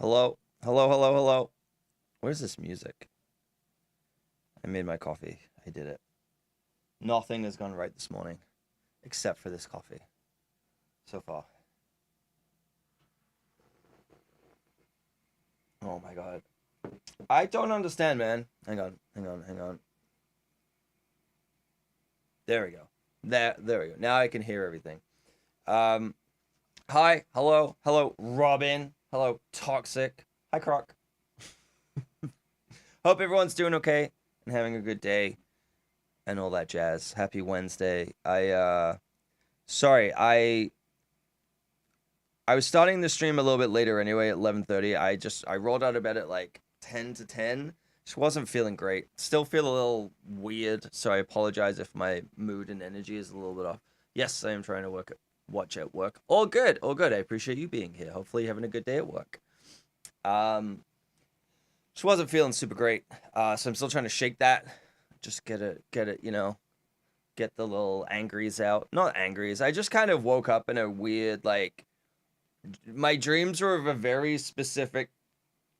Hello? Hello, hello, hello. Where's this music? I made my coffee. I did it. Nothing has gone right this morning, except for this coffee. So far. Oh my god. I don't understand, man. Hang on, hang on, hang on. There we go. There we go. Now I can hear everything. Um, Hi, hello, hello, Robin. Hello, Toxic. Hi, Croc. Hope everyone's doing okay and having a good day and all that jazz. Happy Wednesday. Sorry, I was starting the stream a little bit later anyway at 11:30. I rolled out of bed at like 10 to 10. Just wasn't feeling great. Still feel a little weird, so I apologize if my mood and energy is a little bit off. Yes, I am trying to watch at work. All good, all good. I appreciate you being here. Hopefully you're having a good day at work. Um just wasn't feeling super great. So I'm still trying to shake that. Just get it, get the little angries out. Not angries. I just kind of woke up in a weird, like, my dreams were of a very specific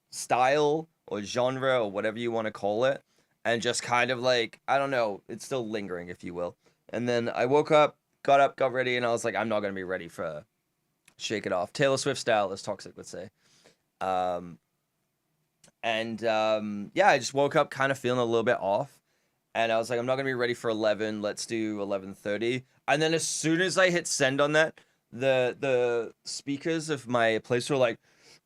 style or genre or whatever you want to call it. And just kind of like, I don't know, it's still lingering, if you will. And then I woke up, got ready, and I was like, I'm not going to be ready for Shake It Off. Taylor Swift style, as Toxic would say. Um, yeah, I just woke up kind of feeling a little bit off. And I was like, I'm not gonna be ready for 11. Let's do 11:30. And then as soon as I hit send on that, the speakers of my place were like,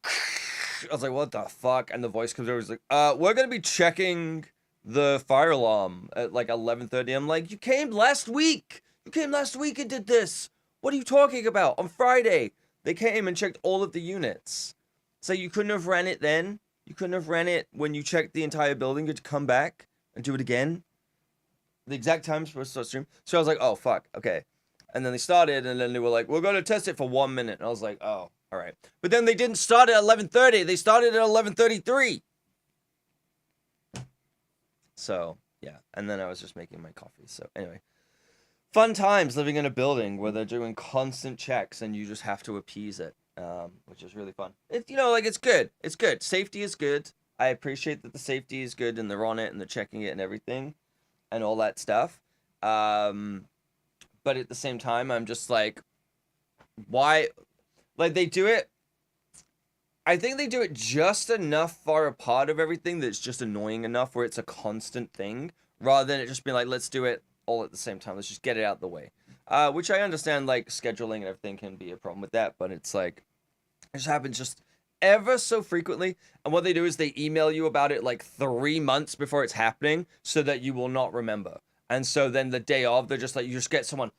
I was like, what the fuck? And the voice comes over, was like, we're gonna be checking the fire alarm at like 11:30. I'm like, you came last week. You came last week and did this. What are you talking about? On Friday, they came and checked all of the units. So you couldn't have ran it then. You couldn't have ran it when you checked the entire building. You had to come back and do it again the exact time supposed to start stream. So I was like, oh fuck, okay. And then they started, and then they were like, we're gonna test it for 1 minute. And I was like, oh, all right. But then they didn't start at 11:30. They started at 11:33. So yeah, and then I was just making my coffee. So anyway, fun times living in a building where they're doing constant checks, and you just have to appease it, which is really fun. Like it's good. It's good. Safety is good. I appreciate that the safety is good, and they're on it, and they're checking it and everything and all that stuff. But at the same time, I'm just like, why? Like, they do it. I think they do it just enough far apart of everything that's just annoying enough where it's a constant thing, rather than it just being like, let's do it all at the same time. Let's just get it out of the way. Which I understand, like, scheduling and everything can be a problem with that, but it's like, it just happens just ever so frequently. And what they do is they email you about it like 3 months before it's happening so that you will not remember. And so then the day of, they're just like, you just get someone.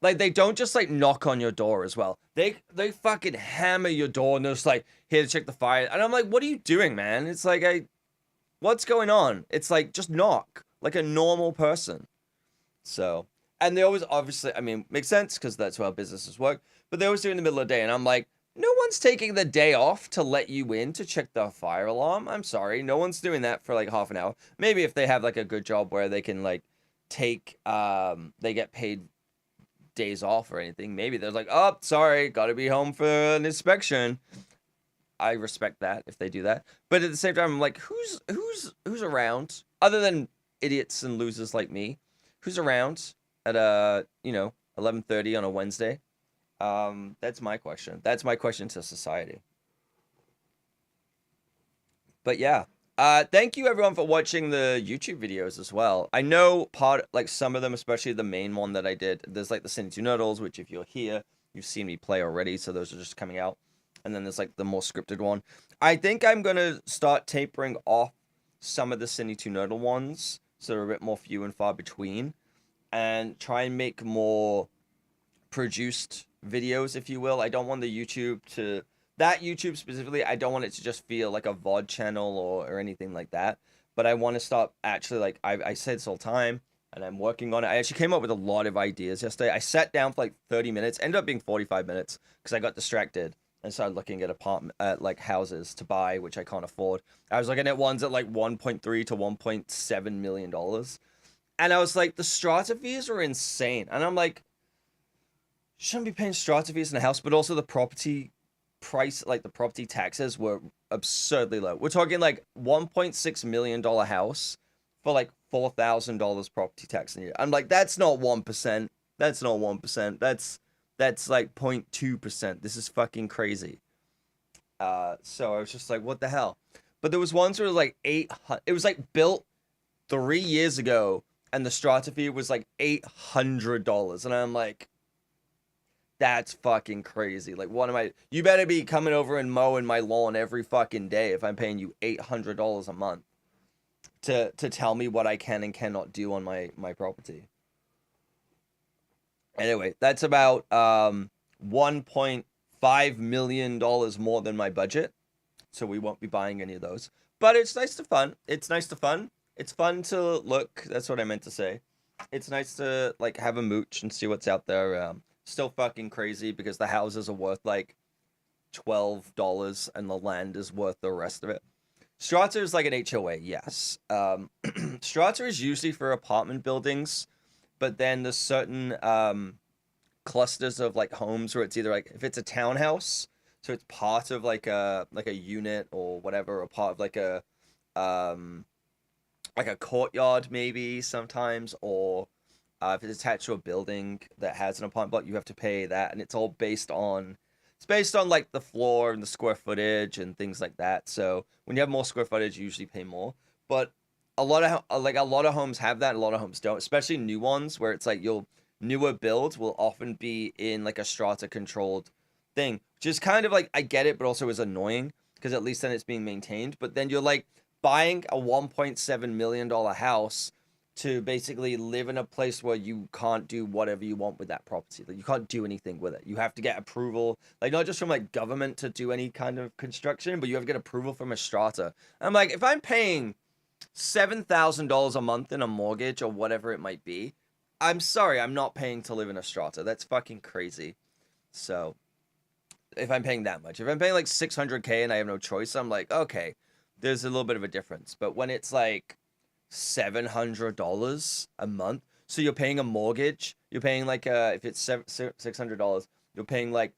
Like, they don't just like knock on your door as well. They fucking hammer your door and they're just like, here to check the fire. And I'm like, what are you doing, man? It's like, what's going on? It's like, just knock like a normal person. So, and they always, obviously, I mean, makes sense because that's how businesses work. But they always do it in the middle of the day, and I'm like, no one's taking the day off to let you in to check the fire alarm. I'm sorry, no one's doing that for like half an hour. Maybe if they have like a good job where they can like take, they get paid days off or anything. Maybe they're like, oh, sorry, got to be home for an inspection. I respect that if they do that, but at the same time, I'm like, who's around other than idiots and losers like me? Who's around at 11:30 on a Wednesday? That's my question. That's my question to society. But yeah, thank you everyone for watching the YouTube videos as well. I know like some of them, especially the main one that I did. There's like the Cine 2 Nerdles, which if you're here, you've seen me play already, so those are just coming out. And then there's like the more scripted one. I think I'm gonna start tapering off some of the Cine 2 Nerdle ones, so they're a bit more few and far between, and try and make more produced videos, if you will. I don't want the YouTube specifically, I don't want it to just feel like a VOD channel or anything like that. But I want to stop actually, like, I say this all the time, and I'm working on it. I actually came up with a lot of ideas yesterday. I sat down for like 30 minutes, ended up being 45 minutes because I got distracted and started looking at like houses to buy, which I can't afford. I was looking at ones at like 1.3 to 1.7 million dollars. And I was like, the strata fees are insane. And I'm like, shouldn't be paying strata fees in a house, but also the property price, like the property taxes were absurdly low. We're talking like $1.6 million house for like $4,000 property tax in a year. I'm like, that's not 1%. That's not 1%. That's like 0.2%. This is fucking crazy. So I was just like, what the hell? But there was ones where it was like 800. It was like built 3 years ago, and the strata fee was like $800, and I'm like, that's fucking crazy. Like, what am I? You better be coming over and mowing my lawn every fucking day if I'm paying you $800 a month to tell me what I can and cannot do on my property. Anyway, that's about $1.5 million more than my budget, so we won't be buying any of those. But it's nice to fun. It's nice to fun. It's fun to look. That's what I meant to say. It's nice to like have a mooch and see what's out there. Still fucking crazy because the houses are worth like $12 and the land is worth the rest of it. Strata is like an HOA, yes. Strata is usually for apartment buildings, but then there's certain clusters of like homes where it's either like if it's a townhouse, so it's part of like a unit or whatever, or part of like a courtyard maybe sometimes, or if it's attached to a building that has an apartment block, you have to pay that, and it's all based on like the floor and the square footage and things like that. So when you have more square footage, you usually pay more. But a lot of homes have that, a lot of homes don't, especially new ones where it's like newer builds will often be in like a strata controlled thing, which is kind of like, I get it, but also is annoying because at least then it's being maintained. But then you're like buying a $1.7 million house to basically live in a place where you can't do whatever you want with that property. Like you can't do anything with it. You have to get approval, like not just from like government to do any kind of construction, but you have to get approval from a strata. And I'm like, if I'm paying $7,000 a month in a mortgage or whatever it might be, I'm sorry, I'm not paying to live in a strata. That's fucking crazy. So if I'm paying that much, if I'm paying like $600K and I have no choice, I'm like, okay, there's a little bit of a difference. But when it's like $700 a month, so you're paying a mortgage, you're paying like if it's $600, you're paying like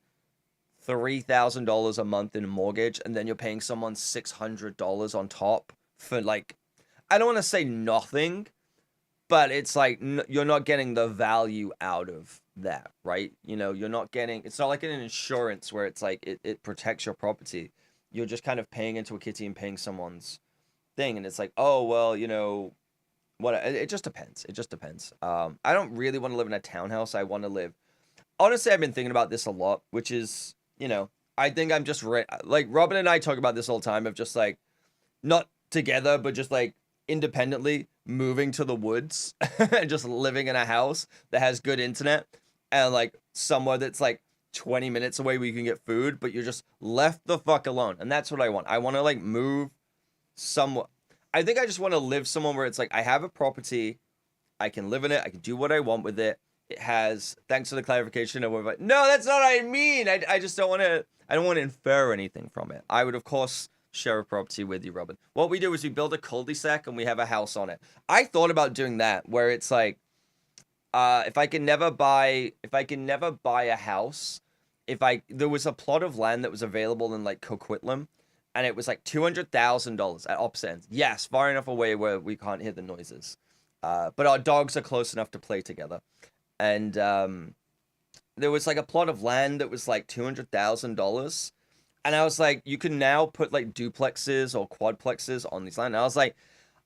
$3,000 a month in a mortgage, and then you're paying someone $600 on top for like, I don't want to say nothing, but it's like you're not getting the value out of that, right? You know, you're not getting, it's not like an insurance where it's like it protects your property. You're just kind of paying into a kitty and paying someone's thing, and it's like, oh well, you know what, it just depends. It just depends. I don't really want to live in a townhouse. I want to live, honestly, I've been thinking about this a lot, which is, you know, I think I'm just like Robin and I talk about this all the time of just like not together but just like independently moving to the woods and just living in a house that has good internet and like somewhere that's like 20 minutes away where you can get food, but you're just left the fuck alone. And that's what I want. I want to like move somewhere. I think I just want to live somewhere where it's like I have a property, I can live in it, I can do what I want with it. It has, thanks for the clarification. No, that's not what I mean. I just don't want to, I don't want to infer anything from it. I would, of course, share a property with you, Robin. What we do is we build a cul-de-sac and we have a house on it. I thought about doing that, where it's like, if I can never buy a house, there was a plot of land that was available in like Coquitlam, and it was like $200,000 at opposite ends. Yes, far enough away where we can't hear the noises. But our dogs are close enough to play together. And there was like a plot of land that was like $200,000. And I was like, you can now put like duplexes or quadplexes on these land. And I was like,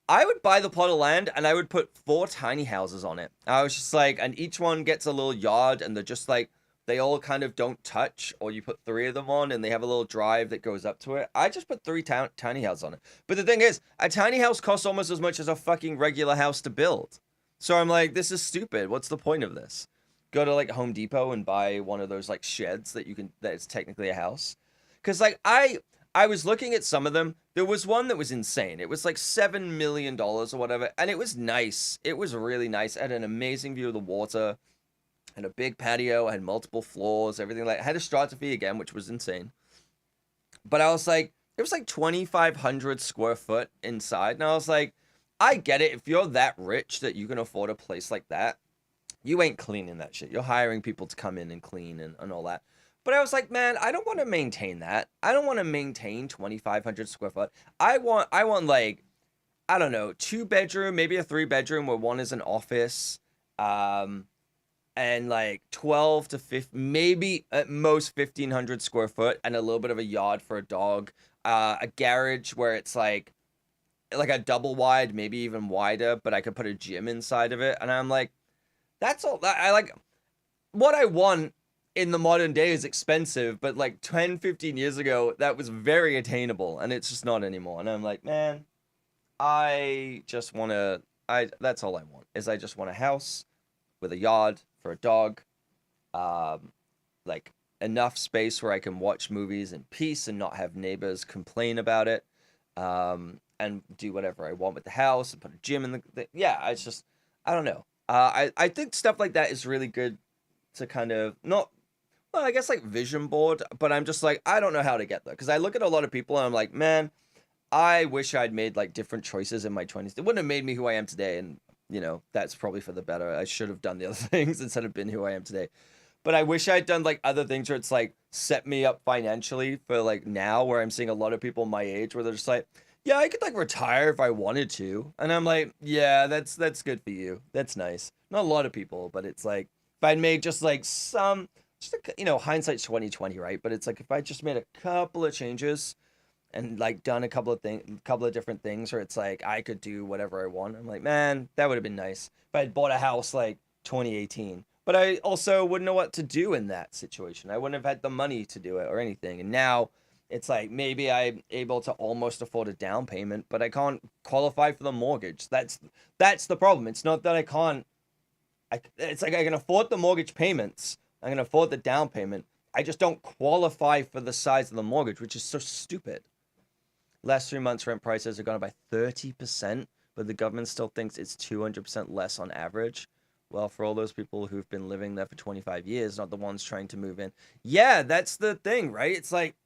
I would buy the plot of land and I would put 4 tiny houses on it. I was just like, and each one gets a little yard, and they're just like, they all kind of don't touch, or you put 3 of them on and they have a little drive that goes up to it. I just put 3 tiny houses on it. But the thing is, a tiny house costs almost as much as a fucking regular house to build. So I'm like, this is stupid. What's the point of this? Go to like Home Depot and buy one of those like sheds that is technically a house. Cause like I was looking at some of them. There was one that was insane. It was like $7 million or whatever. And it was nice. It was really nice. It had an amazing view of the water. Had a big patio, had multiple floors, everything like, had a strata fee again, which was insane. But I was like, it was like 2,500 square foot inside. And I was like, I get it. If you're that rich that you can afford a place like that, you ain't cleaning that shit. You're hiring people to come in and clean and all that. But I was like, man, I don't want to maintain that. I don't want to maintain 2,500 square foot. I want like, I don't know, 2 bedroom, maybe a 3 bedroom where one is an office. Um, and like 12 to 15, maybe at most 1,500 square foot, and a little bit of a yard for a dog. A garage where it's like a double wide, maybe even wider, but I could put a gym inside of it. And I'm like, that's all. I like what I want in the modern day is expensive, but like 10, 15 years ago, that was very attainable, and it's just not anymore. And I'm like, man, I just want to. That's all I want is I just want a house with a yard for a dog, um, like enough space where I can watch movies in peace and not have neighbors complain about it, and do whatever I want with the house and put a gym in yeah. It's just I don't know. I think stuff like that is really good to kind of not. Well, I guess like vision board, but I'm just like I don't know how to get there because I look at a lot of people and I'm like, man, I wish I'd made like different choices in my 20s. It wouldn't have made me who I am today, and that's probably for the better. I should have done the other things instead of been who I am today. But I wish I'd done like other things where it's like set me up financially for like now where I'm seeing a lot of people my age where they're just like, yeah, I could like retire if I wanted to. And I'm like, yeah, that's good for you. That's nice. Not a lot of people, but it's like if I'd made just like some just like, hindsight's 2020, right? But it's like if I just made a couple of changes and like done couple of different things where it's like I could do whatever I want. I'm like, man, that would have been nice if I had bought a house like 2018. But I also wouldn't know what to do in that situation. I wouldn't have had the money to do it or anything. And now it's like maybe I'm able to almost afford a down payment, but I can't qualify for the mortgage. That's the problem. It's not that I can't. It's like I can afford the mortgage payments. I can afford the down payment. I just don't qualify for the size of the mortgage, which is so stupid. Last 3 months, rent prices have gone up by 30%, but the government still thinks it's 200% less on average. Well, for all those people who've been living there for 25 years, not the ones trying to move in. Yeah, that's the thing, right? It's like,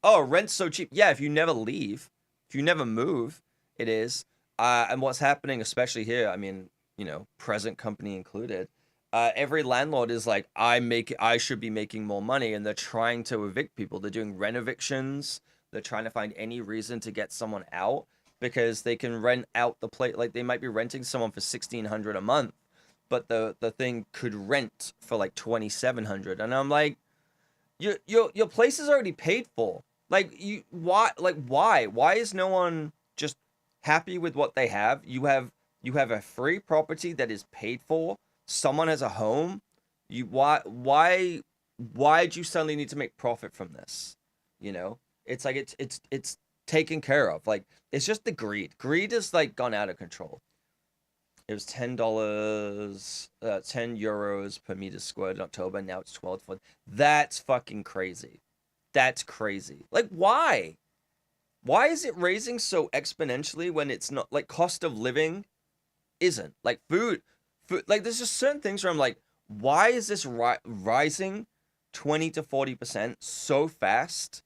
oh, rent's so cheap. Yeah, if you never leave, if you never move, it is. And what's happening, especially here, I mean, present company included, every landlord is like, I should be making more money, and they're trying to evict people. They're doing rent evictions. They're trying to find any reason to get someone out because they can rent out the place. Like they might be renting someone for 1,600 a month, but the thing could rent for like 2,700. And I'm like, your place is already paid for. Like why is no one just happy with what they have? You have a free property that is paid for. Someone has a home. Why'd you suddenly need to make profit from this? You know? It's like it's taken care of. Like it's just the greed. Greed has like gone out of control. It was $10, 10 euros per meter squared in October. Now it's 12. That's fucking crazy. That's crazy. Like why? Why is it raising so exponentially when it's not like cost of living isn't like food like there's just certain things where I'm like, why is this rising 20 to 40% so fast?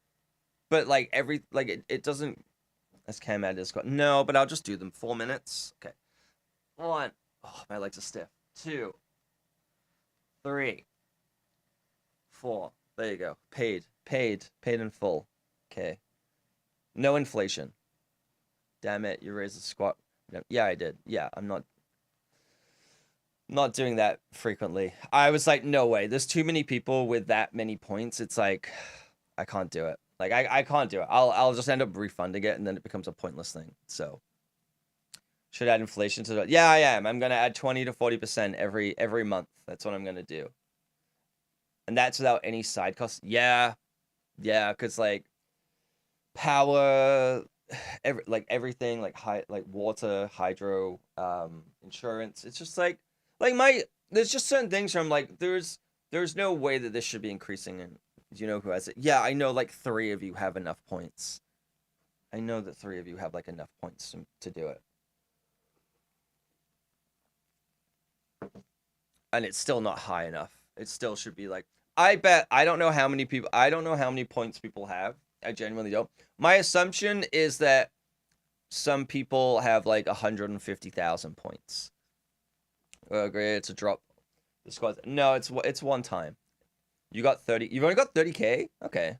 But like it doesn't. As Cam at Discord. No, but I'll just do them. 4 minutes. Okay. 1. Oh, my legs are stiff. 2, 3, 4. There you go. Paid in full. Okay. No inflation. Damn it! You raised the squat. Yeah, I did. Yeah, I'm not doing that frequently. I was like, no way. There's too many people with that many points. It's like, I can't do it. Like I can't do it. I'll just end up refunding it, and then it becomes a pointless thing. So should add inflation to it. Yeah, I am. I'm gonna add 20 to 40% every month. That's what I'm gonna do. And that's without any side costs. Yeah, because like power, everything, like water, hydro, insurance. It's just like there's just certain things where I'm like, there's no way that this should be increasing. And do you know who has it? Yeah, I know like 3 of you have enough points. I know that 3 of you have like enough points to do it. And it's still not high enough. It still should be like, I don't know how many points people have. I genuinely don't. My assumption is that some people have like 150,000 points. Great, it's a drop. The squad. No, it's one time. You got 30. You've only got 30K? Okay.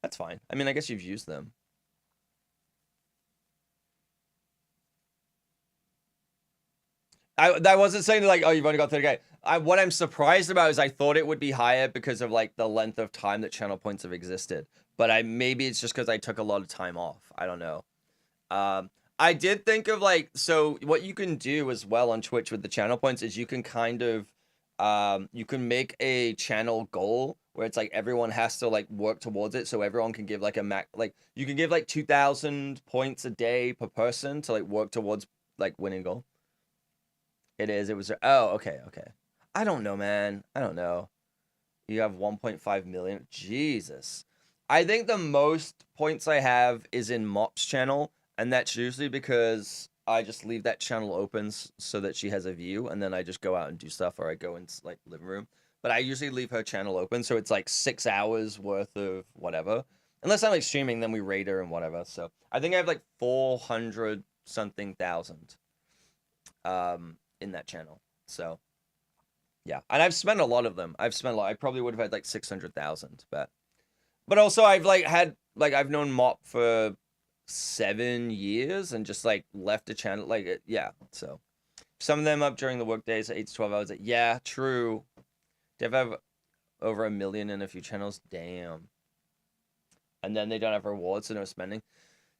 That's fine. I mean, I guess you've used them. I wasn't saying like, oh, you've only got 30K. What I'm surprised about is I thought it would be higher because of like the length of time that channel points have existed. But maybe it's just because I took a lot of time off. I don't know. I did think of like, so what you can do as well on Twitch with the channel points is you can kind of you can make a channel goal where it's like everyone has to like work towards it, so everyone can give like a like you can give like 2,000 points a day per person to like work towards like winning goal. It is. It was. Oh, okay, okay. I don't know, man. I don't know. You have 1.5 million. Jesus. I think the most points I have is in Mop's channel, and that's usually because I just leave that channel open so that she has a view, and then I just go out and do stuff, or I go in like living room. But I usually leave her channel open, so it's like 6 hours worth of whatever. Unless I'm like streaming, then we raid her and whatever. So I think I have like 400 something thousand in that channel. So yeah, and I've spent a lot of them. I've spent a lot. I probably would have had like 600,000, but also I've like had like I've known Mop for 7 years and just like left the channel like yeah. So some of them up during the work days, 8 to 12 hours. Yeah, true. They've have over 1 million in a few channels. Damn. And then they don't have rewards, so no spending.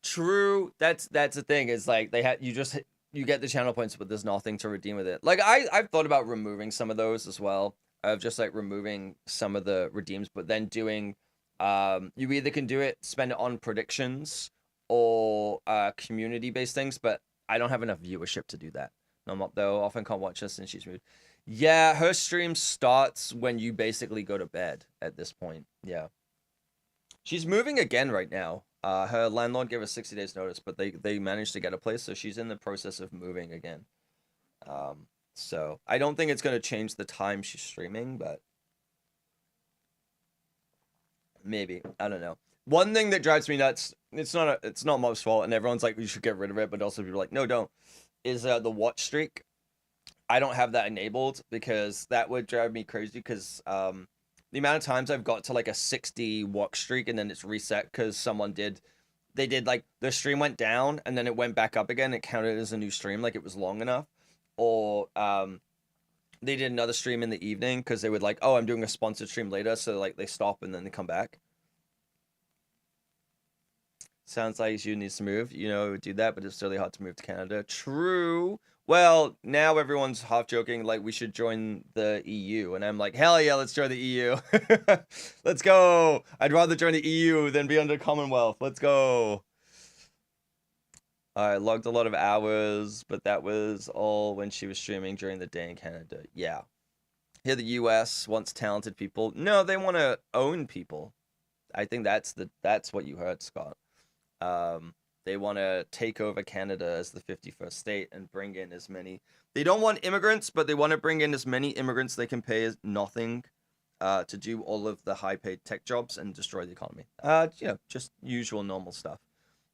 True. That's the thing. Is like they had you get the channel points, but there's nothing to redeem with it. Like I've thought about removing some of those as well. Of just like removing some of the redeems, but then doing you either can do it, spend it on predictions or community based things, but I don't have enough viewership to do that. No, Mop though often can't watch us and she's moved. Yeah, her stream starts when you basically go to bed at this point. Yeah. She's moving again right now. Her landlord gave her 60 days notice, but they managed to get a place, so she's in the process of moving again. So I don't think it's going to change the time she's streaming, but maybe. I don't know. One thing that drives me nuts, it's not Mob's fault, and everyone's like, you should get rid of it, but also people are like, no, don't, is the watch streak. I don't have that enabled because that would drive me crazy because the amount of times I've got to like a 60 watch streak and then it's reset because they did like the stream went down and then it went back up again. It counted as a new stream, like it was long enough. Or they did another stream in the evening because they would like, oh, I'm doing a sponsored stream later, so like they stop and then they come back. Sounds like you needs to move. You know, do that, but it's really hard to move to Canada. True. Well, now everyone's half joking like we should join the EU, and I'm like, hell yeah, let's join the EU. Let's go. I'd rather join the EU than be under Commonwealth. Let's go. I logged a lot of hours, but that was all when she was streaming during the day in Canada. Yeah. Here the US wants talented people. No, they want to own people. I think that's what you heard, Scott. They want to take over Canada as the 51st state and bring in as many. They don't want immigrants, but they want to bring in as many immigrants they can pay as nothing to do all of the high-paid tech jobs and destroy the economy. Just usual normal stuff.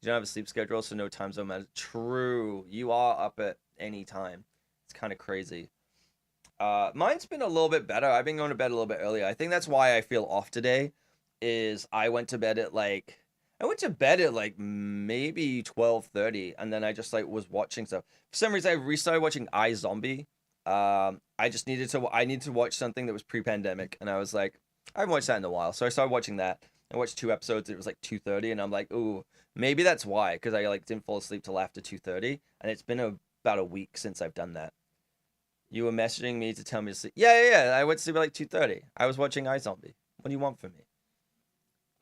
You don't have a sleep schedule, so no time zone matters. True, you are up at any time. It's kind of crazy. Mine's been a little bit better. I've been going to bed a little bit earlier. I think that's why I feel off today. Is I went to bed at like maybe 12:30, and then I just like was watching stuff. For some reason, I restarted watching iZombie. I just needed to watch something that was pre-pandemic, and I was like, I haven't watched that in a while, so I started watching that. I watched 2 episodes. It was like 2:30, and I'm like, ooh, maybe that's why, because I like didn't fall asleep till after 2:30, and it's been about a week since I've done that. You were messaging me to tell me to sleep. Yeah. I went to sleep at like 2:30. I was watching iZombie. What do you want from me?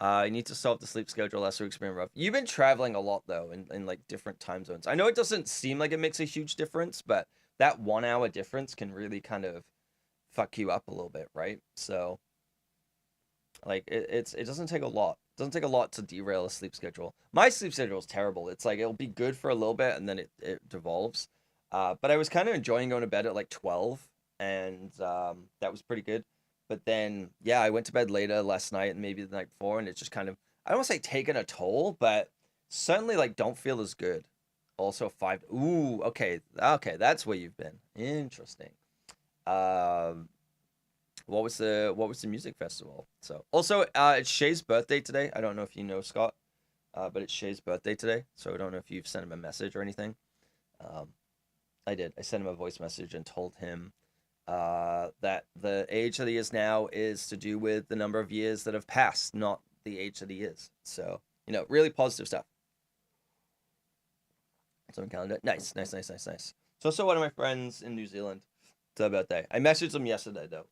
I need to solve the sleep schedule. Last week's been rough. You've been traveling a lot though, in like different time zones. I know it doesn't seem like it makes a huge difference, but that 1 hour difference can really kind of fuck you up a little bit, right? So, like, it doesn't take a lot. It doesn't take a lot to derail a sleep schedule. My sleep schedule is terrible. It's like it'll be good for a little bit and then it devolves. But I was kind of enjoying going to bed at like 12, and that was pretty good. But then, yeah, I went to bed later last night and maybe the night before, and it's just kind of, I don't want to say taken a toll, but certainly like don't feel as good. Also, ooh, okay, that's where you've been. Interesting. Um, What was the music festival? So also, it's Shay's birthday today. I don't know if you know Scott, but it's Shay's birthday today. So I don't know if you've sent him a message or anything. Um, I did. I sent him a voice message and told him that the age that he is now is to do with the number of years that have passed, not the age that he is. So, really positive stuff. It's on calendar. Nice, nice, nice, nice, nice. So one of my friends in New Zealand, it's their birthday. I messaged them yesterday though,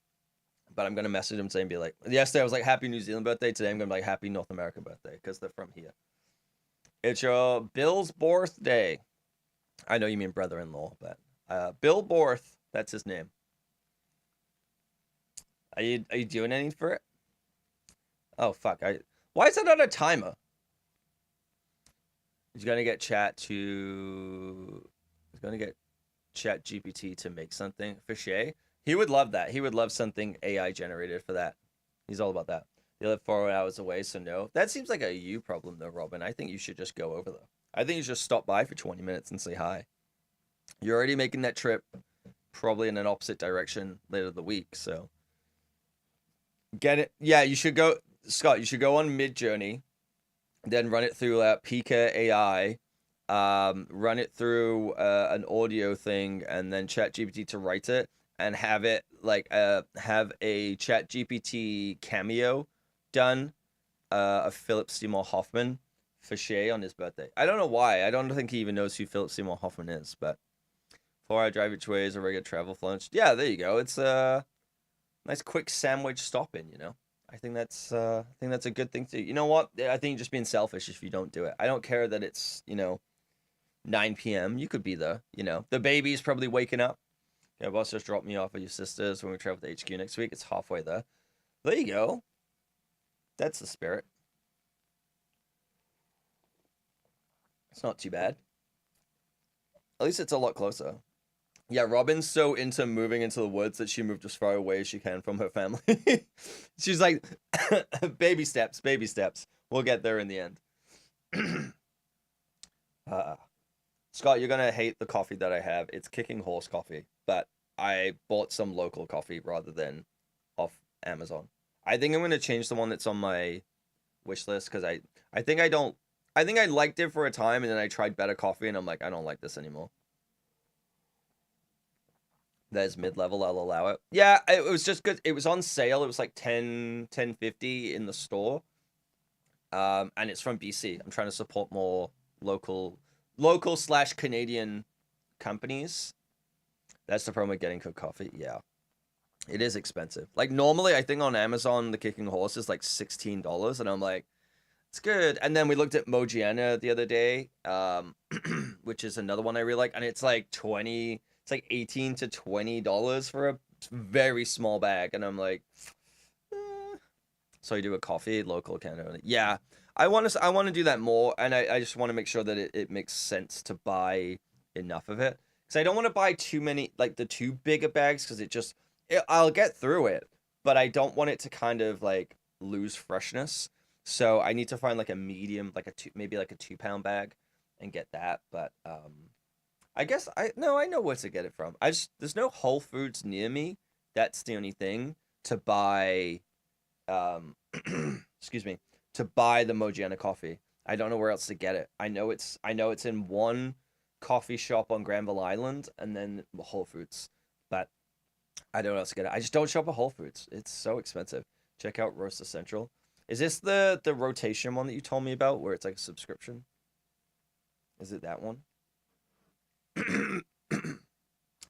but I'm gonna message them today and be like, yesterday I was like, Happy New Zealand birthday. Today I'm gonna be like, Happy North America birthday because they're from here. It's your Bill's birthday. I know you mean brother-in-law, but Bill Borth, that's his name. Are you doing anything for it? Oh fuck! Why is it on a timer? He's gonna get Chat GPT to make something for Shay. He would love that. He would love something AI generated for that. He's all about that. You live 4 hours away, so no. That seems like a you problem though, Robin. I think you should just go over there. I think you should just stop by for 20 minutes and say hi. You're already making that trip, probably in an opposite direction later the week, so get it. Yeah, you should go, Scott. You should go on Midjourney, then run it through Pika AI, run it through an audio thing, and then ChatGPT to write it, and have it have a ChatGPT cameo done of Philip Seymour Hoffman for Shay on his birthday. I don't know why. I don't think he even knows who Philip Seymour Hoffman is, but 4 hour drive each way is a regular travel lunch. Yeah, there you go. It's a nice quick sandwich stop in. I think that's a good thing to do. You know what? I think you're just being selfish if you don't do it. I don't care that it's 9 p.m. You could be there. The baby's probably waking up. Yeah, boss just dropped me off with your sisters when we travel to HQ next week. It's halfway there. There you go. That's the spirit. It's not too bad. At least it's a lot closer. Yeah, Robin's so into moving into the woods that she moved as far away as she can from her family. She's like, baby steps, baby steps. We'll get there in the end. Scott, you're gonna hate the coffee that I have. It's Kicking Horse coffee, but I bought some local coffee rather than off Amazon. I think I'm gonna change the one that's on my wish list because I think I don't. I think I liked it for a time and then I tried better coffee and I'm like, I don't like this anymore. That is mid-level, I'll allow it. Yeah, it was just good. It was on sale. It was like 10.50 in the store. And it's from BC. I'm trying to support more local / Canadian companies. That's the problem with getting cooked coffee. Yeah. It is expensive. Like normally I think on Amazon the Kicking Horse is like $16 and I'm like, it's good. And then we looked at Mojiana the other day, which is another one I really like, and it's like 20, it's like $18 to $20 for a very small bag, and I'm like, so you do a coffee, local Canada. Yeah, I want to do that more, and I just want to make sure that it makes sense to buy enough of it, because I don't want to buy too many, like the too big of bags, because I'll get through it, but I don't want it to kind of like lose freshness. So I need to find like a medium, like maybe like a 2 pound bag, and get that. But I guess I know where to get it from. There's no Whole Foods near me. That's the only thing to buy. Excuse me, to buy the Mojiana coffee. I don't know where else to get it. I know it's in one coffee shop on Granville Island, and then Whole Foods, but I don't know where else to get it. I just don't shop at Whole Foods. It's so expensive. Check out Roaster Central. Is this the rotation one that you told me about, where it's like a subscription? Is it that one?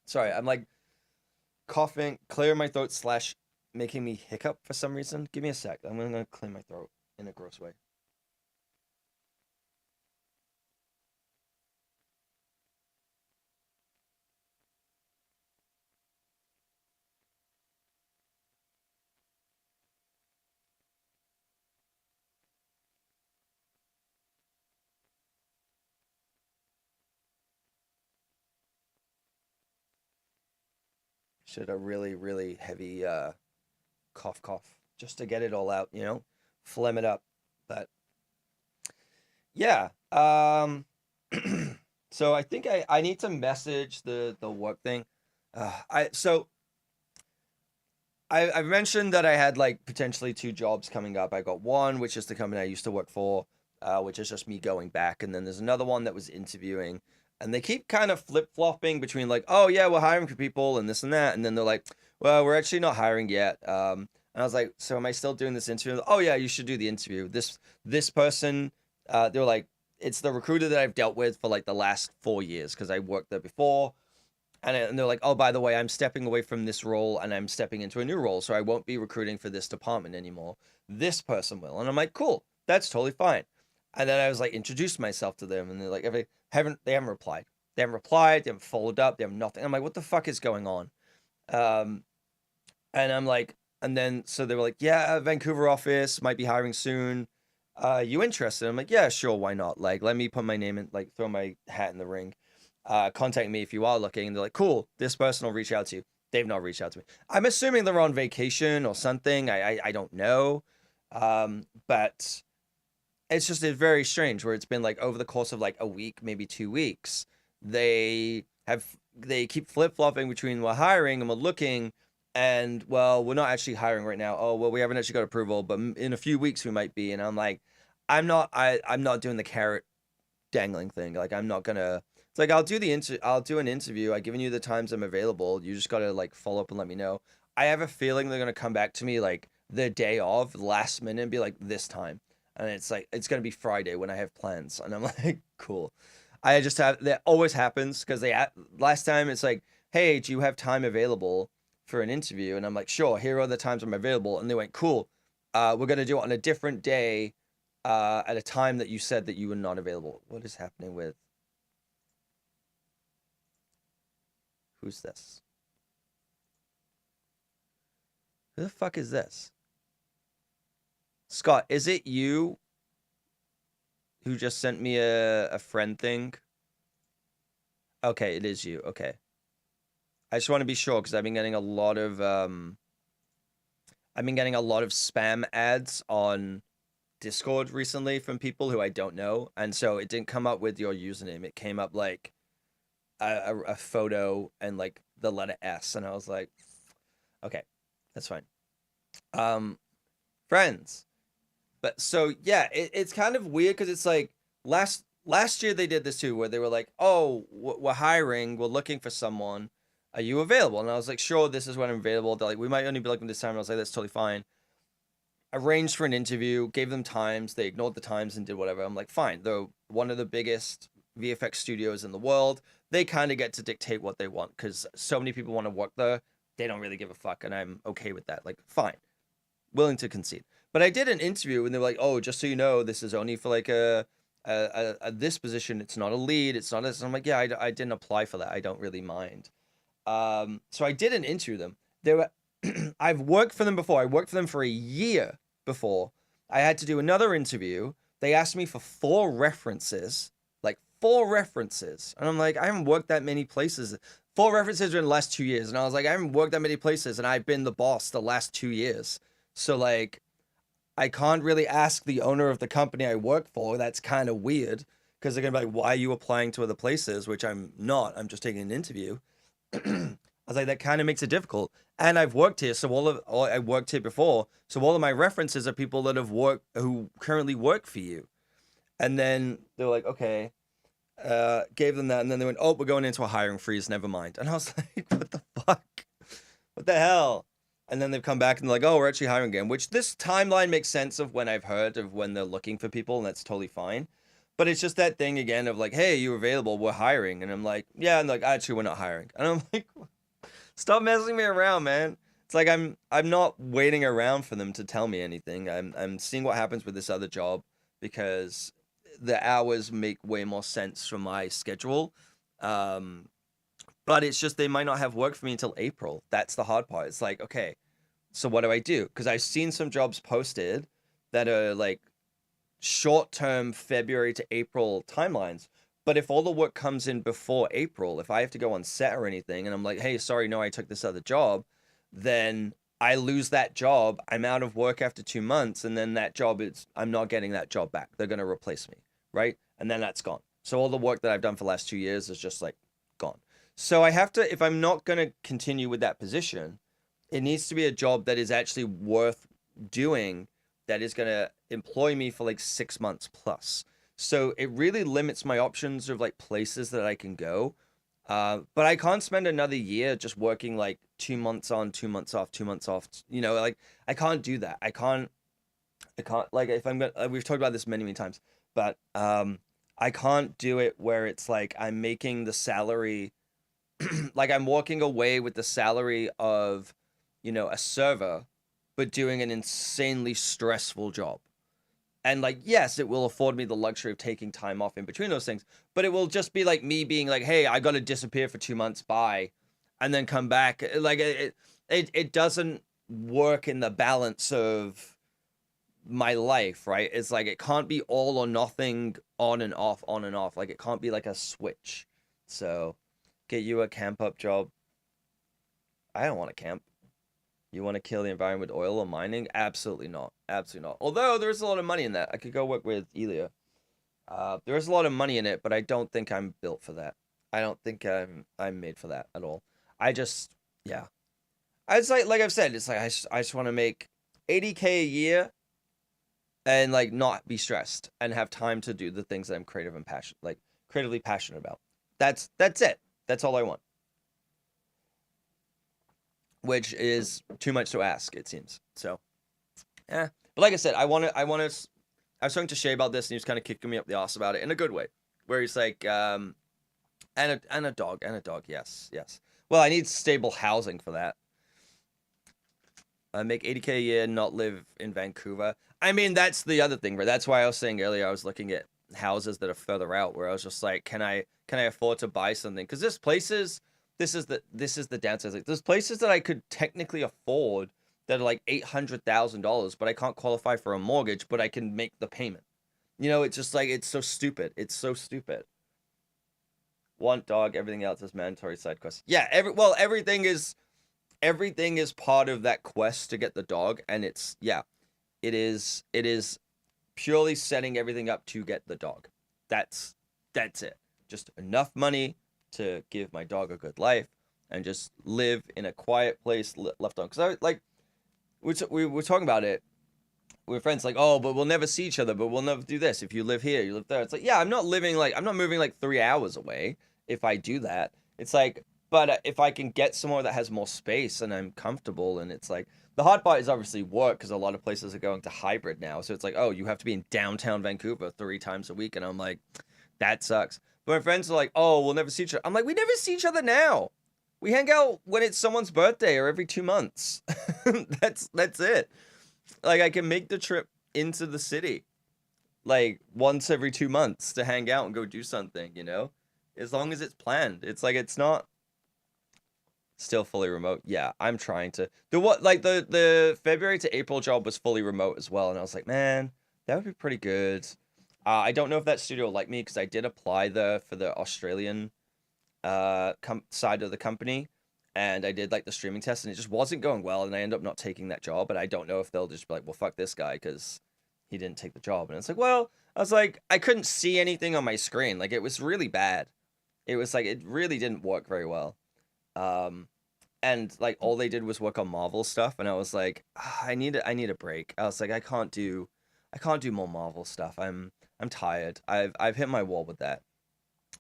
Sorry, I'm like coughing, clear my throat / making me hiccup for some reason. Give me a sec. I'm gonna clear my throat in a gross way. Should a really, really heavy cough just to get it all out, phlegm it up. But yeah, so I think I need to message the work thing. I so I've mentioned that I had like potentially two jobs coming up. I got one, which is the company I used to work for, which is just me going back, and then there's another one that was interviewing, and they keep kind of flip flopping between like, oh yeah, we're hiring for people and this and that, and then they're like, well, we're actually not hiring yet. And I was like, so am I still doing this interview? Oh yeah, you should do the interview. This person, they were like, it's the recruiter that I've dealt with for like the last 4 years because I worked there before. And they're like, oh, by the way, I'm stepping away from this role and I'm stepping into a new role, so I won't be recruiting for this department anymore. This person will. And I'm like, cool, that's totally fine. And then I was like, introduced myself to them, and they're like, they haven't replied. They haven't replied. They haven't followed up. They have nothing. I'm like, what the fuck is going on? Um, and I'm like, and then so they were like, yeah, Vancouver office might be hiring soon. You interested? I'm like, yeah, sure, why not? Like, let me put my name in, like, throw my hat in the ring. Contact me if you are looking. And they're like, cool, this person will reach out to you. They've not reached out to me. I'm assuming they're on vacation or something. I don't know. But it's very strange where it's been like over the course of like a week, maybe 2 weeks, they keep flip-flopping between we're hiring and we're looking, and well, we're not actually hiring right now. Oh, well, we haven't actually got approval, but in a few weeks we might be. And I'm like, I'm not doing the carrot dangling thing. Like, I'm not gonna. It's like I'll do an interview. I've given you the times I'm available. You just gotta like follow up and let me know. I have a feeling they're gonna come back to me like the day of, last minute, and be like this time. And it's like it's gonna be Friday when I have plans, and I'm like, cool. I just have that always happens because last time it's like, hey, do you have time available for an interview? And I'm like, sure. Here are the times I'm available, and they went, cool. We're gonna do it on a different day, at a time that you said that you were not available. What is happening with? Who's this? Who the fuck is this? Scott, is it you who just sent me a friend thing? Okay, it is you. Okay. I just want to be sure because I've been getting a lot of spam ads on Discord recently from people who I don't know, and so it didn't come up with your username. It came up like a photo and like the letter S, and I was like, okay, that's fine. Um, Friends. But so yeah, it's kind of weird because it's like last year they did this too, where they were like, "Oh, we're hiring, we're looking for someone. Are you available?" And I was like, "Sure, this is when I'm available." They're like, "We might only be looking this time." And I was like, "That's totally fine." Arranged for an interview, gave them times. They ignored the times and did whatever. I'm like, fine. They're one of the biggest VFX studios in the world. They kind of get to dictate what they want because so many people want to work there. They don't really give a fuck, and I'm okay with that. Like, fine, willing to concede. But I did an interview, and they were like, "Oh, just so you know, this is only for like a this position. It's not a lead. It's not this." I'm like, "Yeah, I didn't apply for that. I don't really mind." So I did an interview them. They were, I've worked for them before. I worked for them for a year before. I had to do another interview. They asked me for 4 references, like 4 references, and I'm like, I haven't worked that many places. 4 references in the last 2 years, and I was like, I haven't worked that many places, and I've been the boss the last 2 years. So like, I can't really ask the owner of the company I work for. That's kind of weird because they're gonna be like, "Why are you applying to other places?" Which I'm not. I'm just taking an interview. I was like, that kind of makes it difficult. And I've worked here, so I worked here before, so all of my references are people that have worked who currently work for you. And then they're like, okay, gave them that, and then they went, oh, we're going into a hiring freeze. Never mind. And I was like, what the fuck? What the hell? And then they've come back and they're like, oh, we're actually hiring again. Which this timeline makes sense of when I've heard of when they're looking for people, and that's totally fine. But it's just that thing again of like, hey, you available? We're hiring. And I'm like, yeah. And like, actually, we're not hiring. And I'm like, stop messing me around, man. It's like I'm not waiting around for them to tell me anything. I'm seeing what happens with this other job because the hours make way more sense for my schedule. Um, but it's just they might not have work for me until April. That's the hard part. It's like, okay, so what do I do? Because I've seen some jobs posted that are like short-term February to April timelines. But if all the work comes in before April, if I have to go on set or anything, and I'm like, hey, sorry, no, I took this other job, then I lose that job. I'm out of work after 2 months, and then I'm not getting that job back. They're going to replace me, right? And then that's gone. So all the work that I've done for the last 2 years is just like gone. So I have to, if I'm not going to continue with that position, it needs to be a job that is actually worth doing, that is going to employ me for like 6 months plus. So it really limits my options of like places that I can go. But I can't spend another year just working like 2 months on, 2 months off, 2 months off. Like I can't do that. I can't like if I'm gonna. We've talked about this many, many times, but I can't do it where it's like I'm making the salary, like I'm walking away with the salary of, a server, but doing an insanely stressful job. And like, yes, it will afford me the luxury of taking time off in between those things, but it will just be like me being like, hey, I got to disappear for 2 months, bye, and then come back. Like it doesn't work in the balance of my life, right? It's like it can't be all or nothing, on and off, on and off. Like it can't be like a switch. So get you a camp up job. I don't want to camp. You want to kill the environment with oil or mining? Absolutely not. Absolutely not. Although there is a lot of money in that. I could go work with Elia. There is a lot of money in it, but I don't think I'm built for that. I don't think I'm made for that at all. I just, yeah. I just like I've said, it's like I just want to make 80K a year and like not be stressed and have time to do the things that I'm creatively passionate about. That's it. That's all I want. Which is too much to ask, it seems. So, yeah. But like I said, I was talking to Shay about this, and he was kind of kicking me up the ass about it in a good way, where he's like, and a dog, yes, yes. Well, I need stable housing for that. I make 80K a year, not live in Vancouver. I mean, that's the other thing, right? That's why I was saying earlier I was looking at houses that are further out, where I was just like, can I afford to buy something? Because there's places. This is the downside. Like, there's places that I could technically afford that are like $800,000, but I can't qualify for a mortgage, but I can make the payment. It's just like it's so stupid. It's so stupid. Want dog, everything else is mandatory side quest. Yeah, everything is part of that quest to get the dog, and it is purely setting everything up to get the dog. That's it. Just enough money to give my dog a good life and just live in a quiet place left on. Because I like we were talking about it. We were friends, like, oh, but we'll never see each other, but we'll never do this. If you live here, you live there. It's like, yeah, I'm not moving like 3 hours away if I do that. It's like, but if I can get somewhere that has more space and I'm comfortable, and it's like, the hard part is obviously work, because a lot of places are going to hybrid now. So it's like, oh, you have to be in downtown Vancouver 3 times a week. And I'm like, that sucks. But my friends are like, oh, we'll never see each other. I'm like, we never see each other now. We hang out when it's someone's birthday or every 2 months. That's it. Like I can make the trip into the city like once every 2 months to hang out and go do something. As long as it's planned. It's like it's not still fully remote. Yeah, I'm trying to. The February to April job was fully remote as well, and I was like, man, that would be pretty good. I don't know if that studio will like me, because I did apply for the Australian side of the company, and I did like the streaming test, and it just wasn't going well, and I ended up not taking that job. But I don't know if they'll just be like, well, fuck this guy because he didn't take the job. And it's like, well, I was like, I couldn't see anything on my screen. Like it was really bad. It was like it really didn't work very well. Um, and like all they did was work on Marvel stuff, and I was like, I need a break. I was like, I can't do more Marvel stuff. I'm tired. I've hit my wall with that.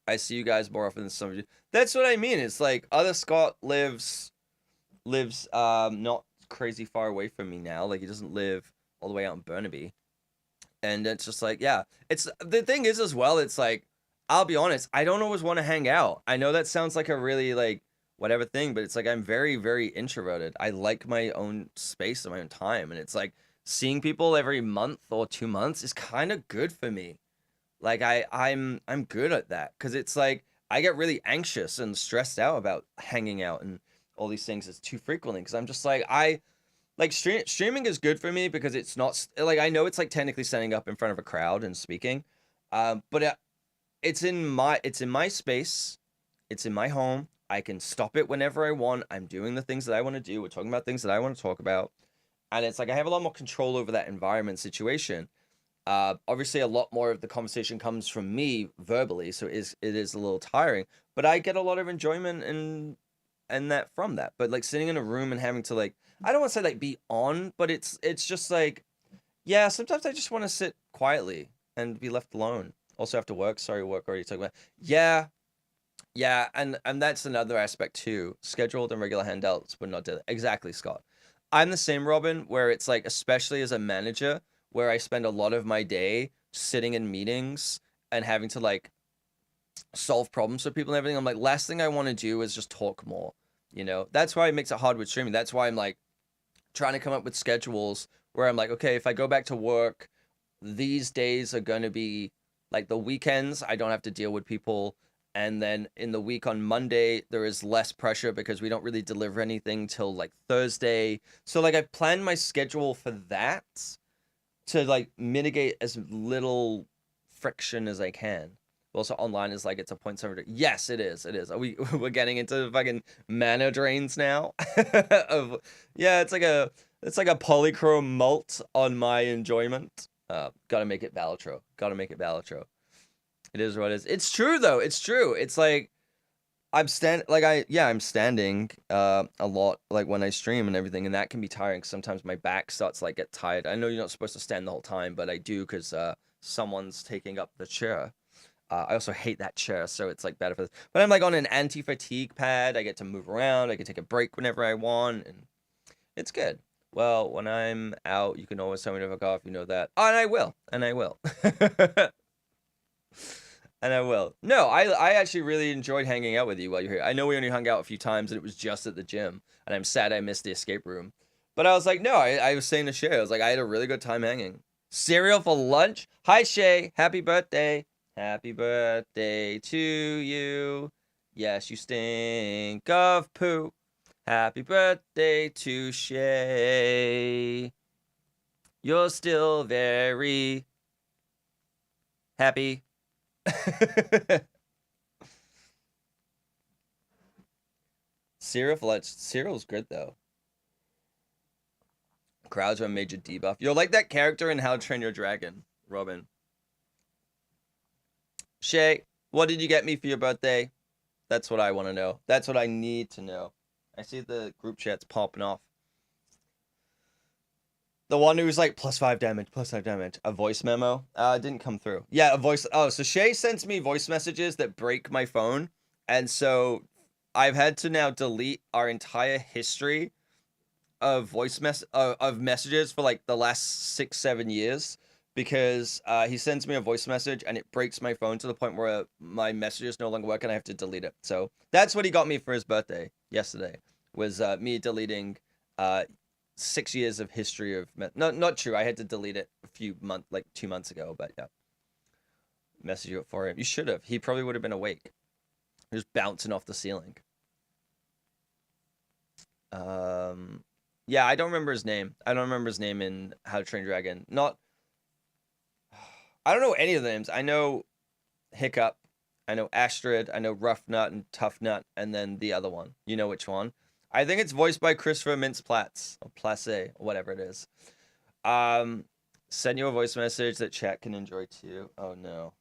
I see you guys more often than some of you. That's what I mean. It's like other Scott lives not crazy far away from me now. Like he doesn't live all the way out in Burnaby. And it's just like, yeah. It's the thing is as well, it's like, I'll be honest, I don't always want to hang out. I know that sounds like a really like whatever thing, but it's like I'm very, very introverted. I like my own space and my own time. And it's like seeing people every month or 2 months is kind of good for me. Like I'm good at that, because it's like I get really anxious and stressed out about hanging out and all these things is too frequently, because I'm just like I like streaming is good for me because it's not like I know it's like technically standing up in front of a crowd and speaking, but it's in my space, it's in my home. I can stop it whenever I want. I'm doing the things that I want to do. We're talking about things that I want to talk about, and it's like I have a lot more control over that environment situation. Obviously, a lot more of the conversation comes from me verbally, so it is a little tiring. But I get a lot of enjoyment and that from that. But like sitting in a room and having to like, I don't want to say like be on, but it's just like, yeah, sometimes I just want to sit quietly and be left alone. Also have to work. Sorry, work already talked about. Yeah, yeah, and that's another aspect too. Scheduled and regular handouts, but not daily. Exactly, Scott. I'm the same, Robin, where it's like, especially as a manager, where I spend a lot of my day sitting in meetings and having to like solve problems for people and everything. I'm like, last thing I want to do is just talk more. You know, that's why it makes it hard with streaming. That's why I'm like trying to come up with schedules where I'm like, okay, if I go back to work, these days are going to be like the weekends. I don't have to deal with people. And then in the week on Monday, there is less pressure because we don't really deliver anything till like Thursday. So like I plan my schedule for that to like mitigate as little friction as I can. Also, online is like it's a 0.7. Yes, it is. It is. Are we're getting into fucking mana drains now. of yeah, it's like a polychrome mult on my enjoyment. Gotta make it Balatro. Gotta make it Balatro. It is what it is. It's true though. It's true. It's like I'm standing a lot like when I stream and everything, and that can be tiring. Sometimes my back starts like get tired. I know you're not supposed to stand the whole time, but I do because someone's taking up the chair. I also hate that chair, so it's like better for this. But I'm like on an anti-fatigue pad. I get to move around. I can take a break whenever I want, and it's good. Well, when I'm out, you can always tell me to fuck off. You know that. Oh, and I will. And I will. And I will. No, I actually really enjoyed hanging out with you while you're here. I know we only hung out a few times, and it was just at the gym. And I'm sad I missed the escape room. But I was like, no, I was saying to Shay, I was like, I had a really good time hanging. Cereal for lunch? Hi, Shay. Happy birthday. Happy birthday to you. Yes, you stink of poo. Happy birthday to Shay. You're still very happy. Cereal for lunch. Cereal's good though. Crowds are a major debuff. You're like that character in How to Train Your Dragon, Robin. Shay, what did you get me for your birthday? That's what I want to know. That's what I need to know. I see the group chat's popping off. The one who's like +5 damage, +5 damage. A voice memo? Didn't come through. Yeah, a voice. Oh, so Shay sends me voice messages that break my phone. And so I've had to now delete our entire history of of messages for like the last 6-7 years because he sends me a voice message and it breaks my phone to the point where my messages no longer work and I have to delete it. So that's what he got me for his birthday yesterday was me deleting 6 years of history of not true. I had to delete it a few months, like 2 months ago, but yeah. Message it for him. You should have. He probably would have been awake. He was bouncing off the ceiling. Yeah, I don't remember his name. I don't remember his name in How to Train Your Dragon. Not I don't know any of the names. I know Hiccup, I know Astrid, I know Rough Nut and Tough Nut, and then the other one. You know which one? I think it's voiced by Christopher Mintz-Platz or Place or whatever it is. Send you a voice message that chat can enjoy too. Oh no.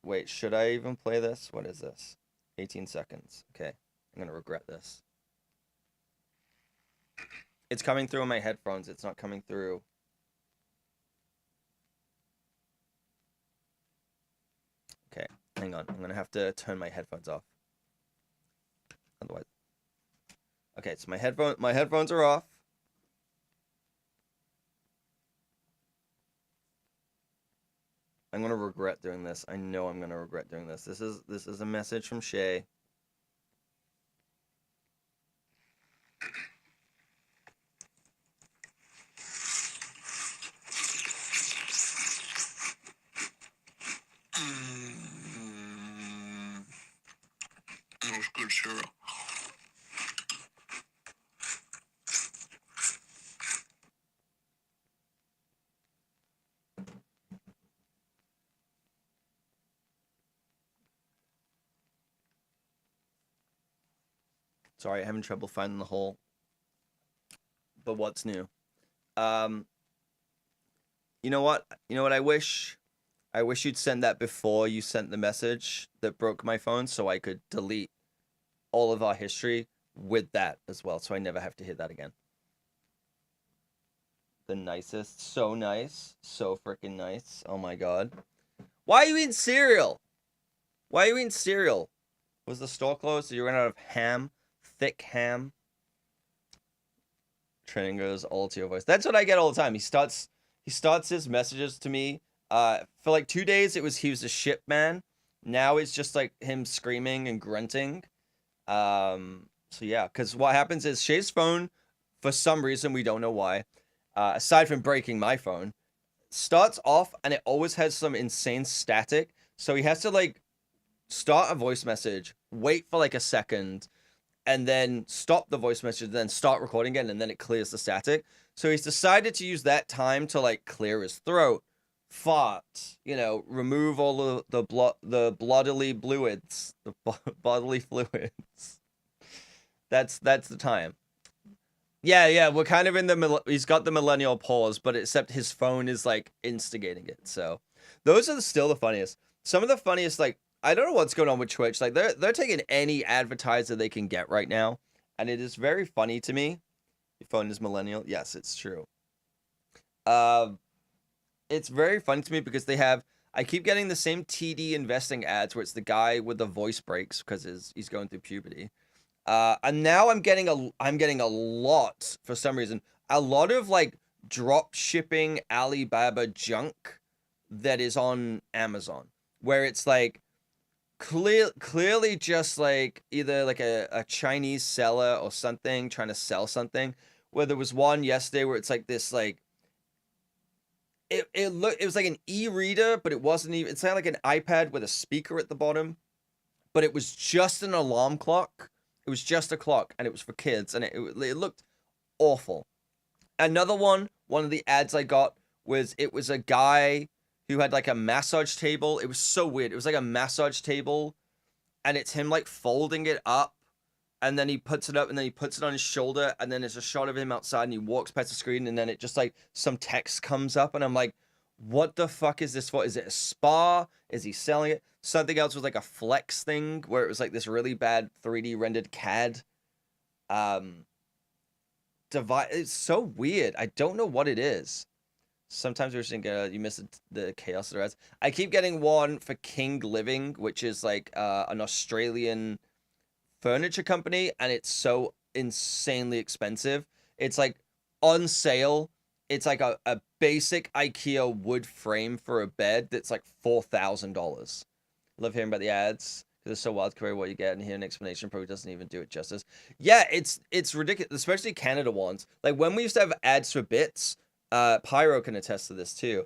Wait, should I even play this? What is this? 18 seconds. Okay. I'm gonna regret this. It's coming through on my headphones. It's not coming through. Okay, hang on. I'm gonna have to turn my headphones off. Otherwise. Okay, so my headphones are off. I'm gonna regret doing this. I know I'm gonna regret doing this. This is a message from Shay. That was good cereal. Sorry, I'm having trouble finding the hole. But what's new? You know what? You know what I wish? I wish you'd send that before you sent the message that broke my phone so I could delete all of our history with that as well, so I never have to hear that again. The nicest. So nice. So freaking nice. Oh my god. Why are you eating cereal? Why are you eating cereal? Was the store closed? Did you run out of ham? Thick ham? Training goes all to your voice. That's what I get all the time. He starts his messages to me. For like 2 days he was a ship man. Now it's just like him screaming and grunting. So yeah, because what happens is Shay's phone, for some reason we don't know why, aside from breaking my phone, starts off and it always has some insane static. So he has to like start a voice message, wait for like a second, and then stop the voice message, then start recording again, and then it clears the static. So he's decided to use that time to like clear his throat, fart, remove all the bodily fluids, bodily fluids. That's the time. Yeah, we're kind of in he's got the millennial pause, but except his phone is like instigating it. So those are still the funniest. Some of the funniest, like, I don't know what's going on with Twitch. Like they're taking any advertiser they can get right now, and it is very funny to me. Your phone is millennial. Yes, it's true. It's very funny to me because I keep getting the same TD investing ads where it's the guy with the voice breaks because he's going through puberty. And now I'm getting a lot, for some reason, a lot of like drop shipping Alibaba junk that is on Amazon, where it's like clearly just like either like a Chinese seller or something trying to sell something. Where there was one yesterday where it's like this like it was like an e-reader, but it wasn't even. It's not like an iPad with a speaker at the bottom, but it was just an alarm clock. It was just a clock, and it was for kids, and it looked awful. Another one of the ads I got was a guy who had like a massage table. It was so weird. It was like a massage table, and it's him like folding it up, and then he puts it up, and then he puts it on his shoulder, and then there's a shot of him outside, and he walks past the screen, and then it just like some text comes up, and I'm like, what the fuck is this for? Is it a spa? Is he selling it? Something else was like a flex thing where it was like this really bad 3D rendered CAD device. It's so weird. I don't know what it is. Sometimes we're just thinking, you miss the chaos of the rest. I keep getting one for King Living, which is like an Australian furniture company, and it's so insanely expensive. It's like on sale. It's like a basic IKEA wood frame for a bed that's like $4,000. Love hearing about the ads because it's so wild to what you get, and hear an explanation probably doesn't even do it justice. Yeah, it's ridiculous, especially Canada ones. Like when we used to have ads for bits, Pyro can attest to this too.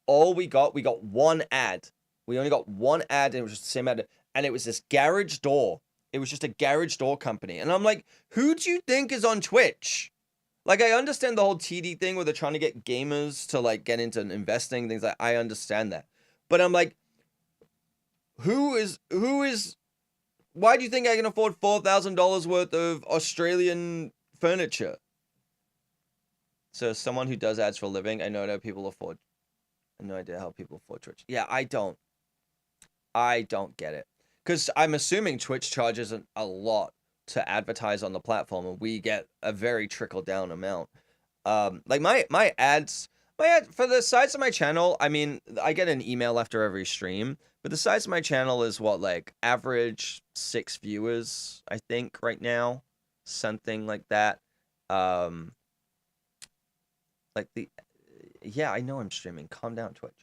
All we got one ad. We only got one ad, and it was just the same ad, and it was this garage door. It was just a garage door company, and I'm like, who do you think is on Twitch? Like, I understand the whole TD thing where they're trying to get gamers to, like, get into investing, things like I understand that. But I'm like, who is, why do you think I can afford $4,000 worth of Australian furniture? So, someone who does ads for a living, I know people afford, I have no idea how people afford Twitch. Yeah, I don't get it. Because I'm assuming Twitch charges a lot to advertise on the platform, and we get a very trickle down amount. Like my ad for the size of my channel, I mean, I get an email after every stream, but the size of my channel is what, like average 6 viewers, I think right now, something like that. Yeah, I know I'm streaming. Calm down, Twitch.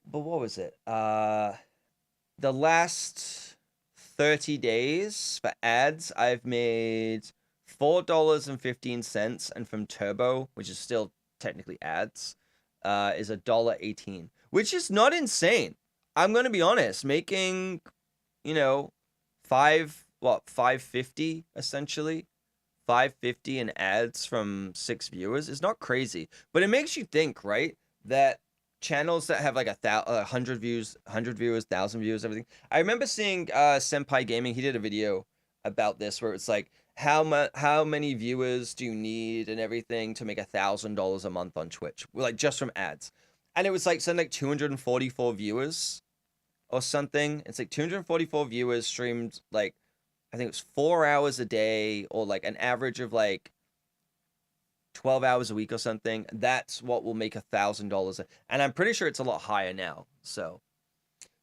But what was it? The last 30 days for ads, I've made $4.15, and from Turbo, which is still technically ads, is $1.18, which is not insane. I'm gonna be honest, making, $5.50 essentially, $5.50 in ads from 6 viewers is not crazy, but it makes you think, right? That channels that have like 100 views, 100 viewers, 1,000 views, everything. I remember seeing Senpai Gaming. He did a video about this where it's like how many viewers do you need and everything to make $1,000 a month on Twitch, like just from ads. and it was like something like 244 viewers or something. It's like 244 viewers streamed like I think it was 4 hours a day or like an average of like 12 hours a week or something. That's what will make $1,000. And I'm pretty sure it's a lot higher now. So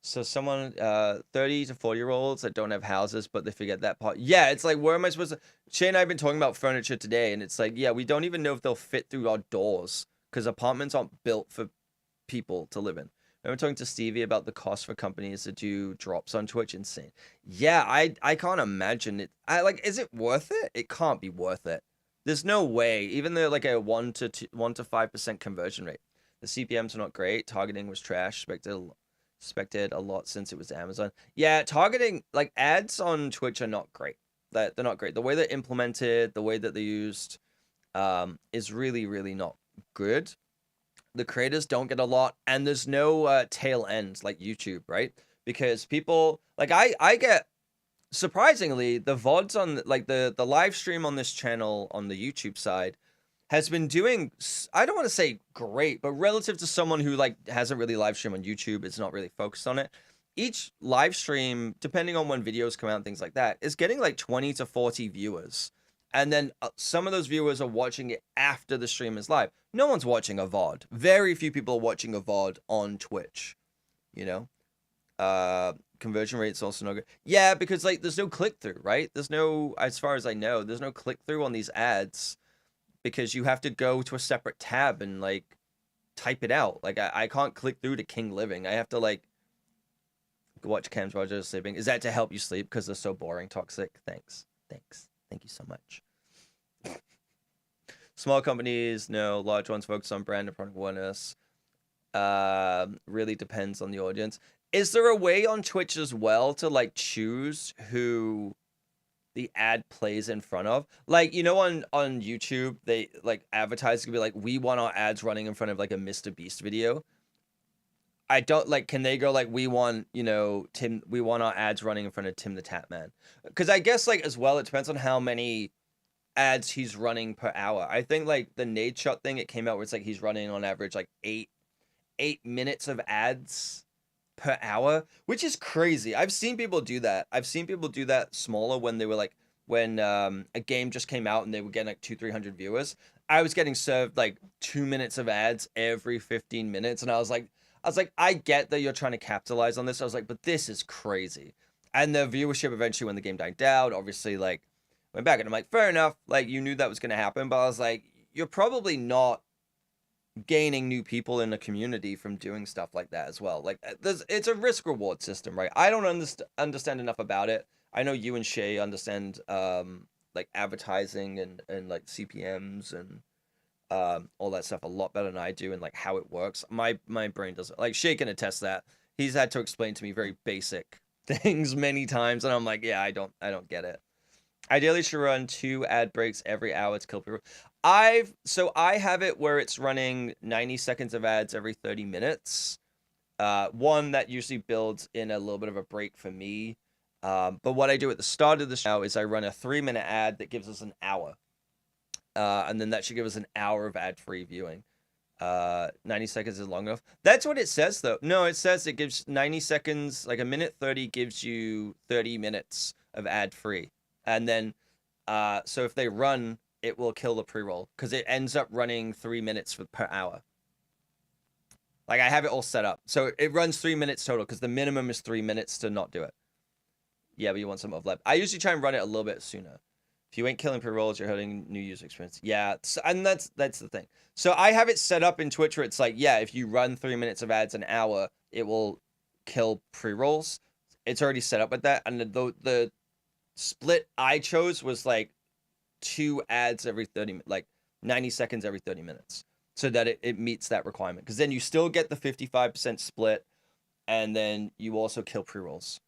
someone 30 to 40-year-olds that don't have houses, but they forget that part. Yeah, it's like, where am I supposed to? Shay and I have been talking about furniture today, and it's like, yeah, we don't even know if they'll fit through our doors because apartments aren't built for people to live in. I remember talking to Stevie about the cost for companies to do drops on Twitch. Insane. Yeah, I can't imagine it. Is it worth it? It can't be worth it. There's no way. Even though like a 1 to 5% conversion rate, the CPMs are not great. Targeting was trash. Expected a lot since it was Amazon. Yeah, targeting like ads on Twitch are not great. They're not great. The way they're implemented, the way that they're used, is really, really not good. The creators don't get a lot, and there's no tail end like YouTube, right? Because people like I get surprisingly the VODs on like the live stream on this channel on the YouTube side has been doing, I don't want to say great, but relative to someone who like hasn't really live streamed on YouTube, it's not really focused on it. Each live stream, depending on when videos come out and things like that, is getting like 20 to 40 viewers. And then some of those viewers are watching it after the stream is live. No one's watching a VOD. Very few people are watching a VOD on Twitch, you know? Conversion rate's also not good. Yeah, because like there's no click-through, right? There's no, as far as I know, there's no click-through on these ads. Because you have to go to a separate tab and like type it out. Like I can't click through to King Living. I have to like watch Cam's Rogers sleeping. Is that to help you sleep because they're so boring, toxic? Thanks. Thank you so much. Small companies, no. Large ones focus on brand and product awareness. Really depends on the audience. Is there a way on Twitch as well to like choose who the ad plays in front of? Like, you know, on YouTube, they like advertise could be like, we want our ads running in front of like a Mr. Beast video. I don't like, can they go like, we want, you know, we want our ads running in front of Tim the Tap Man? Because I guess like as well, it depends on how many ads he's running per hour. I think like the Nade Shot thing, it came out where it's like he's running on average like eight minutes of ads per hour, which is crazy. I've seen people do that. I've seen people do that smaller when they were like, when a game just came out and they were getting like 200-300 viewers. I was getting served like 2 minutes of ads every 15 minutes, and I was like, I get that you're trying to capitalize on this. I was like, but this is crazy. And the viewership eventually, when the game died down, obviously like went back, and I'm like, fair enough. Like you knew that was going to happen, but I was like, you're probably not gaining new people in the community from doing stuff like that as well. Like it's a risk reward system, right? I don't understand enough about it. I know you and Shay understand like advertising and like CPMs and all that stuff a lot better than I do, and like how it works. My brain doesn't. Like Shay can attest that. He's had to explain to me very basic things many times, and I'm like, yeah, I don't get it. Ideally should run 2 ad breaks every hour to kill people. I have it where it's running 90 seconds of ads every 30 minutes. One that usually builds in a little bit of a break for me. But what I do at the start of the show is I run a 3-minute ad that gives us an hour. And then that should give us an hour of ad-free viewing. 90 seconds is long enough. That's what it says, though. No, it says it gives 90 seconds, like a minute 30 gives you 30 minutes of ad-free. And then, so if they run, it will kill the pre-roll because it ends up running 3 minutes per hour. Like I have it all set up. So it runs 3 minutes total because the minimum is 3 minutes to not do it. Yeah, but you want some overlap. I usually try and run it a little bit sooner. If you ain't killing pre-rolls, you're hurting new user experience. Yeah, and that's the thing. So I have it set up in Twitch where it's like, yeah, if you run 3 minutes of ads an hour, it will kill pre-rolls. It's already set up with that. And the split I chose was like 2 ads every 30, like 90 seconds every 30 minutes, so that it meets that requirement. Because then you still get the 55% split, and then you also kill pre-rolls.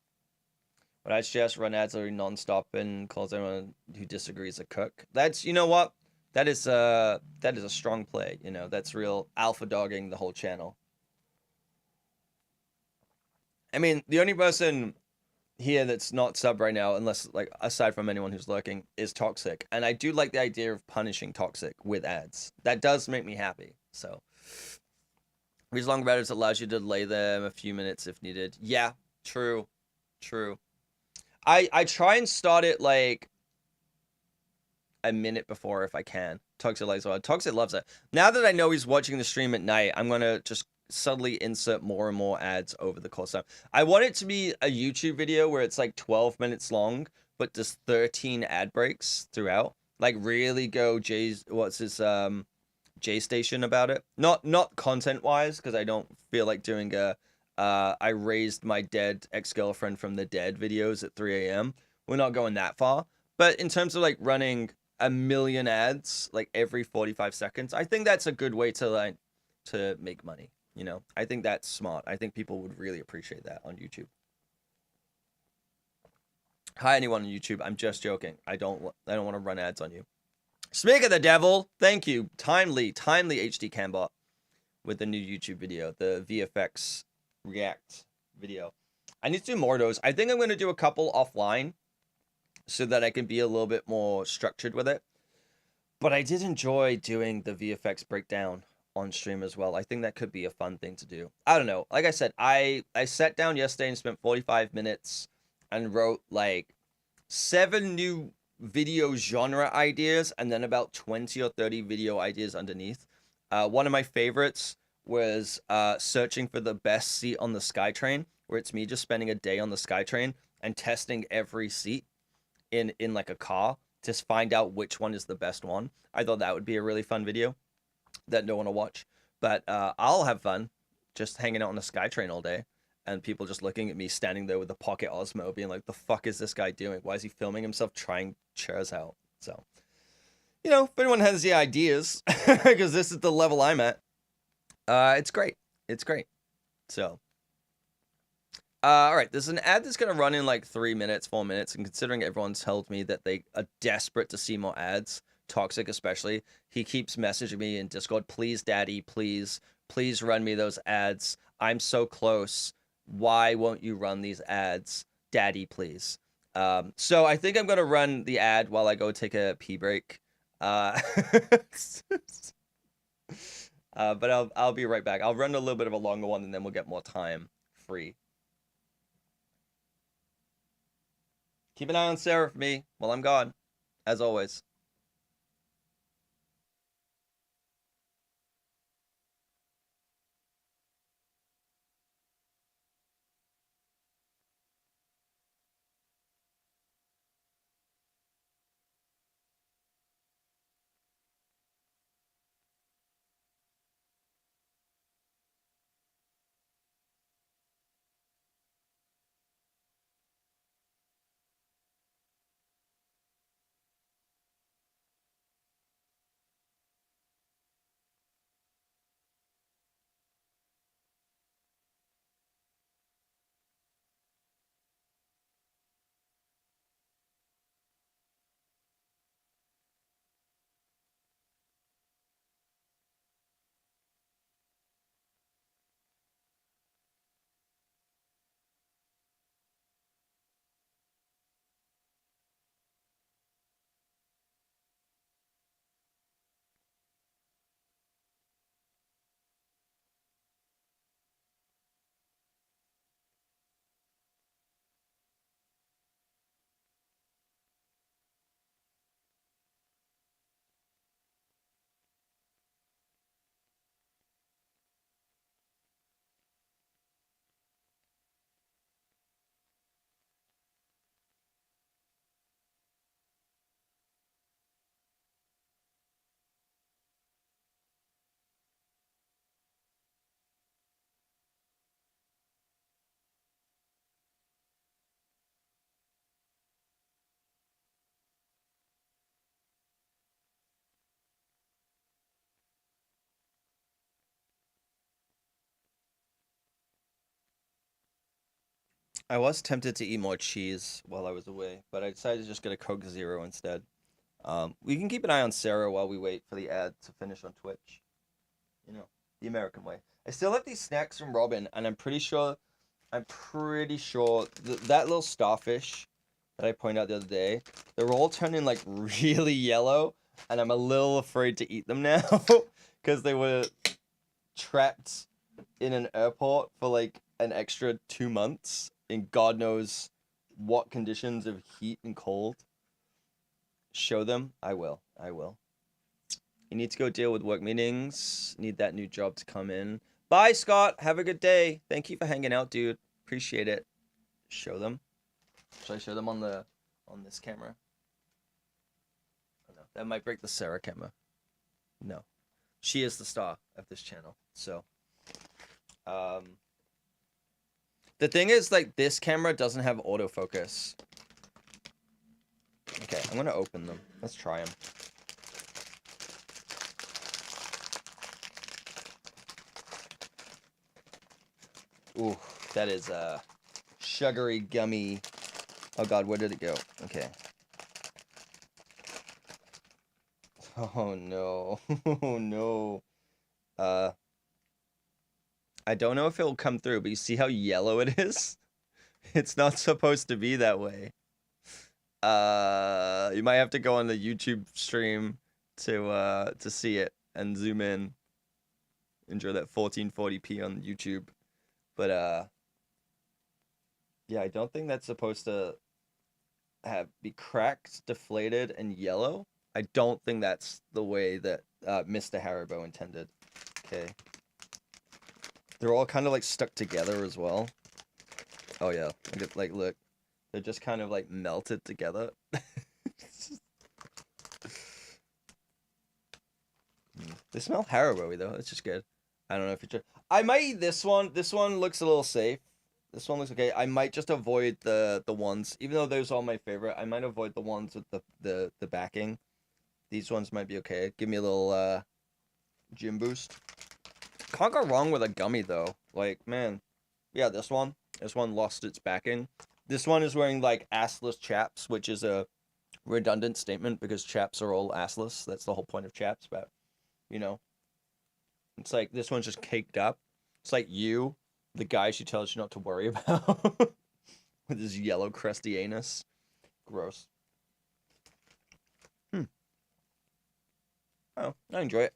But I suggest run ads literally non-stop and calls anyone who disagrees a cook. That's, you know what? That is a strong play. You know, that's real alpha dogging the whole channel. I mean, the only person here that's not sub right now, unless like aside from anyone who's lurking, is Toxic. And I do like the idea of punishing Toxic with ads. That does make me happy. So These longer videos allows you to delay them a few minutes if needed. Yeah, true. I try and start it like a minute before if I can. Toxic likes it. Toxic loves it. Now that I know he's watching the stream at night, I'm gonna just subtly insert more and more ads over the course of time. I want it to be a YouTube video where it's like 12 minutes long, but just 13 ad breaks throughout. Like really go J Station about it. Not content wise, because I don't feel like doing a I raised my dead ex-girlfriend from the dead videos at 3 a.m. We're not going that far. But in terms of like running a million ads like every 45 seconds, I think that's a good way to make money. You know, I think that's smart. I think people would really appreciate that on YouTube. Hi, anyone on YouTube. I'm just joking. I don't want to run ads on you. Speak of the devil, thank you. Timely HD Cambot with the new YouTube video, the VFX React video. I need to do more of those. I think I'm going to do a couple offline so that I can be a little bit more structured with it. But I did enjoy doing the VFX breakdown on stream as well. I think that could be a fun thing to do. I don't know. Like I said, I sat down yesterday and spent 45 minutes and wrote like 7 new video genre ideas and then about 20 or 30 video ideas underneath. One of my favorites was searching for the best seat on the SkyTrain, where it's me just spending a day on the SkyTrain and testing every seat in like a car to find out which one is the best one. I thought that would be a really fun video that no one will watch, but I'll have fun just hanging out on the SkyTrain all day and people just looking at me standing there with the pocket Osmo being like, the fuck is this guy doing? Why is he filming himself trying chairs out? So, you know, if anyone has the ideas, because this is the level I'm at, it's great. So, all right, there's an ad that's going to run in like 3 minutes, 4 minutes, and considering everyone's told me that they are desperate to see more ads, Toxic especially, he keeps messaging me in Discord, please, daddy, please run me those ads. I'm so close. Why won't you run these ads? Daddy, please. So I think I'm going to run the ad while I go take a pee break. But I'll be right back. I'll run a little bit of a longer one and then we'll get more time free. Keep an eye on Sarah for me while I'm gone, as always. I was tempted to eat more cheese while I was away, but I decided to just get a Coke Zero instead. We can keep an eye on Sarah while we wait for the ad to finish on Twitch. You know, the American way. I still have these snacks from Robin, and I'm pretty sure that little starfish that I pointed out the other day, they're all turning like really yellow, and I'm a little afraid to eat them now because they were trapped in an airport for like an extra 2 months in God knows what conditions of heat and cold, show them. I will. I will. You need to go deal with work meetings. Need that new job to come in. Bye, Scott. Have a good day. Thank you for hanging out, dude. Appreciate it. Show them. Should I show them on this camera? Oh, no, that might break the Sarah camera. No, she is the star of this channel. So, the thing is, like, this camera doesn't have autofocus. Okay, I'm gonna open them. Let's try them. Ooh, that is a sugary, gummy. Oh God, where did it go? Okay. Oh no. Oh no. I don't know if it'll come through, but you see how yellow it is? It's not supposed to be that way. You might have to go on the YouTube stream to see it and zoom in. Enjoy that 1440p on YouTube. But yeah, I don't think that's supposed to be cracked, deflated, and yellow. I don't think that's the way that Mr. Haribo intended. Okay. They're all kind of like stuck together as well. Oh yeah, look. They're just kind of like melted together. They smell Haribo-y though. It's just good. I don't know if it's. I might eat this one. This one looks a little safe. This one looks okay. I might just avoid the ones, even though those are my favorite. I might avoid the ones with the backing. These ones might be okay. Give me a little gym boost. Can't go wrong with a gummy though. Like, man, yeah, this one lost its backing. This one is wearing like assless chaps, which is a redundant statement because chaps are all assless. That's the whole point of chaps, but you know, it's like this one's just caked up. It's like you, the guy she tells you not to worry about with his yellow crusty anus. Gross. Oh, I enjoy it.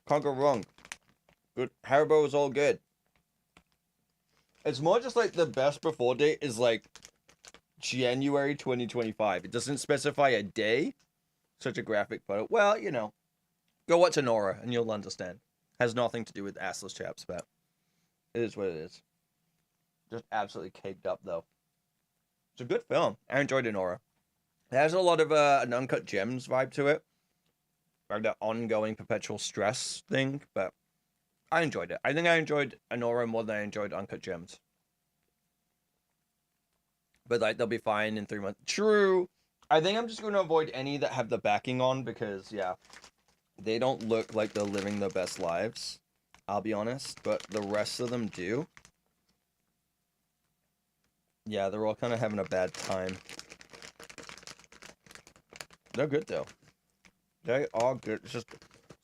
Can't go wrong. Good. Haribo is all good. It's more just like the best before date is like January 2025. It doesn't specify a day. Such a graphic photo. Well, you know, go watch Anora and you'll understand. Has nothing to do with assless chaps, but it is what it is. Just absolutely caked up though. It's a good film. I enjoyed Anora. It has a lot of an Uncut Gems vibe to it. Like that ongoing perpetual stress thing, but I enjoyed it. I think I enjoyed Anora more than I enjoyed Uncut Gems. But like they'll be fine in 3 months. True. I think I'm just going to avoid any that have the backing on because yeah, they don't look like they're living their best lives. I'll be honest, but the rest of them do. Yeah, they're all kind of having a bad time. They're good though. They are good. It's just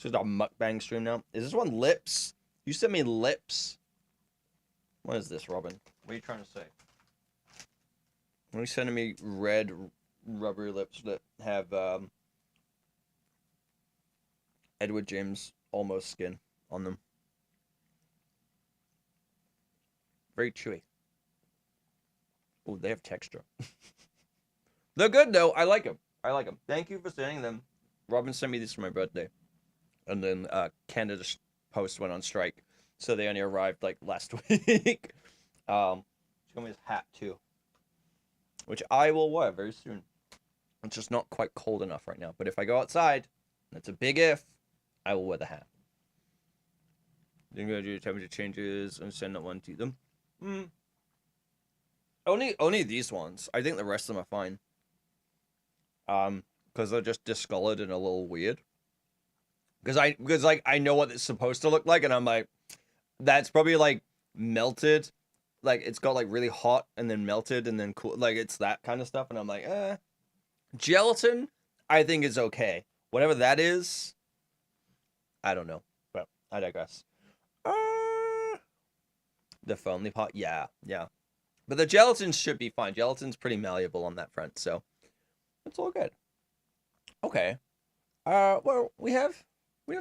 a mukbang stream now. Is this one lips? You sent me lips. What is this, Robin? What are you trying to say? What are you sending me red rubbery lips that have Edward James almost skin on them? Very chewy. Oh, they have texture. They're good though. I like them. I like them. Thank you for sending them. Robin sent me these for my birthday. And then Canada Post went on strike. So they only arrived like last week. She got me this hat too. Which I will wear very soon. It's just not quite cold enough right now. But if I go outside, that's a big if, I will wear the hat. Then go do temperature changes and send that one to them. Only these ones. I think the rest of them are fine. Because they're just discolored and a little weird. Because like I know what it's supposed to look like, and I'm like, that's probably like melted, like it's got like really hot and then melted and then cool, like it's that kind of stuff, and I'm like, gelatin, I think is okay. Whatever that is, I don't know, but I digress. The foamy part, yeah, but the gelatin should be fine. Gelatin's pretty malleable on that front, so it's all good. Okay, well we have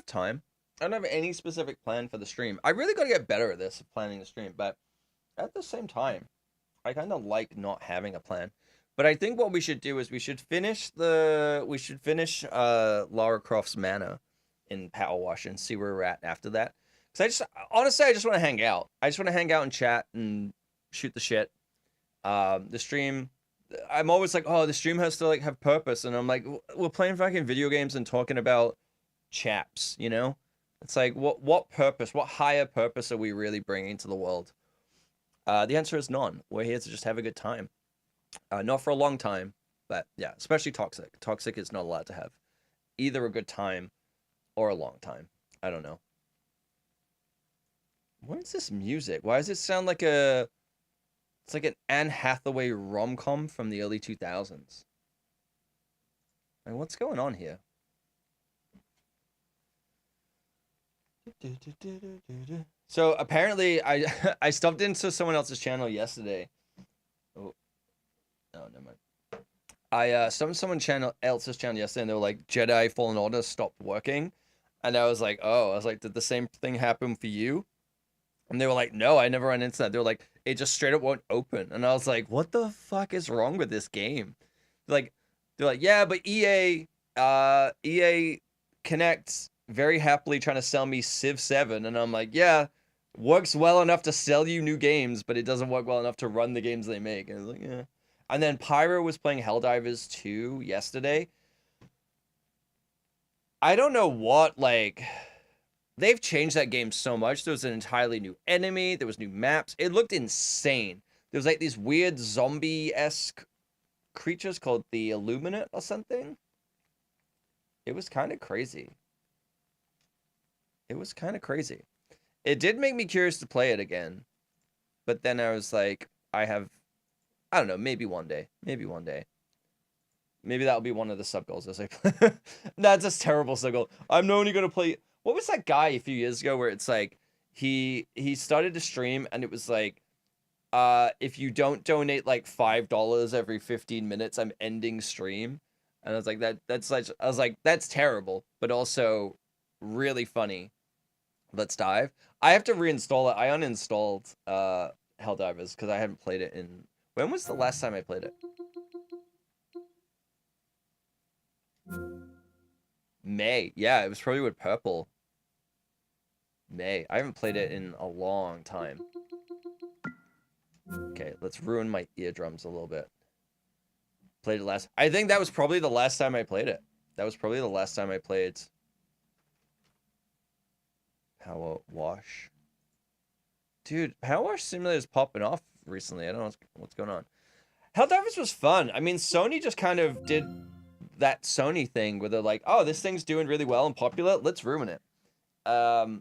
time. I don't have any specific plan for the stream. I really got to get better at this, planning the stream, but at the same time, I kind of like not having a plan. But I think what we should do is we should finish Lara Croft's Manor in Power Wash and see where we're at after that. Cuz I just want to hang out. I just want to hang out and chat and shoot the shit. The stream, I'm always like, "Oh, the stream has to like have purpose." And I'm like, "We're playing fucking video games and talking about chaps, you know?" It's like what purpose, what higher purpose are we really bringing to the world? The answer is none. We're here to just have a good time. Not for a long time, but yeah, especially Toxic. Toxic is not allowed to have either a good time or a long time. I don't know. What is this music? Why does it sound like it's like an Anne Hathaway rom-com from the early 2000s? And what's going on here? So apparently I I stopped into someone else's channel yesterday. Oh, no, never mind. I stopped into someone else's channel yesterday and they were like, Jedi Fallen Order stopped working. And I was like, oh, I was like, did the same thing happen for you? And they were like, no, I never ran into that. They were like, it just straight up won't open. And I was like, what the fuck is wrong with this game? They're like, yeah, but EA Connect very happily trying to sell me Civ 7. And I'm like, yeah, works well enough to sell you new games, but it doesn't work well enough to run the games they make. And I was like, yeah. And then Pyro was playing Helldivers 2 yesterday. I don't know what, like, they've changed that game so much. There was an entirely new enemy. There was new maps. It looked insane. There was like these weird zombie-esque creatures called the Illuminate or something. It was kind of crazy. It was kind of crazy. It did make me curious to play it again. But then I was like, I don't know, maybe one day. Maybe one day. Maybe that'll be one of the sub-goals as I play. That's a terrible sub-goal. I'm only going to play... What was that guy a few years ago where it's like, he started to stream and it was like, if you don't donate like $5 every 15 minutes, I'm ending stream. And I was like, that's like, I was like, that's terrible, but also really funny. Let's dive. I have to reinstall it. I uninstalled Helldivers because I hadn't played it in... When was the last time I played it? May. Yeah, it was probably with Purple. May. I haven't played it in a long time. Okay, let's ruin my eardrums a little bit. Played it last... I think that was probably the last time I played it. That was probably the last time I played... Power Wash. Dude, Power Wash Simulator is popping off recently. I don't know what's going on. Helldivers was fun. I mean, Sony just kind of did that Sony thing where they're like, oh, this thing's doing really well and popular. Let's ruin it. But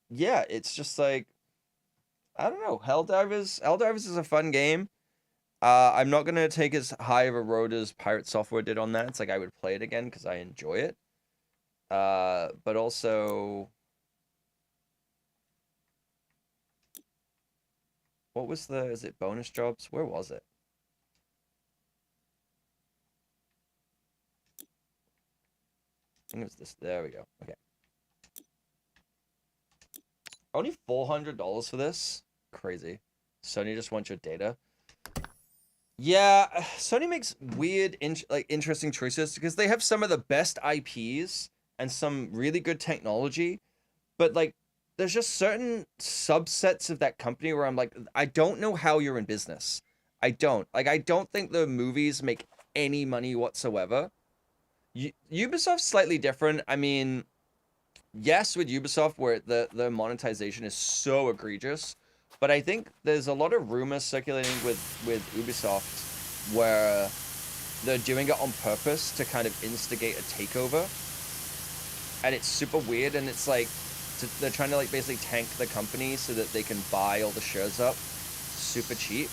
yeah, it's just like, I don't know. Helldivers is a fun game. I'm not going to take as high of a road as Pirate Software did on that. It's like I would play it again because I enjoy it. But also... What was is it bonus jobs? Where was it? I think it was this. There we go. Okay. Only $400 for this? Crazy. Sony just wants your data. Yeah, Sony makes weird, interesting choices because they have some of the best IPs and some really good technology, but like, there's just certain subsets of that company where I'm like, I don't know how you're in business. I don't think the movies make any money whatsoever. Ubisoft's slightly different. I mean, yes, with Ubisoft where the monetization is so egregious, but I think there's a lot of rumors circulating with Ubisoft where they're doing it on purpose to kind of instigate a takeover. And it's super weird, and it's like, they're trying to like basically tank the company so that they can buy all the shares up super cheap,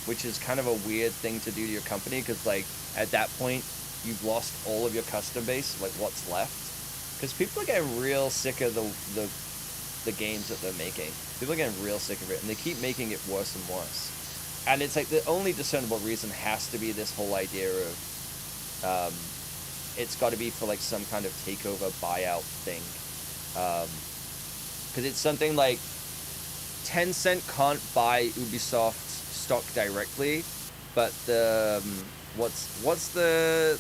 which is kind of a weird thing to do to your company because like at that point you've lost all of your customer base, like what's left, because people are getting real sick of the games that they're making. People are getting real sick of it and they keep making it worse and worse, and it's like the only discernible reason has to be this whole idea of it's got to be for like some kind of takeover buyout thing. Because it's something like Tencent can't buy Ubisoft stock directly, but the what's the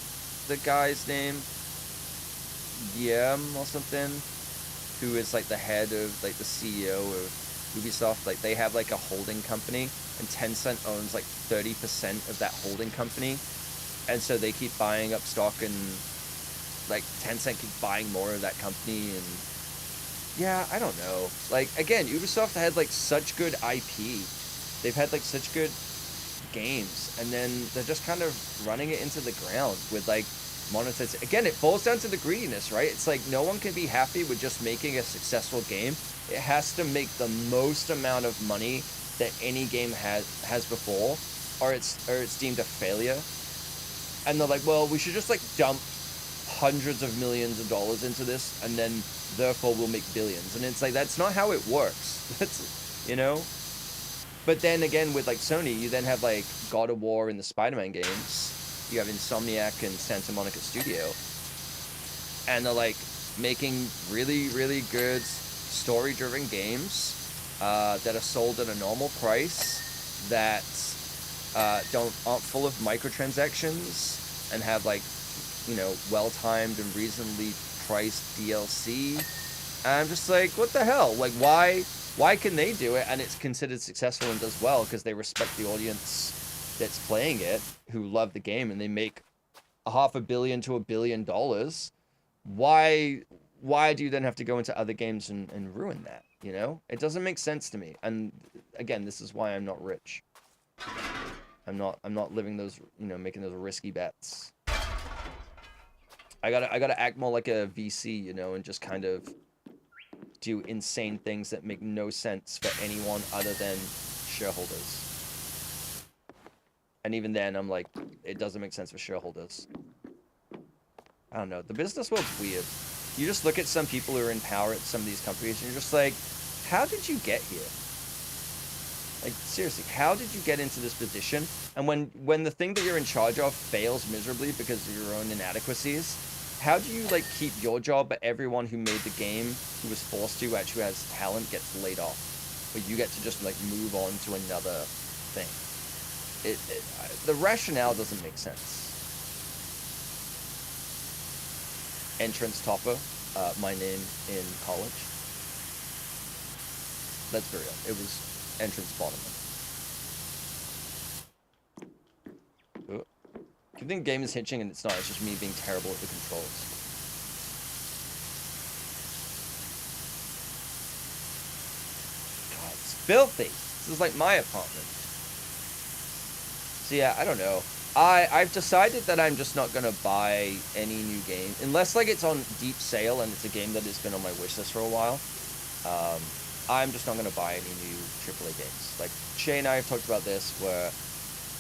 guy's name? Guillaume or something, who is like the head of like the CEO of Ubisoft. Like they have like a holding company, and Tencent owns like 30% of that holding company, and so they keep buying up stock, and like Tencent keep buying more of that company. And yeah, I don't know. Like again, Ubisoft had like such good IP. They've had like such good games, and then they're just kind of running it into the ground with like monetization. Again, it boils down to the greediness, right? It's like no one can be happy with just making a successful game. It has to make the most amount of money that any game has before, or it's deemed a failure. And they're like, well, we should just like dump hundreds of millions of dollars into this, and then therefore we'll make billions. And it's like that's not how it works. That's, you know. But then again, with like Sony, you then have like God of War and the Spider-Man games. You have Insomniac and Santa Monica Studio, and they're like making really, really good story-driven games that are sold at a normal price, that aren't full of microtransactions, and have like, you know, well-timed and reasonably priced DLC. And I'm just like, what the hell? Like, why can they do it and it's considered successful and does well because they respect the audience that's playing it, who love the game, and they make $500 million to $1 billion? Why do you then have to go into other games and ruin that? You know, it doesn't make sense to me. And again, this is why I'm not rich. I'm not living those, you know, making those risky bets. I gotta act more like a VC, you know, and just kind of do insane things that make no sense for anyone other than shareholders. And even then, I'm like, it doesn't make sense for shareholders. I don't know. The business world's weird. You just look at some people who are in power at some of these companies, and you're just like, how did you get here? Like, seriously, how did you get into this position? And when the thing that you're in charge of fails miserably because of your own inadequacies, how do you, like, keep your job, but everyone who made the game, who was forced to, actually has talent, gets laid off? But you get to just, like, move on to another thing. The rationale doesn't make sense. Entrance topper, my name in college. That's very real. It was entrance bottomer. You think game is hitching, and it's not. It's just me being terrible at the controls. God, it's filthy. This is like my apartment. So yeah, I don't know. I've decided that I'm just not gonna buy any new game unless like it's on deep sale and it's a game that has been on my wish list for a while. I'm just not gonna buy any new AAA games. Like Shay and I have talked about this, where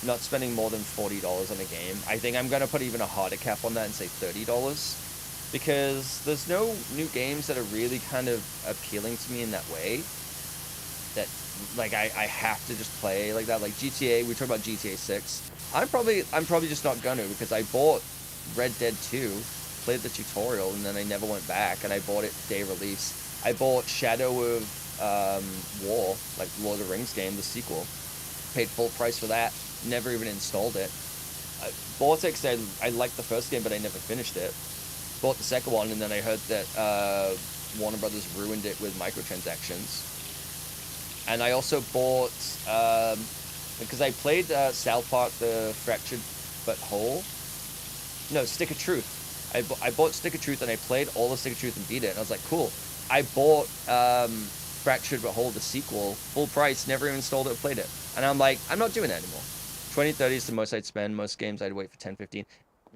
not spending more than $40 on a game. I think I'm gonna put even a harder cap on that and say $30, because there's no new games that are really kind of appealing to me in that way. That like I have to just play like that. Like GTA, we talked about GTA 6. I'm probably just not gonna, because I bought Red Dead 2, played the tutorial, and then I never went back, and I bought it day release. I bought Shadow of War, like Lord of the Rings game, the sequel. Paid full price for that. Never even installed it. I bought it because I liked the first game, but I never finished it. Bought the second one, and then I heard that Warner Brothers ruined it with microtransactions. And I also bought, because I played South Park, The Fractured But Whole. No, Stick of Truth. I bought Stick of Truth, and I played all the Stick of Truth and beat it. And I was like, cool. I bought Fractured But Whole, the sequel, full price, never even installed it or played it. And I'm like, I'm not doing that anymore. 20, 30 is the most I'd spend. Most games I'd wait for 10, 15.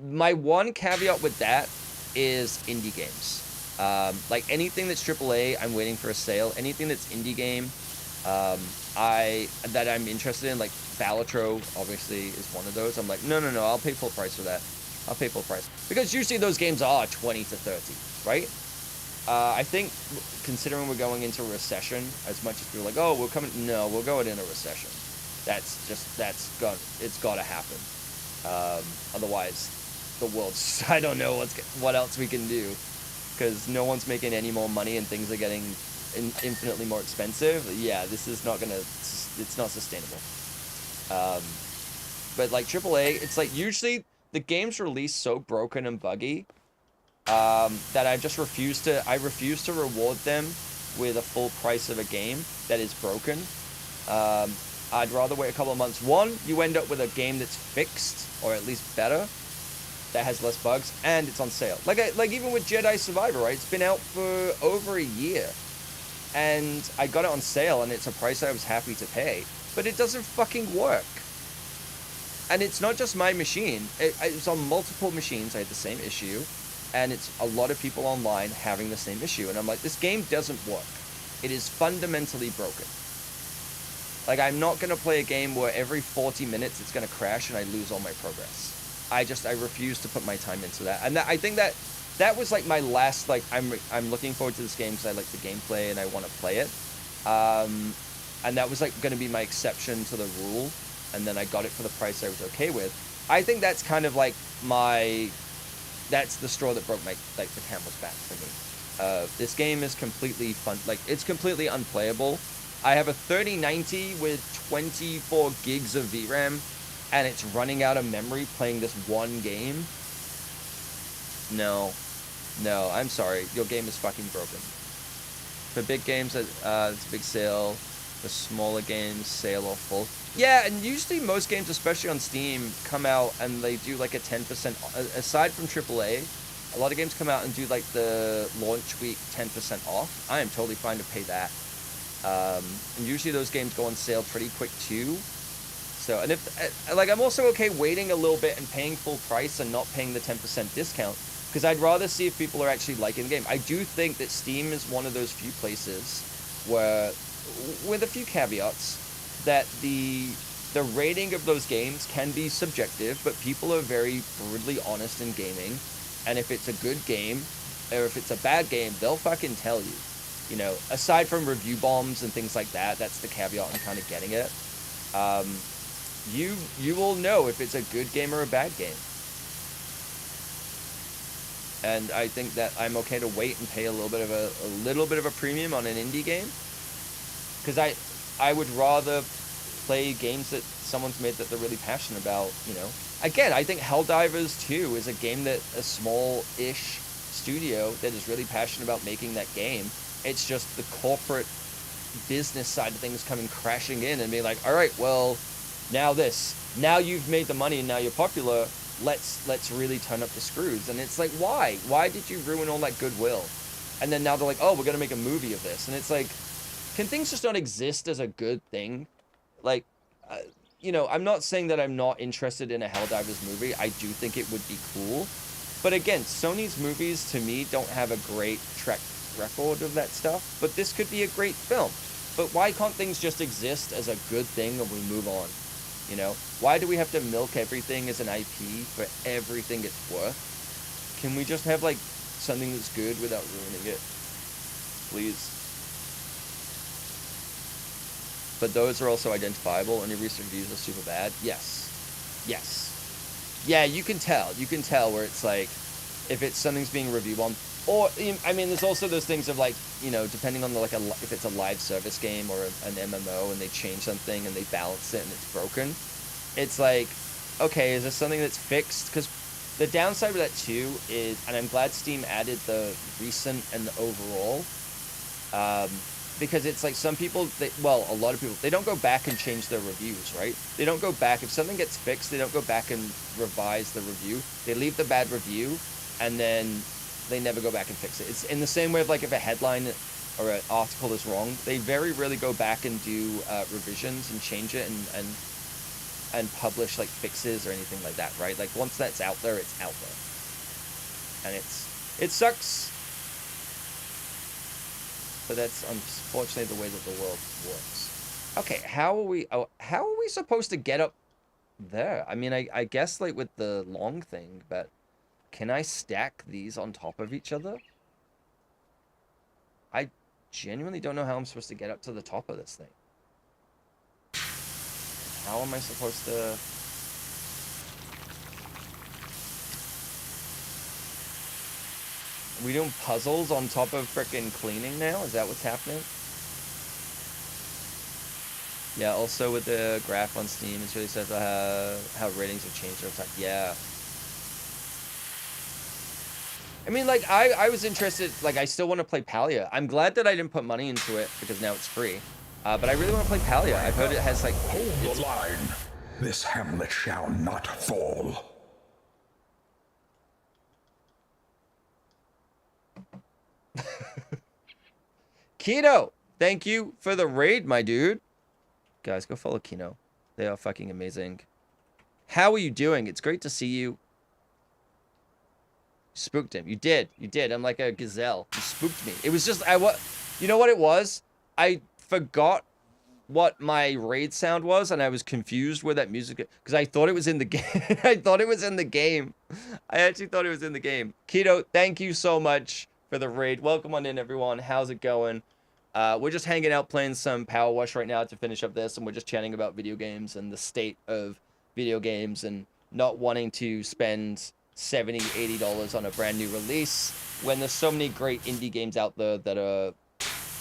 My one caveat with that is indie games. Like anything that's AAA, I'm waiting for a sale. Anything that's indie game, that I'm interested in, like Balatro obviously is one of those. I'm like, no, I'll pay full price for that. I'll pay full price. Because usually those games are 20 to 30, right? I think considering we're going into a recession, as much as people are like, oh, we're going in a recession. It's got to happen. Otherwise, the world. I don't know what else we can do, because no one's making any more money and things are getting infinitely more expensive. Yeah, this is not gonna. It's not sustainable. But like AAA, it's like usually the game's released so broken and buggy that I refuse to reward them with a full price of a game that is broken. I'd rather wait a couple of months. One, you end up with a game that's fixed, or at least better, that has less bugs, and it's on sale. Like even with Jedi Survivor, right? It's been out for over a year, and I got it on sale, and it's a price I was happy to pay. But it doesn't fucking work. And it's not just my machine. It's on multiple machines. I had the same issue, and it's a lot of people online having the same issue. And I'm like, this game doesn't work. It is fundamentally broken. Like, I'm not going to play a game where every 40 minutes it's going to crash and I lose all my progress. I refuse to put my time into that. And I think that was like my last, like, I'm looking forward to this game because I like the gameplay and I want to play it. And that was like going to be my exception to the rule. And then I got it for the price I was okay with. I think that's kind of like that's the straw that broke the camel's back for me. This game is completely it's completely unplayable. I have a 3090 with 24 gigs of VRAM, and it's running out of memory playing this one game. No, I'm sorry. Your game is fucking broken. For big games, it's a big sale. For smaller games, sale or full. Yeah, and usually most games, especially on Steam, come out and they do like a 10%. Aside from AAA, a lot of games come out and do like the launch week 10% off. I am totally fine to pay that. And usually those games go on sale pretty quick too. So, and if like, I'm also okay waiting a little bit and paying full price and not paying the 10% discount, because I'd rather see if people are actually liking the game. I do think that Steam is one of those few places where, with a few caveats, that the rating of those games can be subjective, but people are very brutally honest in gaming. And if it's a good game, or if it's a bad game, they'll fucking tell you. You know, aside from review bombs and things like that, that's the caveat in kind of getting it. You will know if it's a good game or a bad game. And I think that I'm okay to wait and pay a little bit of a premium on an indie game, because I would rather play games that someone's made that they're really passionate about. You know, again, I think Helldivers 2 is a game that a small-ish studio that is really passionate about making that game. It's just the corporate business side of things coming crashing in and being like, all right, well, now you've made the money and now you're popular. Let's really turn up the screws. And it's like, why? Why did you ruin all that goodwill? And then now they're like, oh, we're gonna make a movie of this. And it's like, can things just not exist as a good thing? Like, you know, I'm not saying that I'm not interested in a Helldivers movie. I do think it would be cool. But again, Sony's movies, to me, don't have a great track record of that stuff. But this could be a great film. But why can't things just exist as a good thing and we move on? You know? Why do we have to milk everything as an IP for everything it's worth? Can we just have, like, something that's good without ruining it? Please. But those are also identifiable, and your recent reviews are super bad. Yes. Yeah, you can tell. You can tell where it's like, if it's something's being reviewed on, or I mean, there's also those things of like, you know, depending on the, like if it's a live service game or an MMO and they change something and they balance it and it's broken, it's like, okay, is this something that's fixed? Because the downside with that too is, and I'm glad Steam added the recent and the overall, because it's like some people, a lot of people, they don't go back and change their reviews, right? They don't go back. If something gets fixed, they don't go back and revise the review. They leave the bad review, and then they never go back and fix it. It's in the same way of like if a headline or an article is wrong, they very rarely go back and do revisions and change it and publish like fixes or anything like that, right? Like once that's out there, it's out there. And it sucks. But that's unfortunately the way that the world works. Okay, how are we supposed to get up there? I mean, I guess like with the long thing, but can I stack these on top of each other? I genuinely don't know how I'm supposed to get up to the top of this thing. How am I supposed to... we doing puzzles on top of frickin' cleaning now? Is that what's happening? Yeah, also with the graph on Steam, it's really sad how ratings have changed over time. Yeah. I mean, like, I was interested, like, I still want to play Palia. I'm glad that I didn't put money into it, because now it's free. But I really want to play Palia. I've heard it has, like... Hold the line. This hamlet shall not fall. Kino! Thank you for the raid, my dude. Guys, go follow Kino. They are fucking amazing. How are you doing? It's great to see you. Spooked him. You did. You did. I'm like a gazelle. You spooked me. It was just... You know what it was? I forgot what my raid sound was, and I was confused with that music because I thought it was in the game. I thought it was in the game. I actually thought it was in the game. Keto, thank you so much for the raid. Welcome on in, everyone. How's it going? We're just hanging out playing some Power Wash right now to finish up this, and we're just chatting about video games and the state of video games and not wanting to spend $70, $80 on a brand new release when there's so many great indie games out there that are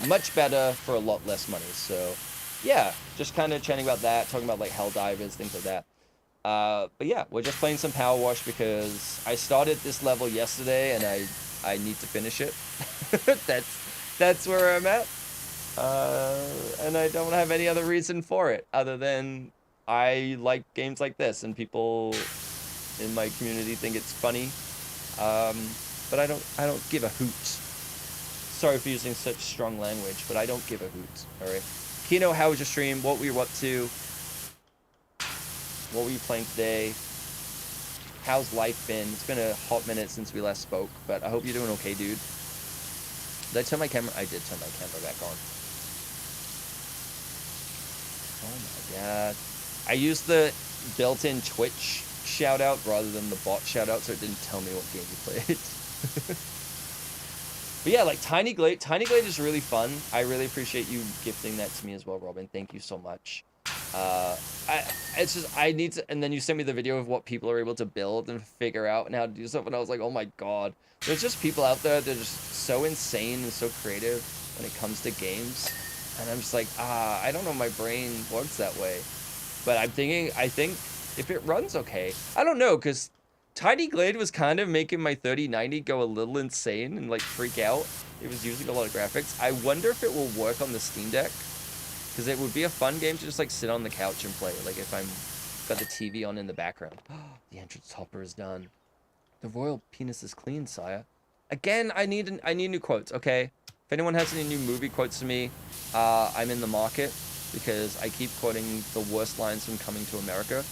much better for a lot less money. So yeah, just kind of chatting about that, talking about like Helldivers, things like that. But yeah, we're just playing some Power Wash because I started this level yesterday and I need to finish it. that's where I'm at. And I don't have any other reason for it other than I like games like this and people in my community think it's funny. But I don't give a hoot. Sorry for using such strong language, but I don't give a hoot. All right. Kino, how was your stream? What were you up to? What were you playing today? How's life been? It's been a hot minute since we last spoke, but I hope you're doing okay, dude. Did I turn my camera? I did turn my camera back on. Oh my god. I used the built-in Twitch shout-out rather than the bot shout-out, so it didn't tell me what game you played. But yeah, like Tiny Glade is really fun. I really appreciate you gifting that to me as well, Robin. Thank you so much. I need to, and then you sent me the video of what people are able to build and figure out and how to do stuff, and I was like, oh my god. There's just people out there that are just so insane and so creative when it comes to games. And I'm just like, I don't know, my brain works that way. But I think if it runs okay, I don't know, because Tiny Glade was kind of making my 3090 go a little insane and like freak out. It was using a lot of graphics. I wonder if it will work on the Steam Deck, because it would be a fun game to just like sit on the couch and play. Like if I'm got the TV on in the background. The entrance hopper is done. The royal penis is clean, sire. Again, I need new quotes. Okay, if anyone has any new movie quotes to me, I'm in the market because I keep quoting the worst lines from Coming to America.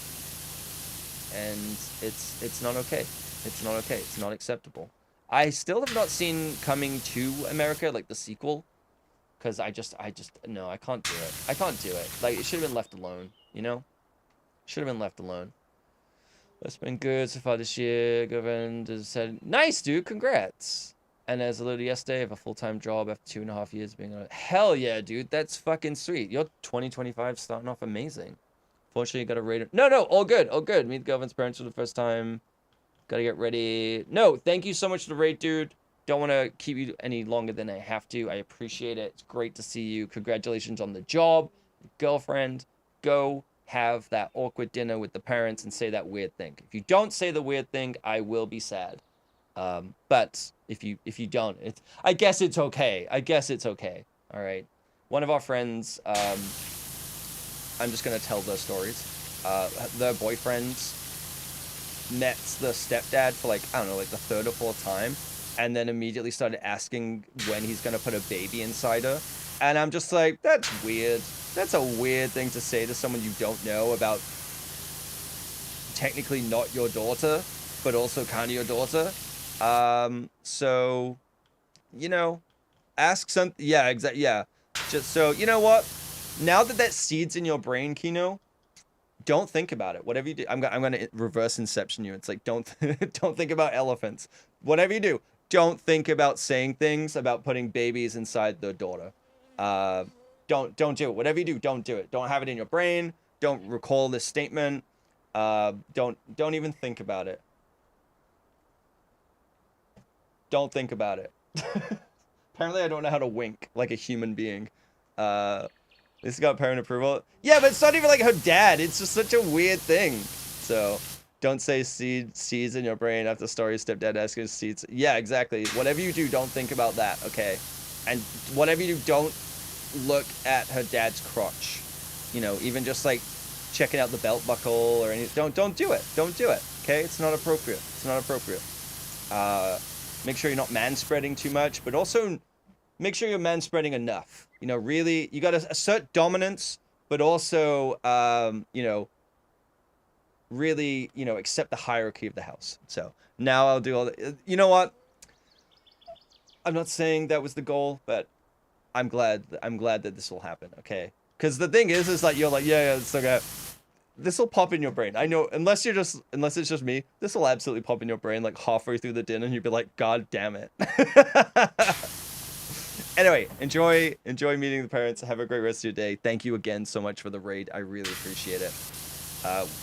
And it's not okay. It's not okay. It's not acceptable. I still have not seen Coming to America, like the sequel, because no, I can't do it. I can't do it. Like, it should have been left alone, you know? Should have been left alone. That's been good so far this year. Girlfriend has said, nice, dude, congrats. And as alluded yesterday, I have a full-time job after 2.5 years being on it. Hell yeah, dude, that's fucking sweet. Your 2025 starting off amazing. Fortunately, you got a rating. No, all good, all good. Meet the girlfriend's parents for the first time. Gotta get ready. No, thank you so much for the raid, dude. Don't want to keep you any longer than I have to. I appreciate it. It's great to see you. Congratulations on the job. Girlfriend, go have that awkward dinner with the parents and say that weird thing. If you don't say the weird thing, I will be sad. But if you don't, I guess it's okay. I guess it's okay. All right. One of our friends, I'm just gonna tell their stories. Their boyfriends met the stepdad for like, I don't know, like the third or fourth time, and then immediately started asking when he's gonna put a baby inside her. And I'm just like, that's weird. That's a weird thing to say to someone you don't know about technically not your daughter, but also kind of your daughter. So, you know, ask something. Yeah, exactly. Yeah. Just so, you know what? Now that seed's in your brain, Kino, don't think about it. Whatever you do, I'm gonna reverse inception you. It's like, don't think about elephants. Whatever you do, don't think about saying things about putting babies inside their daughter. Don't do it. Whatever you do, don't do it. Don't have it in your brain. Don't recall this statement. Don't even think about it. don't think about it. Apparently, I don't know how to wink like a human being. This got parent approval. Yeah, but it's not even like her dad. It's just such a weird thing. So, don't say seeds in your brain after story stepdad asking seeds. Yeah, exactly. Whatever you do, don't think about that, okay? And whatever you do, don't look at her dad's crotch. You know, even just like checking out the belt buckle or anything. Don't do it. Don't do it. Okay? It's not appropriate. It's not appropriate. Make sure you're not man-spreading too much, but also make sure you're man-spreading enough. You know, really, you got to assert dominance, but also, you know, really, you know, accept the hierarchy of the house. So now I'll do all the, you know what? I'm not saying that was the goal, but I'm glad that this will happen. Okay. Because the thing is like, you're like, yeah, it's okay. This will pop in your brain. I know, unless it's just me, this will absolutely pop in your brain like halfway through the dinner and you'll be like, God damn it. Anyway, enjoy meeting the parents. Have a great rest of your day. Thank you again so much for the raid. I really appreciate it.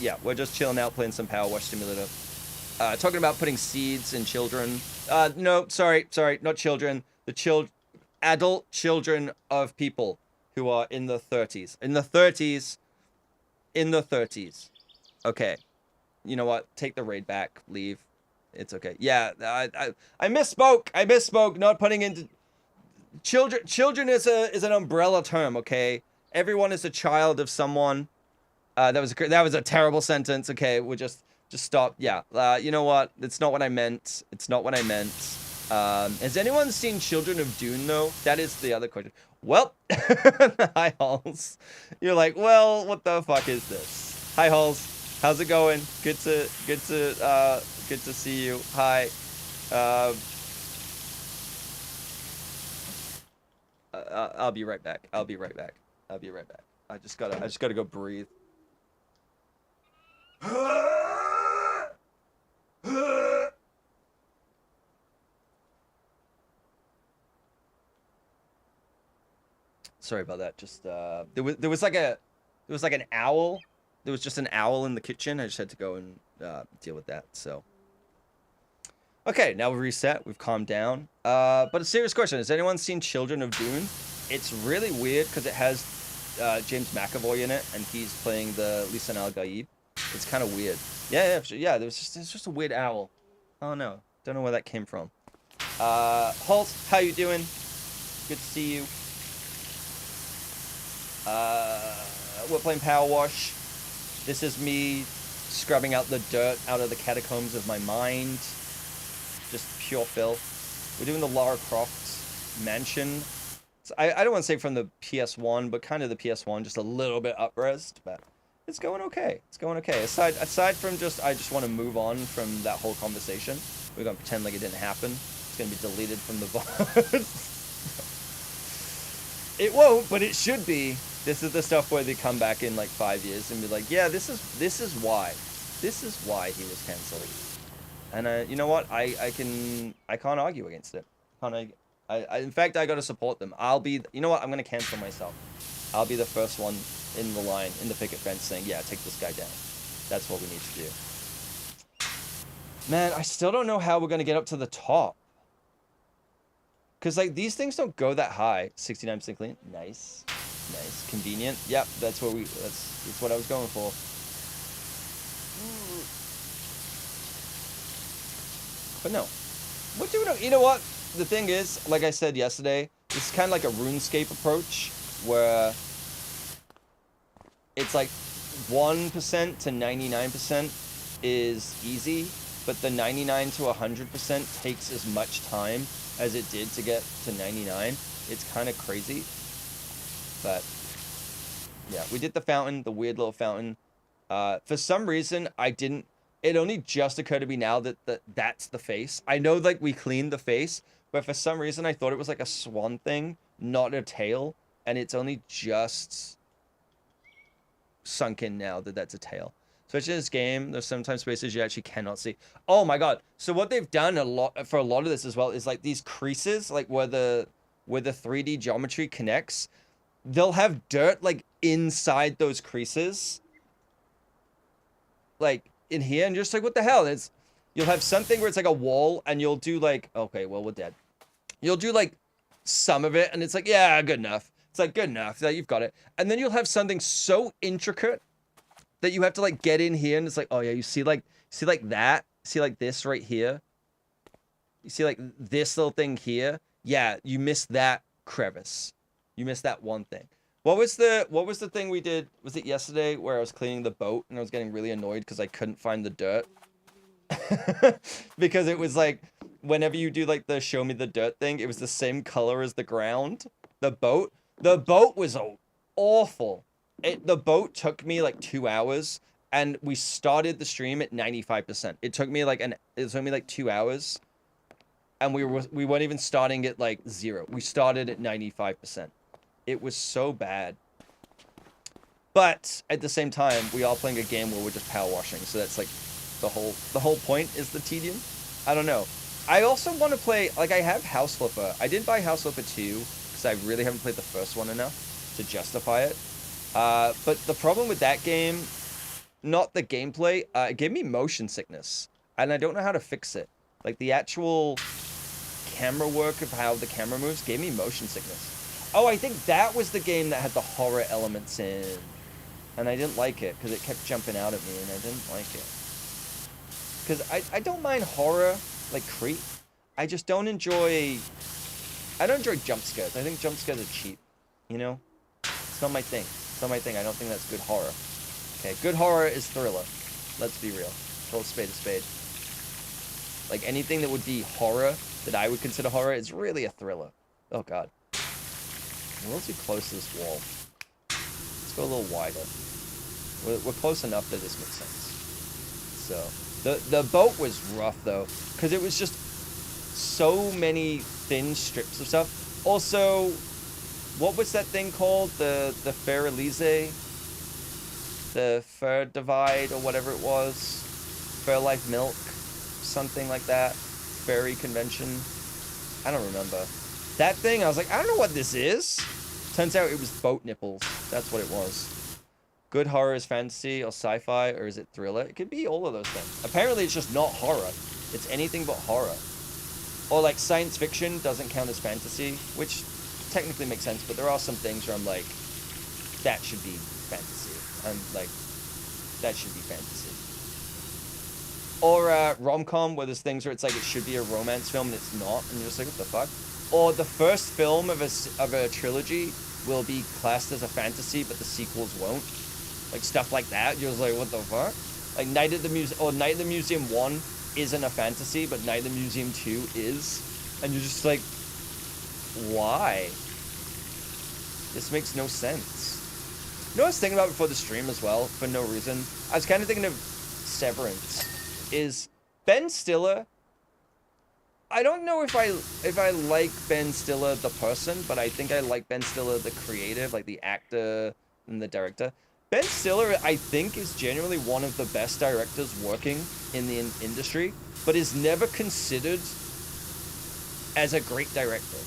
Yeah, we're just chilling out, playing some Power Wash Simulator. Talking about putting seeds in children. No, sorry, not children. Adult children of people who are in the 30s. In the 30s. Okay. You know what? Take the raid back. Leave. It's okay. Yeah, I misspoke. Not putting into children is an umbrella term, okay? Everyone is a child of someone. That was a terrible sentence. Okay, we'll just stop. Yeah. You know what? It's not what I meant. Has anyone seen Children of Dune though? That is the other question. Well, hi Halls. You're like, well, what the fuck is this? Hi Halls. How's it going? Good to see you. Hi. I'll be right back. I just gotta go breathe. Sorry about that. Just there was like an owl. There was just an owl in the kitchen. I just had to go and deal with that. So okay, now we're reset. We've calmed down. But a serious question: has anyone seen Children of Dune? It's really weird because it has James McAvoy in it, and he's playing the Lisan Al Gaib. It's kind of weird. Yeah. There's just a weird owl. Oh no, don't know where that came from. Holt, how you doing? Good to see you. We're playing Power Wash. This is me scrubbing out the dirt out of the catacombs of my mind. Just pure filth. We're doing the Lara Croft mansion. So I don't want to say from the PS1, but kind of the PS1, just a little bit up-resed, but it's going okay. Aside from I just want to move on from that whole conversation. We're going to pretend like it didn't happen. It's going to be deleted from the VOD. It won't, but it should be. This is the stuff where they come back in like 5 years and be like, yeah, this is why he was cancelled. And you know what? I can't argue against it. In fact, I gotta support them. You know what? I'm gonna cancel myself. I'll be the first one in the line, in the picket fence saying, yeah, take this guy down. That's what we need to do. Man, I still don't know how we're gonna get up to the top. Because, like, these things don't go that high. 69% clean. Nice. Convenient. Yep, that's what I was going for. But no. What do we know? You know what? The thing is, like I said yesterday, it's kind of like a RuneScape approach, where it's like 1% to 99% is easy, but the 99 to 100% takes as much time as it did to get to 99. It's kind of crazy. But yeah, we did the fountain, the weird little fountain. For some reason, it only just occurred to me now that that's the face. I know, like, we cleaned the face, but for some reason I thought it was like a swan thing, not a tail. And it's only just sunk in now that that's a tail. Especially in this game, there's sometimes spaces you actually cannot see. Oh my god. So what they've done for a lot of this as well is like these creases, like where the 3D geometry connects, they'll have dirt like inside those creases. Like in here, and just like, what the hell? You'll have something where it's like a wall, and you'll do like, okay, well, we're dead. You'll do like some of it, and it's like, yeah, good enough. It's like, good enough. That you've got it. And then you'll have something so intricate that you have to like get in here, and it's like, oh yeah, you see like that? See like this right here? You see like this little thing here? Yeah, you missed that crevice. You missed that one thing. What was the thing we did? Was it yesterday where I was cleaning the boat and I was getting really annoyed because I couldn't find the dirt? Because it was like whenever you do like the show me the dirt thing, it was the same color as the ground. The boat was awful. The boat took me like 2 hours, and we started the stream at 95%. It took me like 2 hours, and we weren't even starting at like 0. We started at 95%. It was so bad. But at the same time, we are playing a game where we're just power washing, so that's like the whole point is the tedium. I don't know. I also want to play, like, I have House Flipper. I didn't buy House Flipper 2 because I really haven't played the first one enough to justify it. But the problem with that game, not the gameplay, it gave me motion sickness, and I don't know how to fix it. Like, the actual camera work of how the camera moves gave me motion sickness. Oh, I think that was the game that had the horror elements in. And I didn't like it because it kept jumping out at me, and I didn't like it. Because I don't mind horror, like Creep. I just don't enjoy... I don't enjoy jump scares. I think jump scares are cheap. You know? It's not my thing. It's not my thing. I don't think that's good horror. Okay, good horror is thriller. Let's be real. Call a spade a spade. Like, anything that would be horror, that I would consider horror, is really a thriller. Oh, God. We're a little too close to this wall. Let's go a little wider. We're close enough that this makes sense. So, the boat was rough, though, because it was just so many thin strips of stuff. Also, what was that thing called? The Fair Elysee? The Fair Divide, or whatever it was? Fairlife Milk? Something like that? Fairy Convention? I don't remember. That thing, I was like, I don't know what this is. Turns out it was boat nipples. That's what it was. Good horror is fantasy or sci-fi, or is it thriller? It could be all of those things. Apparently it's just not horror. It's anything but horror. Or like science fiction doesn't count as fantasy, which technically makes sense, but there are some things where I'm like, that should be fantasy. I'm like, that should be fantasy. Or rom-com, where there's things where it's like it should be a romance film and it's not, and you're just like, what the fuck? Or the first film of a trilogy will be classed as a fantasy, but the sequels won't. Like stuff like that. You're just like, what the fuck? Like Night at the Museum 1 isn't a fantasy, but Night at the Museum 2 is. And you're just like, why? This makes no sense. You know what I was thinking about before the stream as well, for no reason? I was kind of thinking of Severance. Is Ben Stiller... I don't know if I like Ben Stiller the person, but I think I like Ben Stiller the creative, like the actor and the director. Ben Stiller, I think, is genuinely one of the best directors working in the industry, but is never considered as a great director,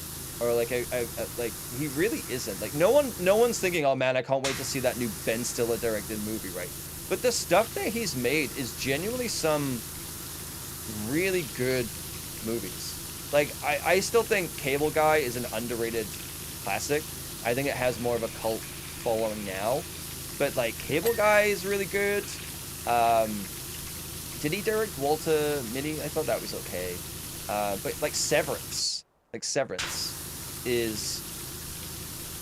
or like like he really isn't. Like no one's thinking, oh man, I can't wait to see that new Ben Stiller directed movie, right? But the stuff that he's made is genuinely some really good movies. Like I still think Cable Guy is an underrated classic. I think it has more of a cult following now, but like Cable Guy is really good. Did he direct Walter Mitty? I thought that was okay. But like Severance is,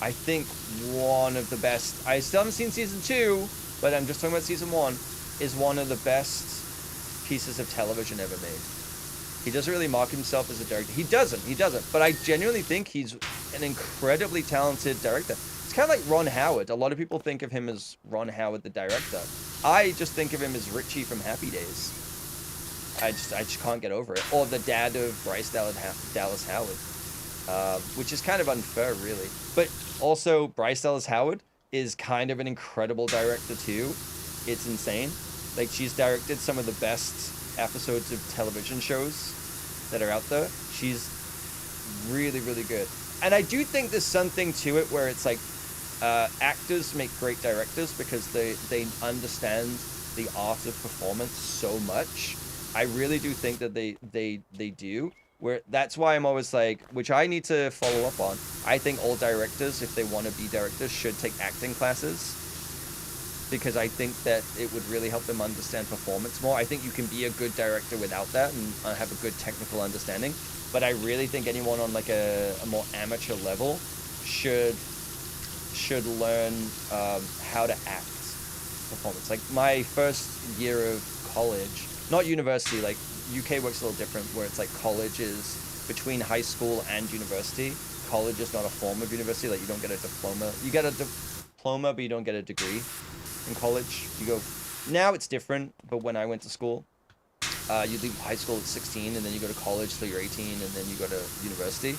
I think, one of the best. I still haven't seen season 2, but I'm just talking about season 1. Is one of the best pieces of television ever made. He doesn't really mark himself as a director. He doesn't. But I genuinely think he's an incredibly talented director. It's kind of like Ron Howard. A lot of people think of him as Ron Howard, the director. I just think of him as Richie from Happy Days. I just can't get over it. Or the dad of Bryce Dallas Howard. Which is kind of unfair, really. But also, Bryce Dallas Howard is kind of an incredible director, too. It's insane. Like, she's directed some of the best episodes of television shows that are out there. She's really, really good. And I do think there's something to it where it's like actors make great directors because they understand the art of performance so much I really do think that they do. Where that's why I'm always like, which I need to follow up on. I think all directors, if they want to be directors, should take acting classes, because I think that it would really help them understand performance more. I think you can be a good director without that and have a good technical understanding. But I really think anyone on like a more amateur level should learn how to act performance. Like my first year of college, not university, like UK works a little different, where it's like college is between high school and university. College is not a form of university. Like you don't get a diploma. You get a diploma, but you don't get a degree in college. You go, now it's different, but when I went to school, you leave high school at 16 and then you go to college till you're 18 and then you go to university.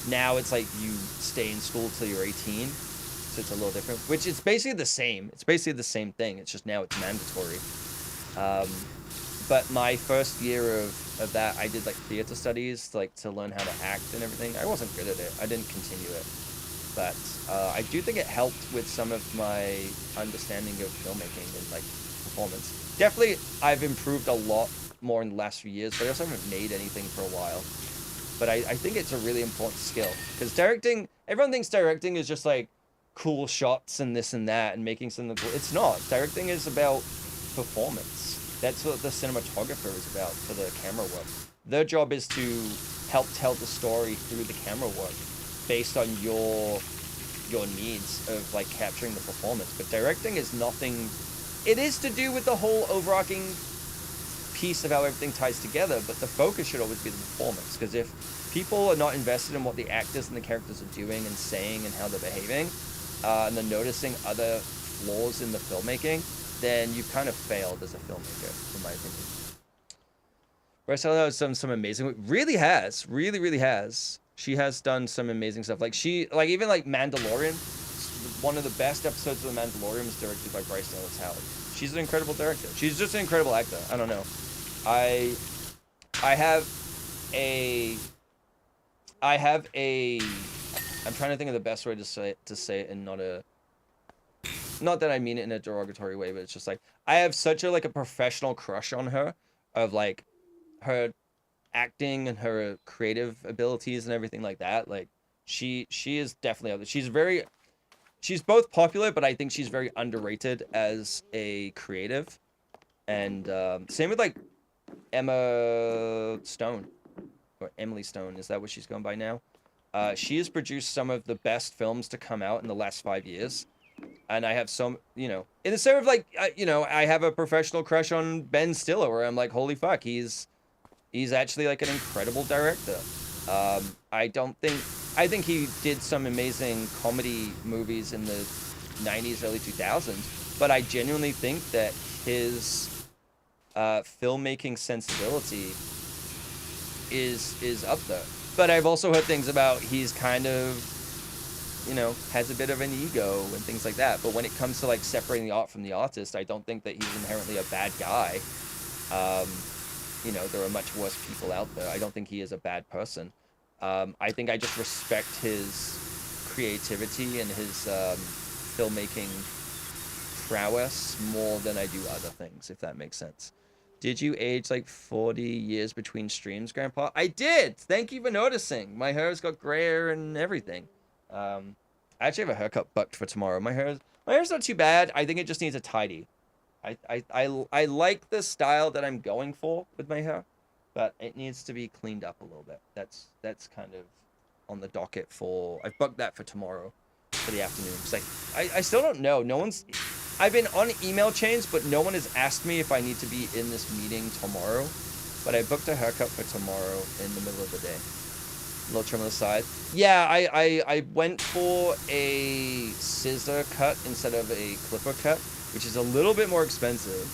Now it's like you stay in school till you're 18, so it's a little different, which it's basically the same. It's basically the same thing. It's just now it's mandatory. But my first year of that, I did like theater studies, like to learn how to act and everything. I wasn't good at it. I didn't continue it. But I do think it helped with some of my understanding of filmmaking and like performance. Definitely, I've improved a lot more in the last few years, but I also haven't made anything for a while. But I think it's a really important skill, because directing, everyone thinks directing is just like cool shots and this and that and making something cool. It's not. Directing is about performance. That's what the cinematographer is about for the camera work. Their job is to help tell the story through the camera work based on your needs of like capturing the performance. But directing is nothing. It is to do with the whole overarching piece of how everything ties together, but the focus should always be the performance, because if people are not invested in what the actors and the characters are doing and saying and how they're behaving, and they're noticing other flaws in the filmmaking, then you've kind of failed as a filmmaker, in my opinion. Bryce Dallas has done some amazing, really has. She has done some amazing stuff. Like even like Mandalorian, one of the best episodes of The Mandalorian was directed by Bryce Dallas Howard. She's an incredible director. She's just an incredible actor. I don't know. I have a I'm trying to think of the best way to say it and not that I mean it in a derogatory way, but it's just like I have such a professional crush on her, of like her acting and her creative abilities and everything like that. Like she is definitely out there. She's both popular, but I think she's very underrated as a creative. And same with like Emma Stone, or Emily Stone. Is that what she's going by now? She has produced some of the best films to come out in the last 5 years. And I have some, in the same of like, I have a professional crush on Ben Stiller, where I'm like, holy fuck, he's actually like an incredible director. I think he did some amazing comedy movies in the 90s, early 2000s, but I genuinely think that his filmmaking sensibility is up there. But I've also heard things about he's kind of, has a bit of an ego and things like that. But when it comes to like separating the art from the artist, I don't think that he's inherently a bad guy. There are much worse people out there. I don't think he is a bad person. I think I just respect his creativity and his filmmaking prowess more than I do other things, if that makes sense. Did you age like 40 years between streams, Grandpa? I did! Thank you for noticing. My hair's got grayer and everything. I actually have a haircut booked for tomorrow. My hair's not too bad. I think it just needs a tidy. I like the style that I'm going for with my hair, but it needs to be cleaned up a little bit. That's kind of on the docket for. I've booked that for tomorrow, for the afternoon. Cause I still don't know. I've been on email chains, but no one has asked me if I need to be in this meeting tomorrow. But I booked a haircut for tomorrow in the middle of the day. A little trim on the side. Yeah, I went for a scissor cut instead of a clipper cut, which is a little bit more expensive,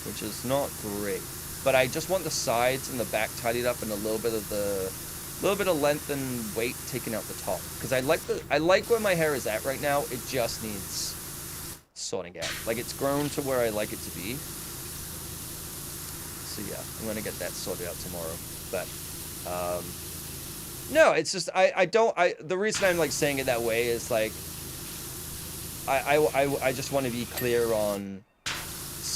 which is not great. But I just want the sides and the back tidied up and a little bit of length and weight taken out the top, because I like where my hair is at right now. It just needs sorting out. Like, it's grown to where I like it to be. So yeah, I'm gonna get that sorted out tomorrow. But no, it's just the reason I'm like saying it that way is like I just want to be clear on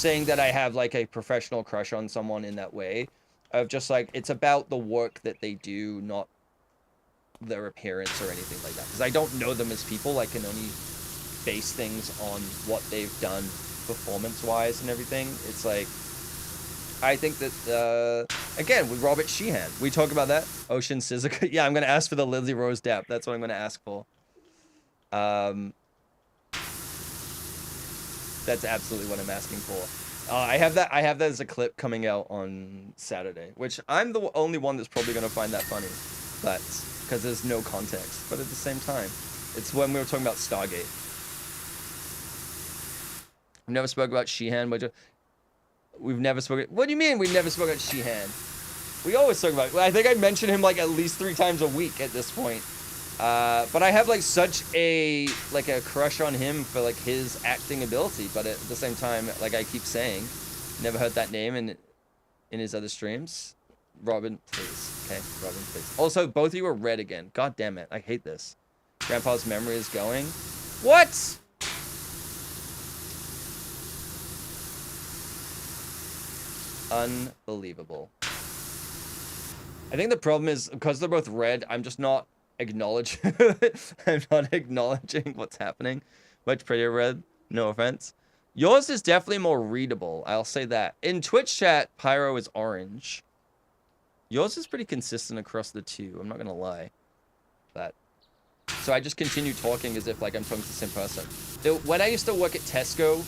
saying that I have like a professional crush on someone in that way. Of just like, it's about the work that they do, not their appearance or anything like that. Because I don't know them as people. I can only base things on what they've done performance-wise and everything. It's like, I think that, again, with Robert Sheehan, we talk about that. Ocean Sissoko. Yeah, I'm going to ask for the Lily Rose Depp. That's what I'm going to ask for. That's absolutely what I'm asking for. I have that as a clip coming out on Saturday, which I'm the only one that's probably going to find that funny, but because there's no context. But at the same time, it's when we were talking about Stargate. We've never spoke about Sheehan, but we've never spoken. What do you mean we've never spoken about Sheehan? We always talk about. I think I mention him like at least 3 times a week at this point. But I have like such a crush on him for like his acting ability, but at the same time, like I keep saying, never heard that name in his other streams. Robin, please. Okay, Robin, please. Also, both of you are red again. God damn it. I hate this. Grandpa's memory is going. What? Unbelievable. I think the problem is because they're both red, I'm just not acknowledging what's happening. Much prettier red, no offense. Yours is definitely more readable, I'll say that. In Twitch chat, Pyro is orange. Yours is pretty consistent across the two, I'm not gonna lie. But so I just continue talking as if like I'm talking to the same person. When I used to work at Tesco,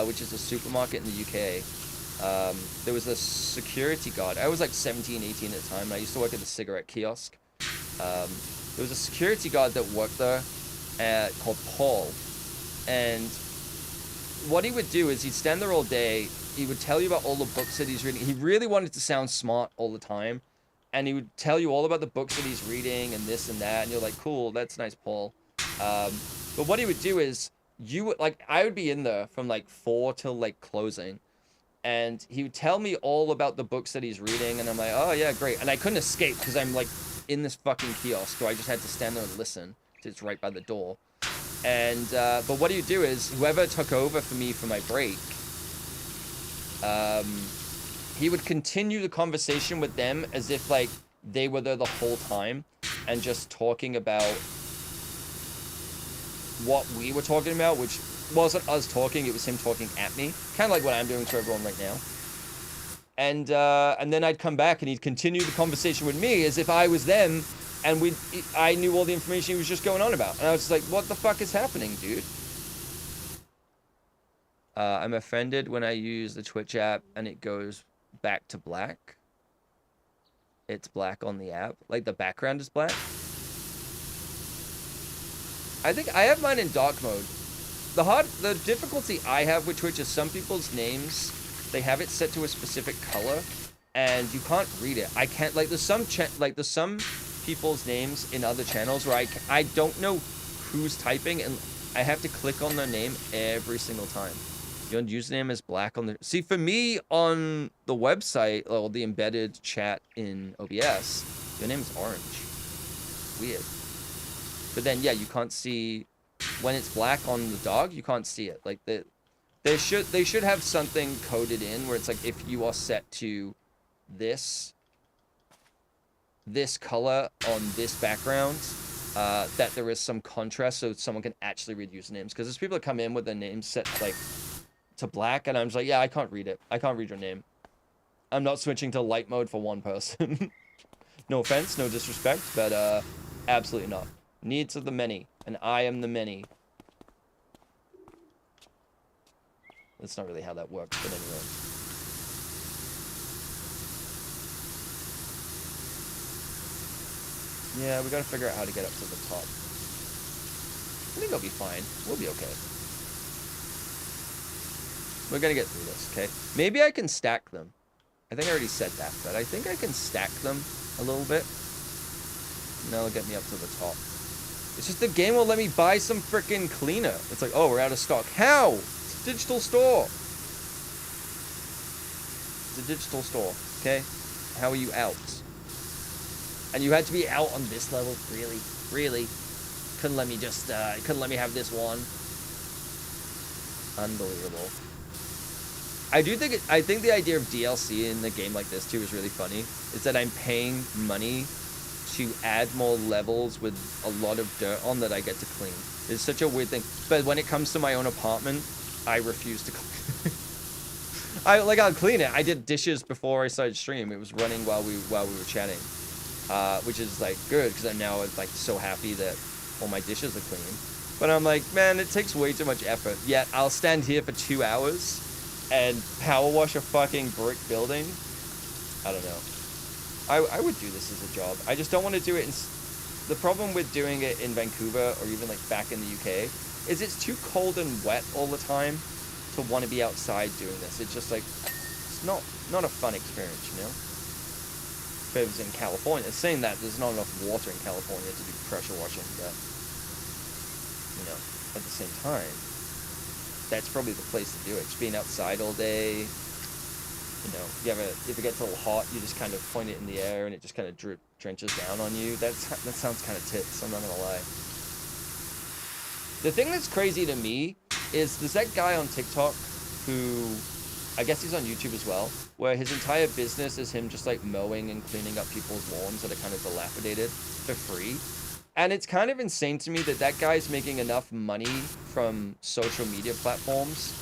which is a supermarket in the UK, there was a security guard. I was like 17, 18 at the time, and I used to work at the cigarette kiosk. There was a security guard that worked there called Paul. And what he would do is he'd stand there all day. He would tell you about all the books that he's reading. He really wanted to sound smart all the time. And he would tell you all about the books that he's reading and this and that. And you're like, cool, that's nice, Paul. But what he would do is, I would be in there from like 4 till like closing. And he would tell me all about the books that he's reading. And I'm like, oh yeah, great. And I couldn't escape because I'm like in this fucking kiosk. So I just had to stand there and listen. It's right by the door. And, but what he would do is, whoever took over for me for my break, he would continue the conversation with them as if like they were there the whole time and just talking about what we were talking about, which wasn't us talking, it was him talking at me. Kind of like what I'm doing to everyone right now. And then I'd come back and he'd continue the conversation with me as if I was them and I knew all the information he was just going on about. And I was just like, what the fuck is happening, dude? I'm offended when I use the Twitch app and it goes back to black. It's black on the app. Like the background is black. I think I have mine in dark mode. The difficulty I have with Twitch is some people's names, they have it set to a specific color and you can't read it. I can't, like there's some people's names in other channels where I don't know who's typing and I have to click on their name every single time. Your username is black on the... See, for me, on the website, or the embedded chat in OBS, your name is orange. Weird. But then, yeah, you can't see... When it's black on the dog, you can't see it. Like, they should have something coded in where it's like, if you are set to this color on this background, that there is some contrast so someone can actually read usernames. Because there's people that come in with their names set, like... to black and I'm just like, yeah, I can't read it. I can't read your name. I'm not switching to light mode for one person. No offense, no disrespect, but absolutely not. Needs of the many, and I am the many. That's not really how that works, but anyway. Yeah, we gotta figure out how to get up to the top. I think I'll be fine. We'll be okay. We're gonna get through this, okay? Maybe I can stack them. I think I already said that, but I think I can stack them a little bit. And that'll get me up to the top. It's just the game won't let me buy some freaking cleaner. It's like, oh, we're out of stock. How? It's a digital store. It's a digital store, okay? How are you out? And you had to be out on this level? Really? Really? Couldn't let me just, couldn't let me have this one? Unbelievable. I think the idea of DLC in a game like this too is really funny. Is that I'm paying money to add more levels with a lot of dirt on that I get to clean. It's such a weird thing. But when it comes to my own apartment, I refuse to clean. I'll clean it. I did dishes before I started stream. It was running while we were chatting, which is like good because I'm now like so happy that all my dishes are clean. But I'm like, man, it takes way too much effort. Yet I'll stand here for 2 hours and power wash a fucking brick building. I don't know. I would do this as a job. I just don't want to do it in... The problem with doing it in Vancouver or even like back in the UK is it's too cold and wet all the time to want to be outside doing this. It's just like, it's not a fun experience, you know? If it was in California, saying that there's not enough water in California to do pressure washing, but, you know, at the same time, that's probably the place to do it. Just being outside all day. You know, if it gets a little hot, you just kind of point it in the air and it just kind of drenches down on you. That sounds kind of tits, I'm not gonna lie. The thing that's crazy to me is there's that guy on TikTok who, I guess he's on YouTube as well, where his entire business is him just like mowing and cleaning up people's lawns that are kind of dilapidated for free. And it's kind of insane to me that that guy's making enough money from social media platforms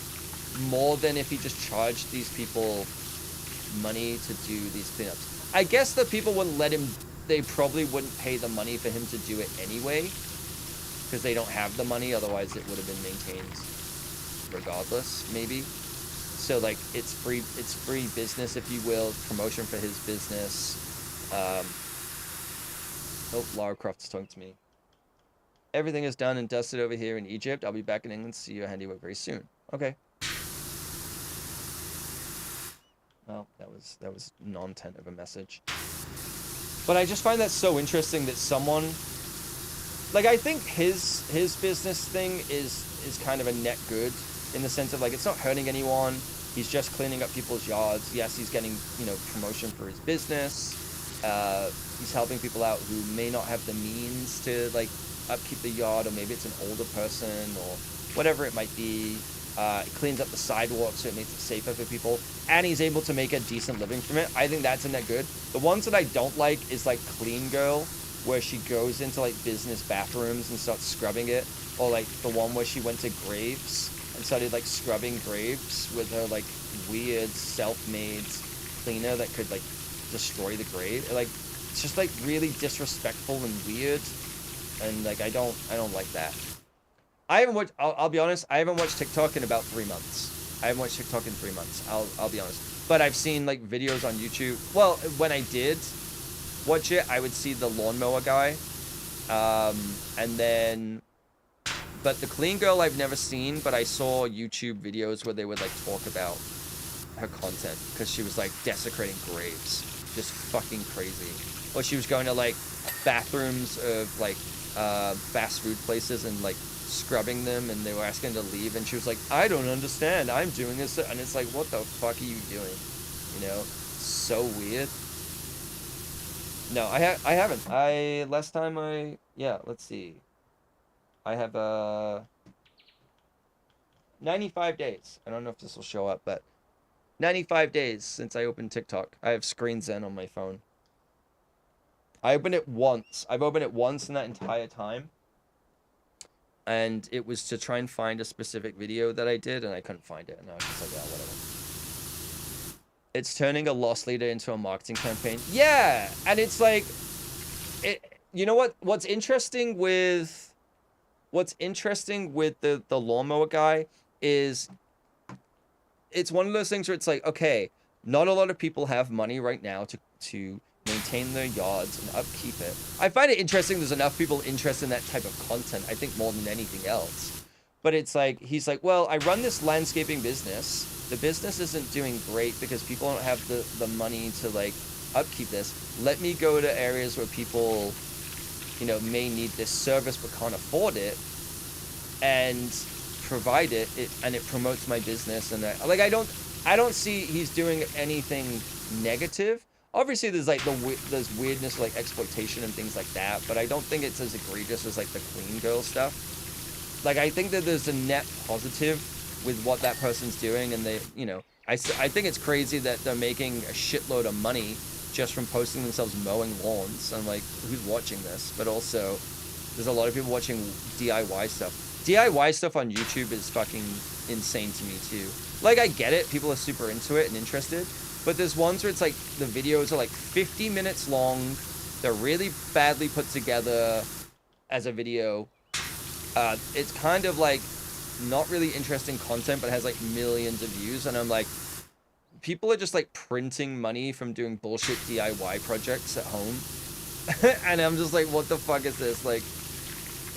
more than if he just charged these people money to do these cleanups. I guess the people wouldn't let him, they probably wouldn't pay the money for him to do it anyway, because they don't have the money, otherwise it would have been maintained regardless, maybe. So like it's free business, if you will, promotion for his business. Oh, Lara Croft's talking to me. Everything is done and dusted over here in Egypt. I'll be back in England to see your handiwork very soon. Okay. Well, that was non-tent of a message. But I just find that so interesting that someone, like, I think his business thing is kind of a net good in the sense of like it's not hurting anyone. He's just cleaning up people's yards. Yes, he's getting, you know, promotion for his business. He's helping people out who may not have the means to like upkeep the yard, or maybe it's an older person or whatever it might be. He cleans up the sidewalk so it makes it safer for people, and he's able to make a decent living from it. I think that's a net good. The ones that I don't like is like Clean Girl, where she goes into like business bathrooms and starts scrubbing it, or like the one where she went to graves and started like scrubbing graves with her like weird self-made cleaner that could like destroy the grave. Like it's just like really disrespectful and weird, and like I don't like that. I haven't watched, I'll be honest, I haven't watched TikTok in about 3 months. I haven't watched TikTok in 3 months. I'll be honest. But I've seen like videos on YouTube. Well, when I did watch it, I would see the lawnmower guy. And then, but the Clean Girl I've never seen, but I saw YouTube videos where they would like talk about her content, because she was like desecrating graves. Just fucking crazy. Or she was going to like bathrooms of like fast food places and like scrubbing them, and they were asking to leave, and she was like, I don't understand, I'm doing this, and it's like, what the fuck are you doing? You know, so weird. No, I haven't. Last time let's see. I have 95 days. I don't know if this will show up, but 95 days since I opened TikTok. I have Screen Zen on my phone. I opened it once. I've opened it once in that entire time. And it was to try and find a specific video that I did, and I couldn't find it. And I was just like, yeah, whatever. It's turning a loss leader into a marketing campaign. Yeah, and it's like, you know what? What's interesting with the lawnmower guy is, it's one of those things where it's like, okay, not a lot of people have money right now to maintain their yards and upkeep it. I find it interesting there's enough people interested in that type of content, I think, more than anything else. But it's like, he's like, well, I run this landscaping business. The business isn't doing great because people don't have the money to like upkeep this. Let me go to areas where people, you know, may need this service but can't afford it, and provide it, and it promotes my business. And like, I don't see he's doing anything negative. Obviously, there's like there's weirdness, like exploitation and things like that, but I don't think it's as egregious as like the Clean Girl stuff. Like, I think that there's a net positive with what that person's doing, and they, you know, I think it's crazy that they're making a shitload of money just from posting themselves mowing lawns. I'm like, who's watching this? But also, there's a lot of people watching DIY stuff. DIY stuff on YouTube is fucking insane to me too. Like, I get it, people are super into it and interested, but there's ones where it's like the videos are like 50 minutes long. They're really badly put together as a video. It's kind of like not really interesting content, but has like millions of views. And I'm like, people are just like printing money from doing bullshit DIY projects at home. And I'm just like, what the fuck is this? Like,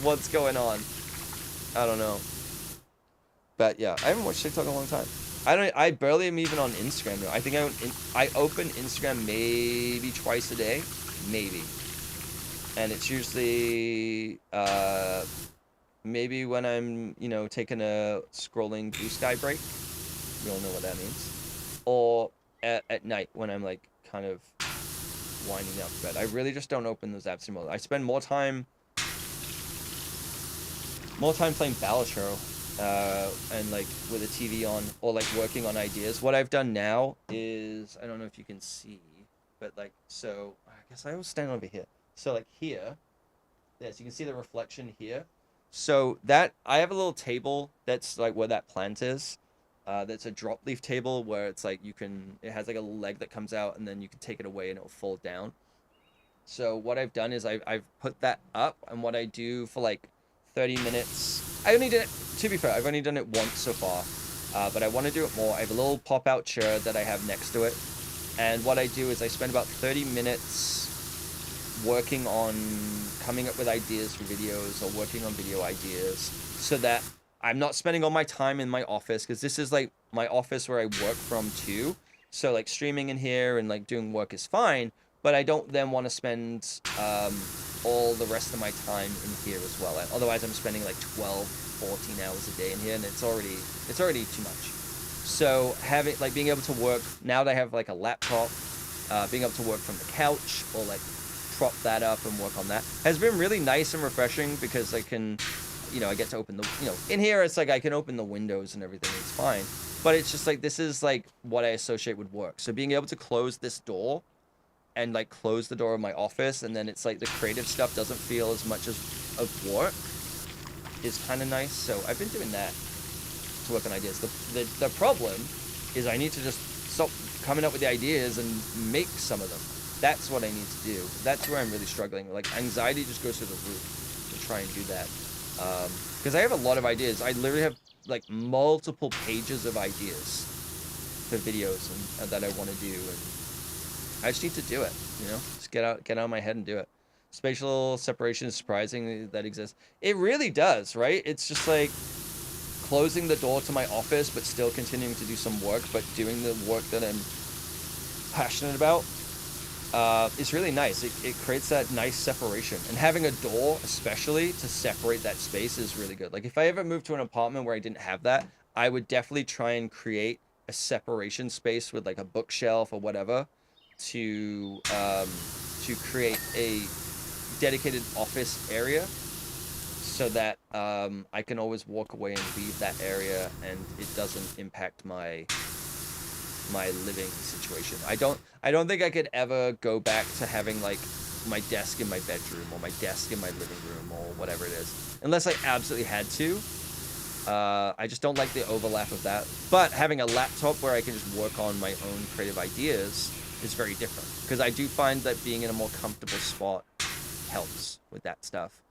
what's going on? I don't know. But yeah, I haven't watched TikTok in a long time. I barely am even on Instagram now. I think I open Instagram maybe twice a day, maybe. And it's usually maybe when I'm, you know, taking a scrolling blue sky break. We all know what that means. Or at night when I'm like kind of winding down to bed. I really just don't open those apps anymore. I spend more time playing Balatro and like with a TV on, or like working on ideas. What I've done now is, I don't know if you can see, but like, so I guess I will stand over here. So like here, yes, you can see the reflection here. So that, I have a little table that's like where that plant is. That's a drop leaf table where it's like it has like a leg that comes out and then you can take it away and it'll fall down. So what I've done is I've put that up, and what I do for like 30 minutes, I only did it, to be fair, I've only done it once so far, but I want to do it more. I have a little pop-out chair that I have next to it, and what I do is I spend about 30 minutes working on coming up with ideas for videos, or working on video ideas, so that I'm not spending all my time in my office, because this is like my office where I work from too. So like streaming in here and like doing work is fine, but I don't then want to spend all the rest of my time in here as well. Otherwise, I'm spending like 12, 14 hours a day in here, and it's already too much. So being able to work, now that I have like a laptop, being able to work from the couch, or like prop that up and work on that, has been really nice and refreshing, because I can, you know, I get to open the, you know, in here it's like I can open the windows and everything, it's fine. But it's just like, this is like what I associate with work. So being able to close this door and like close the door of my office, and then it's like the creative stuff doesn't feel as much as of work, is kind of nice. So I've been doing that to work on ideas. The problem is I need to just stop coming up with the ideas and make some of them. That's what I need to do. That's where I'm really struggling. Like, anxiety just goes through the roof to try and do that. Because I have a lot of ideas. I literally have like multiple pages of ideas for videos and that I want to do, and I just need to do it, you know? Just get out of my head and do it. Spatial separation is surprising that exists. It really does, right? It's just like closing the door to my office, but still continuing to do some work, but doing the work that I'm passionate about. It's really nice. It creates that nice separation. And having a door, especially, to separate that space is really good. Like, if I ever moved to an apartment where I didn't have that, I would definitely try and create a separation space with like a bookshelf or whatever, to create a dedicated office area, so that I can always walk away and leave that area and it doesn't impact my living situation. I don't think I could ever go back to having like my desk in my bedroom, or my desk in my living room, or whatever it is, unless I absolutely had to. I just don't like the overlap of that. But having a laptop where I can just work on my own creative ideas is very different, because I do find that being in a more comfortable spot helps with that stuff.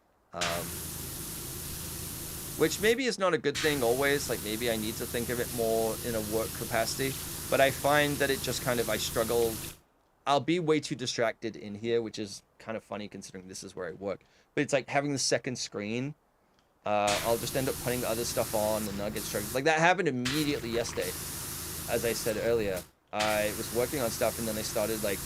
Which maybe is not a good thing always. Like, maybe I need to think of it more in a work capacity. But I find that it just kind of, I struggle. I'll be way too distracted in here, which is kind of funny considering this is where I work. But it's like having the second screen. I'll just end up putting other stuff on and I'll get distracted. Like, that happened immediately yesterday. As I said earlier, I was working on stuff, and then I started like,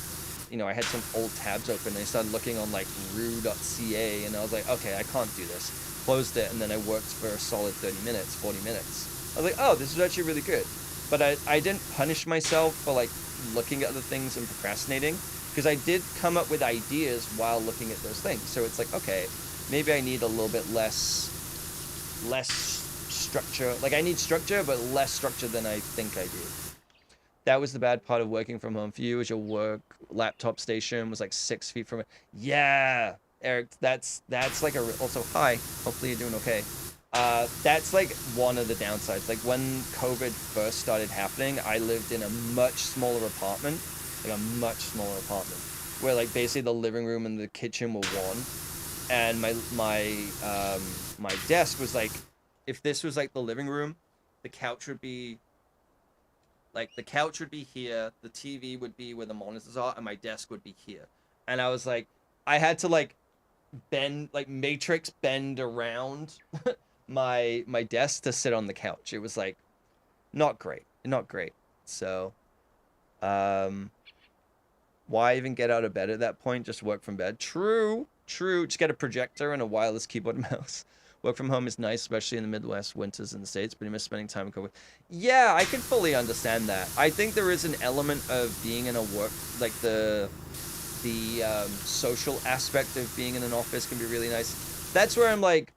you know, I had some old tabs open, and I started looking on like rue.ca, and I was like, okay, I can't do this. Closed it, and then I worked for a solid 30 minutes, 40 minutes. I was like, oh, this is actually really good. But I didn't punish myself for like looking at other things and procrastinating, because I did come up with ideas while looking at those things. So it's like, okay, maybe I need a little bit less structure. Like, I need structure, but less structure than I think I do. That was the bad part of working from home for you, is your work laptop station was like 6 feet from it. Yeah, Eric, that's like also hi. Hopefully you're doing okay. That's like one of the downsides. Like when COVID first started happening, I lived in a much smaller apartment, where like basically the living room and the kitchen were one, and my desk was like, if this was like the living room, the couch would be here, the TV would be where the monitors are, and my desk would be here. And I was like, I had to like bend, like matrix bend around my desk to sit on the couch. It was like not great. So why even get out of bed at that point? Just work from bed. True. Just get a projector and a wireless keyboard and mouse. Work from home is nice, especially in the Midwest, winters in the States, but you miss spending time in COVID. Yeah, I can fully understand that. I think there is an element of being in a work, like the social aspect of being in an office can be really nice. That's where I'm like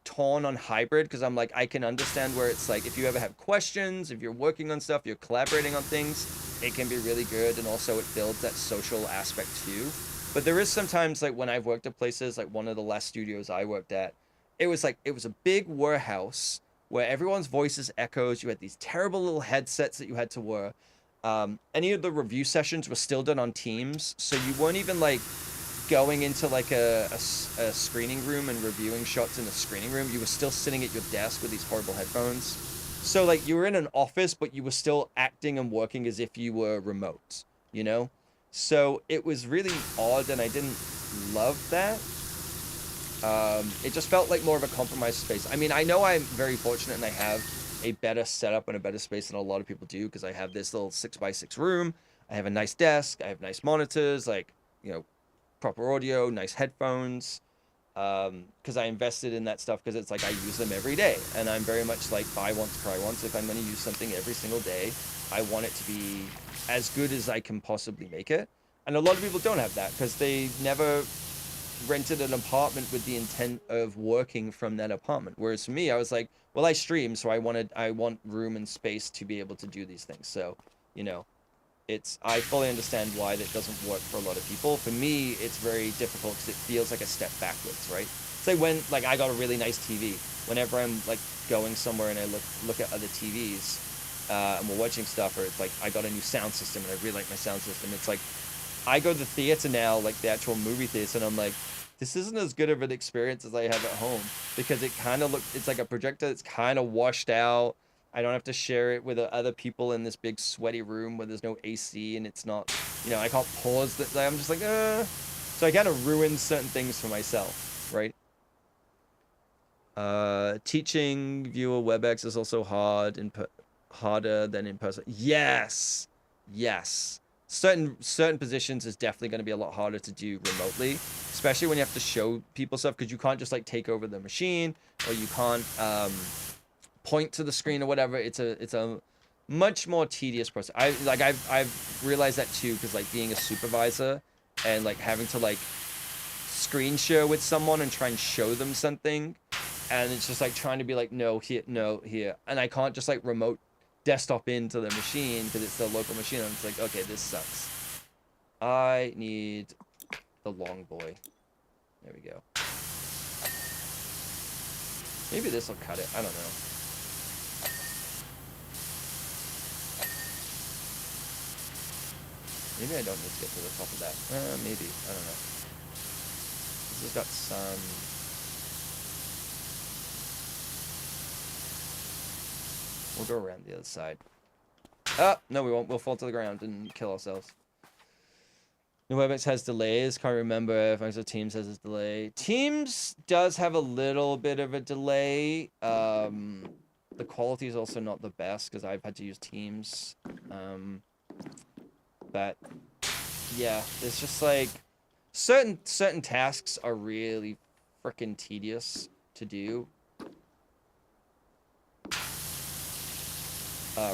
torn on hybrid, because I'm like, I can understand where it's like, if you ever have questions, if you're working on stuff, you're collaborating on things, it can be really good, and also it builds that social aspect too. But there is sometimes, like when I've worked at places, like one of the last studios I worked at, it was a big warehouse where everyone's voices echoes. You had these terrible little headsets that you had to wear. Any of the review sessions were still done on Teams, so you weren't even like going into like a screening room and reviewing shots in the screening room. You were still sitting at your desk with these horrible headphones. So like you were in an office, but you were still acting and working as if you were remote, you know? So it was really odd, and I didn't love that. It just felt like more of a compromised space. I mean, I know I'm very fortunate and I have a better setup and a better space than a lot of people do, because I have this little 6x6 room. I have a nice desk. I have nice monitors, like, you know, proper audio, nice headphones. Because I invested in that stuff, because it's like I use them every day. And I'm very much like buy once, cry once. If I'm going to use something every single day, I want it to be as good as I can possibly make it. And a lot of people don't have that, because they never rented an apartment with the intent of working from that apartment. Whereas for me, I was like, well, I stream, so I want room and space to be able to do these things. So, you know, I fully understand why that doesn't work for a lot of people. For me, it's very difficult because it feels like a step backwards, right? Say when, like, I got a really nice TV. Whenever I'm like going somewhere and I look at other TVs, and we're watching stuff, or it's like I got a new sound system and I really like my sound system. It's like I go to the theater now, like the actual movie theater, and I'm like, this isn't as good of an experience as I have at home, because it kind of it's like a projector that's kind of washed out. I don't have to share it with other people in this big sweaty room where there's no AC, and it's not, you know, I can't pause that. I'm just like, So I kind of ruin certain things for myself, right? Teaching via WebEx is also harder than in person. Yes. Certain positions is definitely going to be a lot harder to do remotely, especially when you have to show people stuff, because you can't just like take over the machine, or you can't point to the screen or whatever. It's a much more tedious process. I've realized that too, because like being a supervisor and like having to like screen share with someone and try and show them something, and it's just like trying to be like, no here, and I can't just like remote desktop into the machine because it's the local machine. And it's like, okay, this sucks. I need the long boy. There we go. Maybe this will cut it. I don't know. Maybe I don't need to get to the top of that. Maybe. I don't know. This has got some... We'll go around the other side. No, we won't. We'll fall to the ground and kill ourselves. No, WebEx has delays. Can't remember if Microsoft Teams has a delay. Teams does have a little bit of a delay. The quality is also not the best because I've had to use Teams. But yeah, it's just like certain tasks are really freaking tedious to do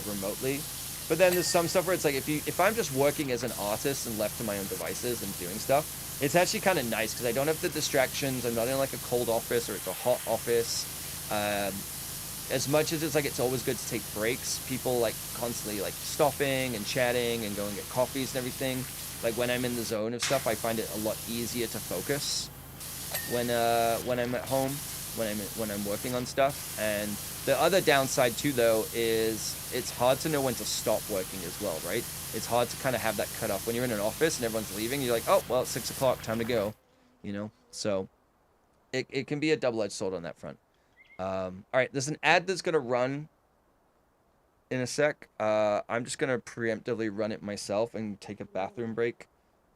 remotely. But then there's some stuff where it's like if I'm just working as an artist and left to my own devices and doing stuff, it's actually kind of nice because I don't have the distractions. I'm not in like a cold office or it's a hot office. as much as it's like it's always good to take breaks, people like constantly like stopping and chatting and going to get coffees and everything. Like when I'm in the zone of stuff, I find it a lot easier to focus when I'm at home, when I'm working on stuff. And the other downside too, though, is it's hard to know when to stop working as well, right? It's hard to kind of have that cut off when you're in an office and everyone's leaving. You're like, oh well, it's 6 o'clock, time to go, you know. So it can be a double-edged sword on that front. All right, there's an ad that's gonna run in a sec. I'm just gonna preemptively run it myself and take a bathroom break,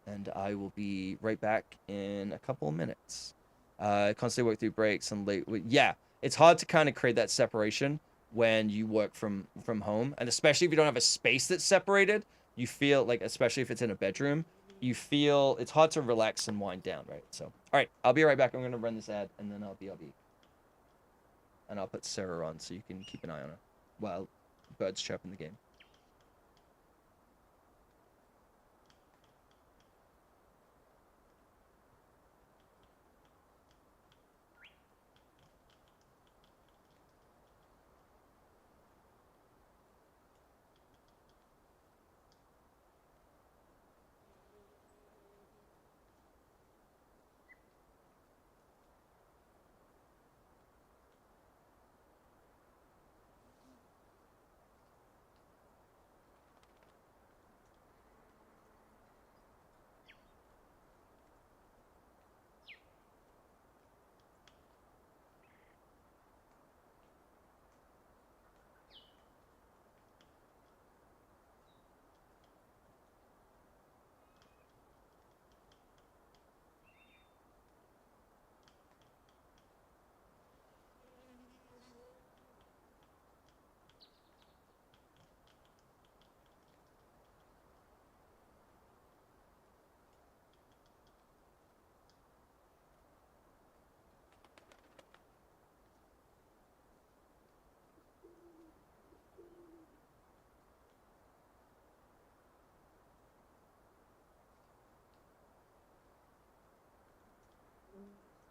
and I will be right back in a couple of minutes. Constantly work through breaks and late. Yeah, it's hard to kind of create that separation when you work from home, and especially if you don't have a space that's separated. You feel like, especially if it's in a bedroom, you feel it's hard to relax and wind down, right? So, all right, I'll be right back. I'm gonna run this ad, and then I'll be. And I'll put Sarah on so you can keep an eye on her while birds chirp in the game.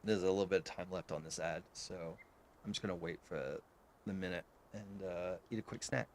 There's a little bit of time left on this ad, so I'm just gonna wait for the minute and eat a quick snack.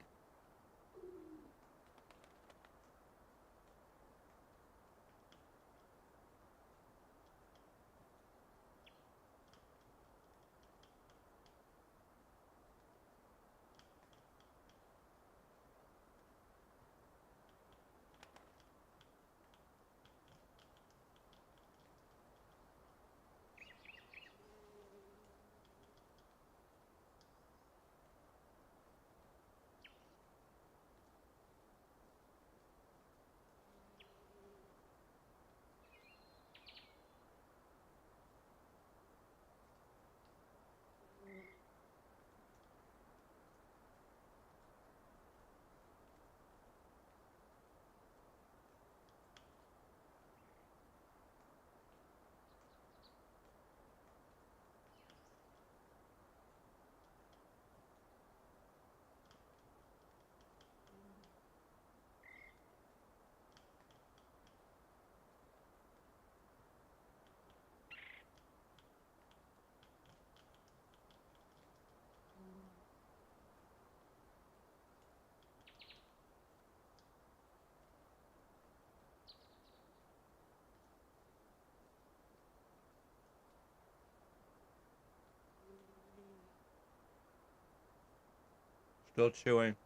Still chewing.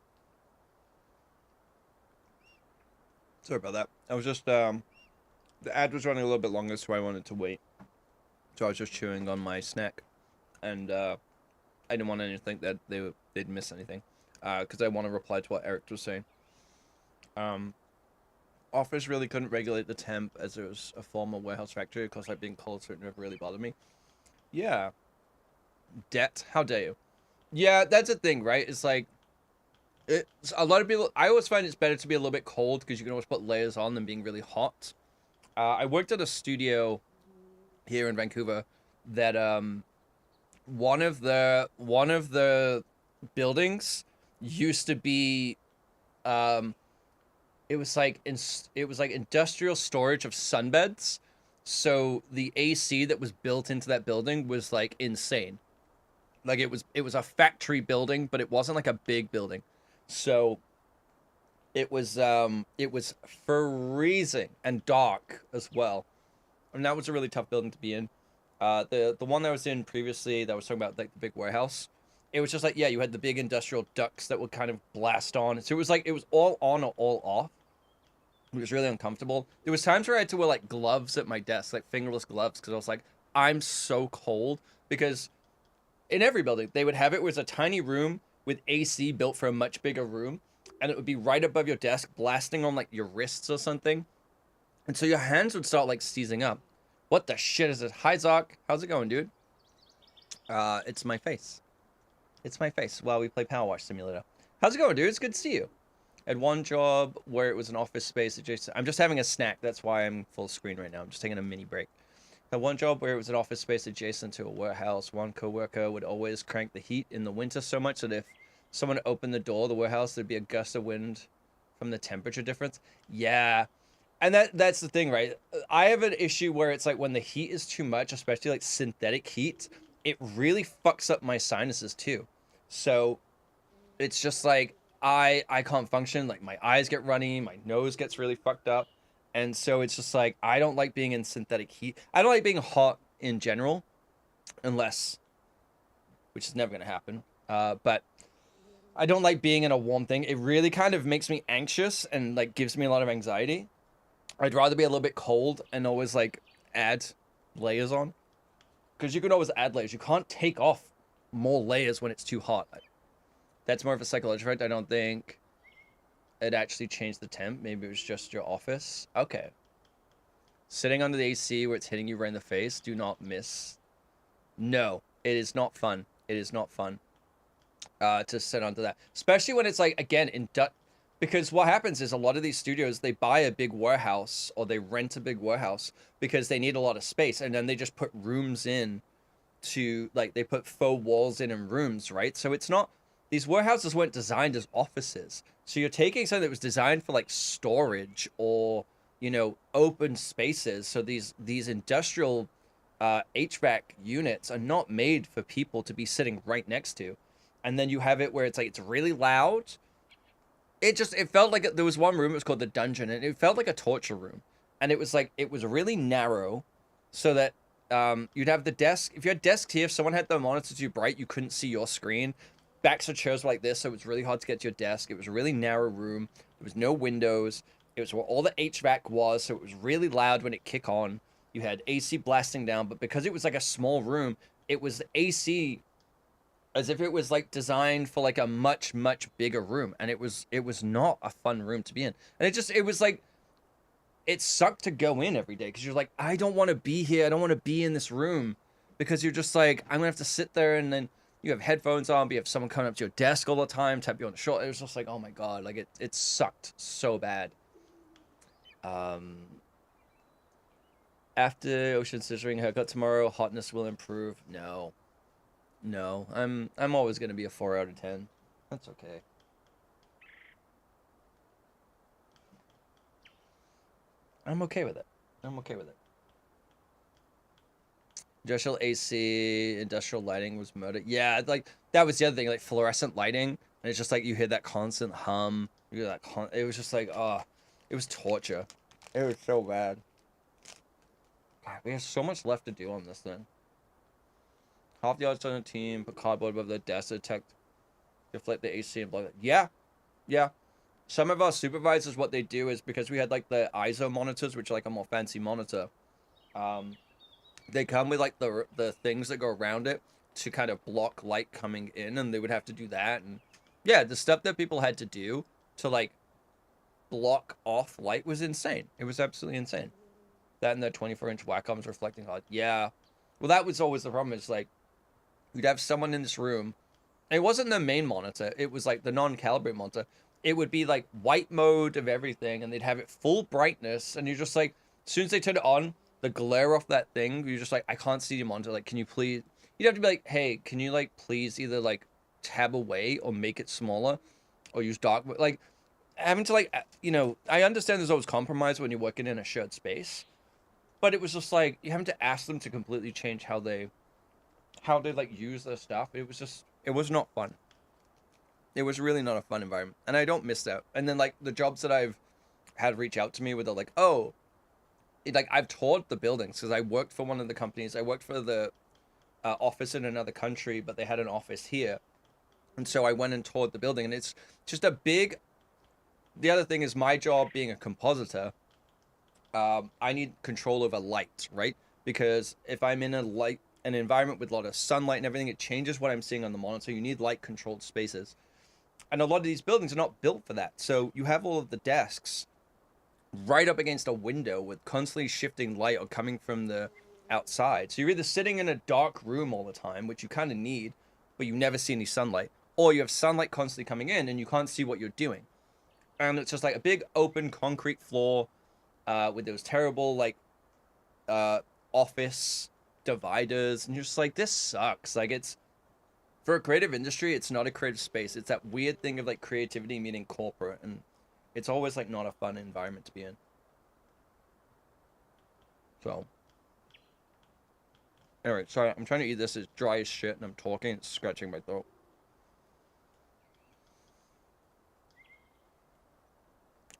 Sorry about that. I was just the ad was running a little bit longer, so I wanted to wait. So I was just chewing on my snack, and I didn't want anyone to think that they'd miss anything, because I want to reply to what Eric was saying. Office really couldn't regulate the temp as it was a former warehouse factory. Of course, like being cold, so it never really bothered me. Yeah. Debt? How dare you? Yeah, that's the thing, right? It's like, it's a lot of people. I always find it's better to be a little bit cold because you can always put layers on than being really hot. I worked at a studio here in Vancouver that one of the buildings used to be it was like industrial storage of sunbeds. So the AC that was built into that building was like insane. Like it was a factory building, but it wasn't like a big building. So it was freezing and dark as well. And that was a really tough building to be in. The one that I was in previously that was talking about like the big warehouse, it was just like, yeah, you had the big industrial ducts that would kind of blast on. So it was like it was all on or all off. It was really uncomfortable. There was times where I had to wear like gloves at my desk, like fingerless gloves, because I was like, I'm so cold. Because in every building, they would have it where it's a tiny room with AC built for a much bigger room, and it would be right above your desk, blasting on like your wrists or something. And so your hands would start like seizing up. What the shit is this? Hi, Zoc. How's it going, dude? It's my face. It's my face while we play Power Wash Simulator. How's it going, dude? It's good to see you. I had one job where it was an office space adjacent. I'm just having a snack. That's why I'm full screen right now. I'm just taking a mini break. I had one job where it was an office space adjacent to a warehouse. One coworker would always crank the heat in the winter so much that if someone opened the door of the warehouse, there'd be a gust of wind from the temperature difference. Yeah. And that's the thing, right? I have an issue where it's like when the heat is too much, especially like synthetic heat, it really fucks up my sinuses too. So it's just like I can't function. Like my eyes get runny, my nose gets really fucked up. And so it's just like I don't like being in synthetic heat. I don't like being hot in general, unless, which is never gonna happen. But I don't like being in a warm thing. It really kind of makes me anxious and like gives me a lot of anxiety. I'd rather be a little bit cold and always like add layers on, because you can always add layers. You can't take off more layers when it's too hot. That's more of a psychological effect. I don't think it actually changed the temp. Maybe it was just your office. Okay. Sitting under the AC where it's hitting you right in the face. Do not miss. No, it is not fun. It is not fun to sit under that. Especially when it's like, again, because what happens is a lot of these studios, they buy a big warehouse or they rent a big warehouse because they need a lot of space. And then they just put rooms in to, like, they put faux walls in rooms, right? So it's not, these warehouses weren't designed as offices. So you're taking something that was designed for like storage or, you know, open spaces. So these industrial HVAC units are not made for people to be sitting right next to. And then you have it where it's like, it's really loud. It felt like there was one room, it was called the dungeon, and it felt like a torture room. And it was like, it was really narrow so that you'd have the desk. If you had desks here, if someone had the monitor too bright, you couldn't see your screen. Backs of chairs were like this, so it was really hard to get to your desk. It was a really narrow room. There was no windows. It was where all the HVAC was, so it was really loud when it kicked on. You had AC blasting down, but because it was like a small room, it was AC as if it was like designed for like a much, much bigger room. And it was not a fun room to be in. And it was like, it sucked to go in every day because you're like, I don't want to be here. I don't want to be in this room, because you're just like, I'm gonna have to sit there, and then you have headphones on, but you have someone coming up to your desk all the time, tap you on the shoulder. It was just like, oh my God, like it sucked so bad. After Ocean Scissoring haircut tomorrow, hotness will improve. No, I'm always gonna be a 4 out of 10. That's okay. I'm okay with it. Industrial AC, industrial lighting was murder. Yeah, like that was the other thing, like fluorescent lighting, and it's just like you hear that constant hum. You hear that it was just like, oh, it was torture. It was so bad. God, we have so much left to do on this thing. Half the odds on the team, put cardboard above the desk to detect, deflect the AC and blah, blah. Yeah. Some of our supervisors, what they do is, because we had like the ISO monitors, which are like a more fancy monitor, they come with like the things that go around it to kind of block light coming in, and they would have to do that. And yeah, the stuff that people had to do to like block off light was insane. It was absolutely insane. That and the 24-inch Wacom's reflecting light. Yeah. Well, that was always the problem. It's like, we'd have someone in this room. And it wasn't the main monitor. It was like the non-calibrate monitor. It would be like white mode of everything, and they'd have it full brightness. And you're just like, as soon as they turn it on, the glare off that thing, you're just like, I can't see your monitor. Like, can you please? You'd have to be like, hey, can you like please either like tab away or make it smaller, or use dark? Like, having to like, you know, I understand there's always compromise when you're working in a shared space, but it was just like you having to ask them to completely change how they how they like use their stuff. It was not fun. It was really not a fun environment, and I don't miss that. And then like the jobs that I've had reach out to me where they're like, oh, like I've toured the buildings because I worked for one of the companies. I worked for the office in another country, but they had an office here, and so I went and toured the building, and it's just a big. The other thing is my job being a compositor. I need control over light, right? Because if I'm in an environment with a lot of sunlight and everything, it changes what I'm seeing on the monitor. You need light controlled spaces. And a lot of these buildings are not built for that. So you have all of the desks right up against a window with constantly shifting light or coming from the outside. So you're either sitting in a dark room all the time, which you kind of need, but you never see any sunlight, or you have sunlight constantly coming in and you can't see what you're doing. And it's just like a big open concrete floor with those terrible like office dividers, and you're just like, this sucks. Like, it's for a creative industry, it's not a creative space. It's that weird thing of like creativity meaning corporate, and it's always like not a fun environment to be in. So anyway, sorry, I'm trying to eat this. It's dry as shit and I'm talking, it's scratching my throat.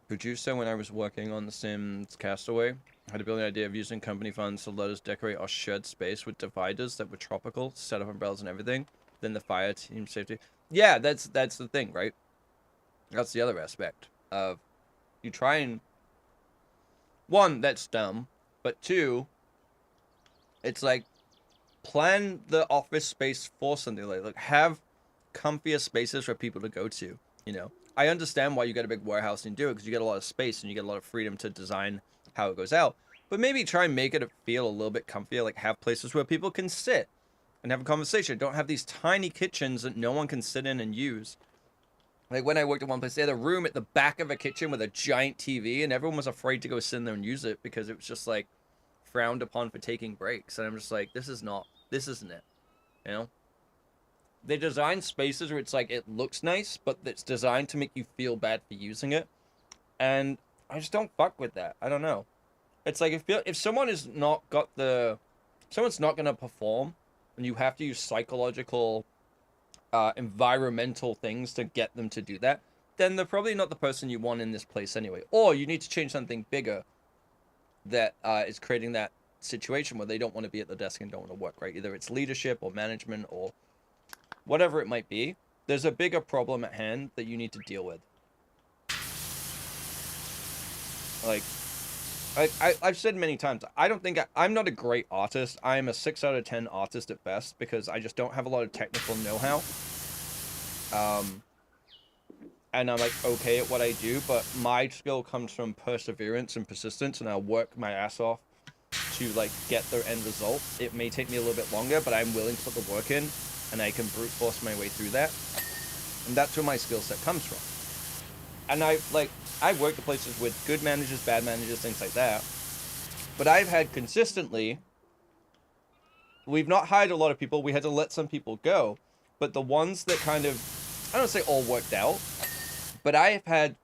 Producer, when I was working on The Sims Castaway, I had a brilliant idea of using company funds to let us decorate our shared space with dividers that were tropical, set up umbrellas and everything. Then the fire team safety. Yeah, that's the thing, right? That's the other aspect of you try and one, that's dumb, but two, it's like plan the office space for something like have comfier spaces for people to go to, you know. I understand why you get a big warehouse and you do it because you get a lot of space and you get a lot of freedom to design how it goes out. But maybe try and make it feel a little bit comfier, like have places where people can sit and have a conversation. Don't have these tiny kitchens that no one can sit in and use. Like when I worked at one place, they had a room at the back of a kitchen with a giant TV, and everyone was afraid to go sit in there and use it because it was just like frowned upon for taking breaks. And I'm just like, this isn't it, you know? They design spaces where it's like it looks nice, but it's designed to make you feel bad for using it, and I just don't fuck with that. I don't know. It's like if someone is not got the, someone's not gonna perform, and you have to use psychological, environmental things to get them to do that, then they're probably not the person you want in this place anyway. Or you need to change something bigger that is creating that situation where they don't want to be at the desk and don't want to work, right? Either it's leadership or management or whatever it might be. There's a bigger problem at hand that you need to deal with. Like, I've said many times, I don't think I'm not a great artist. I'm a 6 out of 10 artist at best because I just don't have a lot of technical know-how. And I'm like okay at what I do, but my skill comes from perseverance and persistence, and I'll work my ass off to like get the end result. It may take me a little bit longer, but I'm willing to put the work in, and I can brute force my way through that. And that's where my skill set comes from. And I've worked at places with good managers, bad managers, things like that. But I've had consistently, we've not hired a lot of people. We had to let some people go. But the ones that kind of, I don't say all worked out, but I have had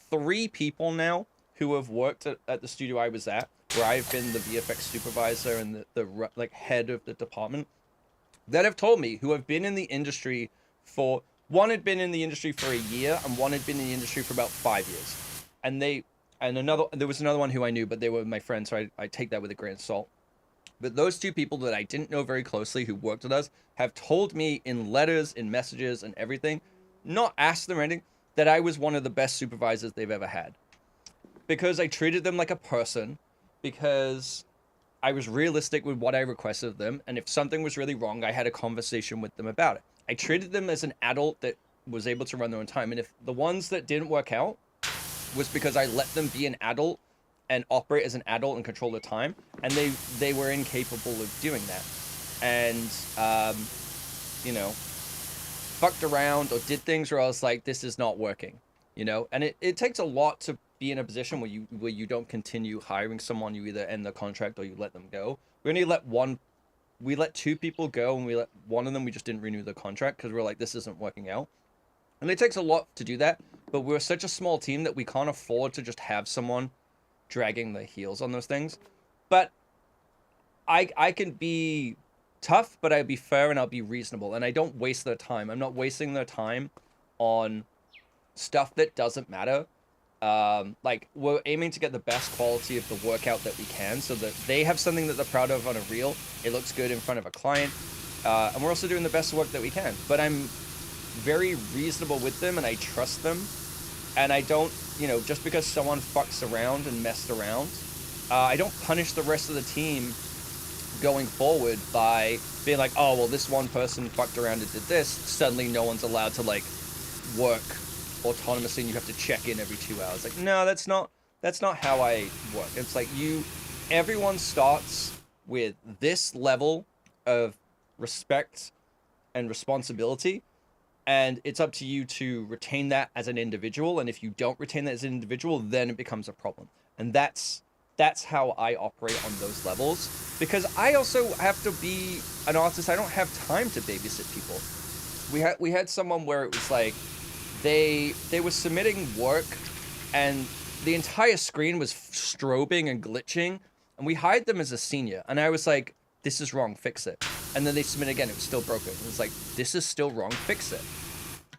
3 people now who have worked at the studio I was at, where I've been the VFX supervisor and the like head of the department, that have told me, who have been in the industry for, one had been in the industry for a year and one had been in the industry for about 5 years. And there was another one who I knew, but they were my friends, so I take that with a grain of salt. But those 2 people that I didn't know very closely who worked with us have told me in letters, in messages and everything, not asked them or anything, that I was one of the best supervisors they've ever had. Because I treated them like a person, because I was realistic with what I requested of them, and if something was really wrong, I had a conversation with them about it. I treated them as an adult that was able to run their own time, and if the ones that didn't work out was because I let them be an adult and operate as an adult and control their time, and they were incapable of doing that. And, you know, fucked around or did things where I was like, this is not working, you know? And it takes a lot to be in a position where you don't continue hiring someone. You either end the contract or you let them go. We let 2 people go, and we let one of them, we just didn't renew the contract because we were like, this isn't working out. And it takes a lot to do that, but we're such a small team that we can't afford to just have someone dragging their heels on those things. But I can be tough, but I'll be fair and I'll be reasonable, and I don't waste their time. I'm not wasting their time on stuff that doesn't matter. Like, we're aiming to get the best quality of the workout that we can so that they have something that they're proud of on a reel. It looks good in front of a client. And we're also doing the best work that we can. But I'm very reasonable with them and I trust them. And I don't, you know, just because someone fucks around and messed around, I don't punish the rest of the team going forward by being like, oh, well, this one person fucked around and did this. Suddenly no one's allowed to, like, work autonomously and you have to check in every 2 hours. Like, no, that's not how I work. It's like everyone starts with this level of respect and responsibility, and it's up to you to retain that as an individual. And if you don't retain that as an individual, then it becomes a problem. And that's how I operate on those levels, because I also have to be an artist. I don't have time to babysit people. We had someone where it was like they were submitting work and the entire screen was strobing and glitching, and we hired them as a senior, and I was like, this is wrong, fix it. And then they submit again, it was still broken. It was like, this is still wrong, fix it.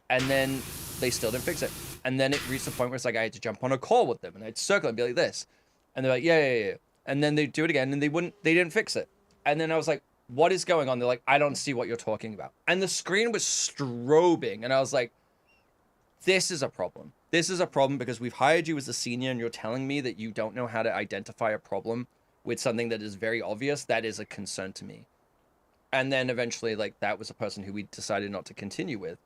And then they still didn't fix it. And then it reached the point where it's like I had to jump on a call with them and I'd circle and be like this. And they're like, yeah. And then they'd do it again and they didn't fix it. And then I was like, what is going on? They're like, I don't see what you're talking about. And the screen was strobing and I was like, this is a problem. This is a problem because we've hired you as a senior and you're telling me that you don't know how to identify a problem with something that is very obvious. That is a concern to me. And then eventually, like, that was a person who we decided not to continue with,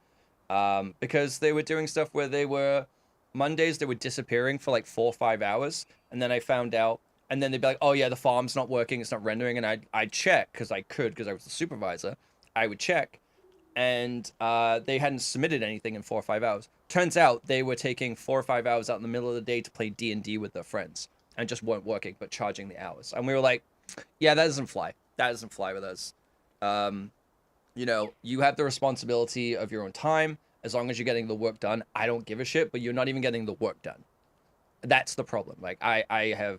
because they were doing stuff where Mondays, they were disappearing for like 4 or 5 hours. And then I found out, and then they'd be like, oh yeah, the farm's not working. It's not rendering. And I'd check because I was the supervisor. I would check. And they hadn't submitted anything in 4 or 5 hours. Turns out they were taking 4 or 5 hours out in the middle of the day to play D&D with their friends and just weren't working, but charging the hours. And we were like, yeah, that doesn't fly. That doesn't fly with us. You know, you have the responsibility of your own time. As long as you're getting the work done, I don't give a shit, but you're not even getting the work done. That's the problem. Like, I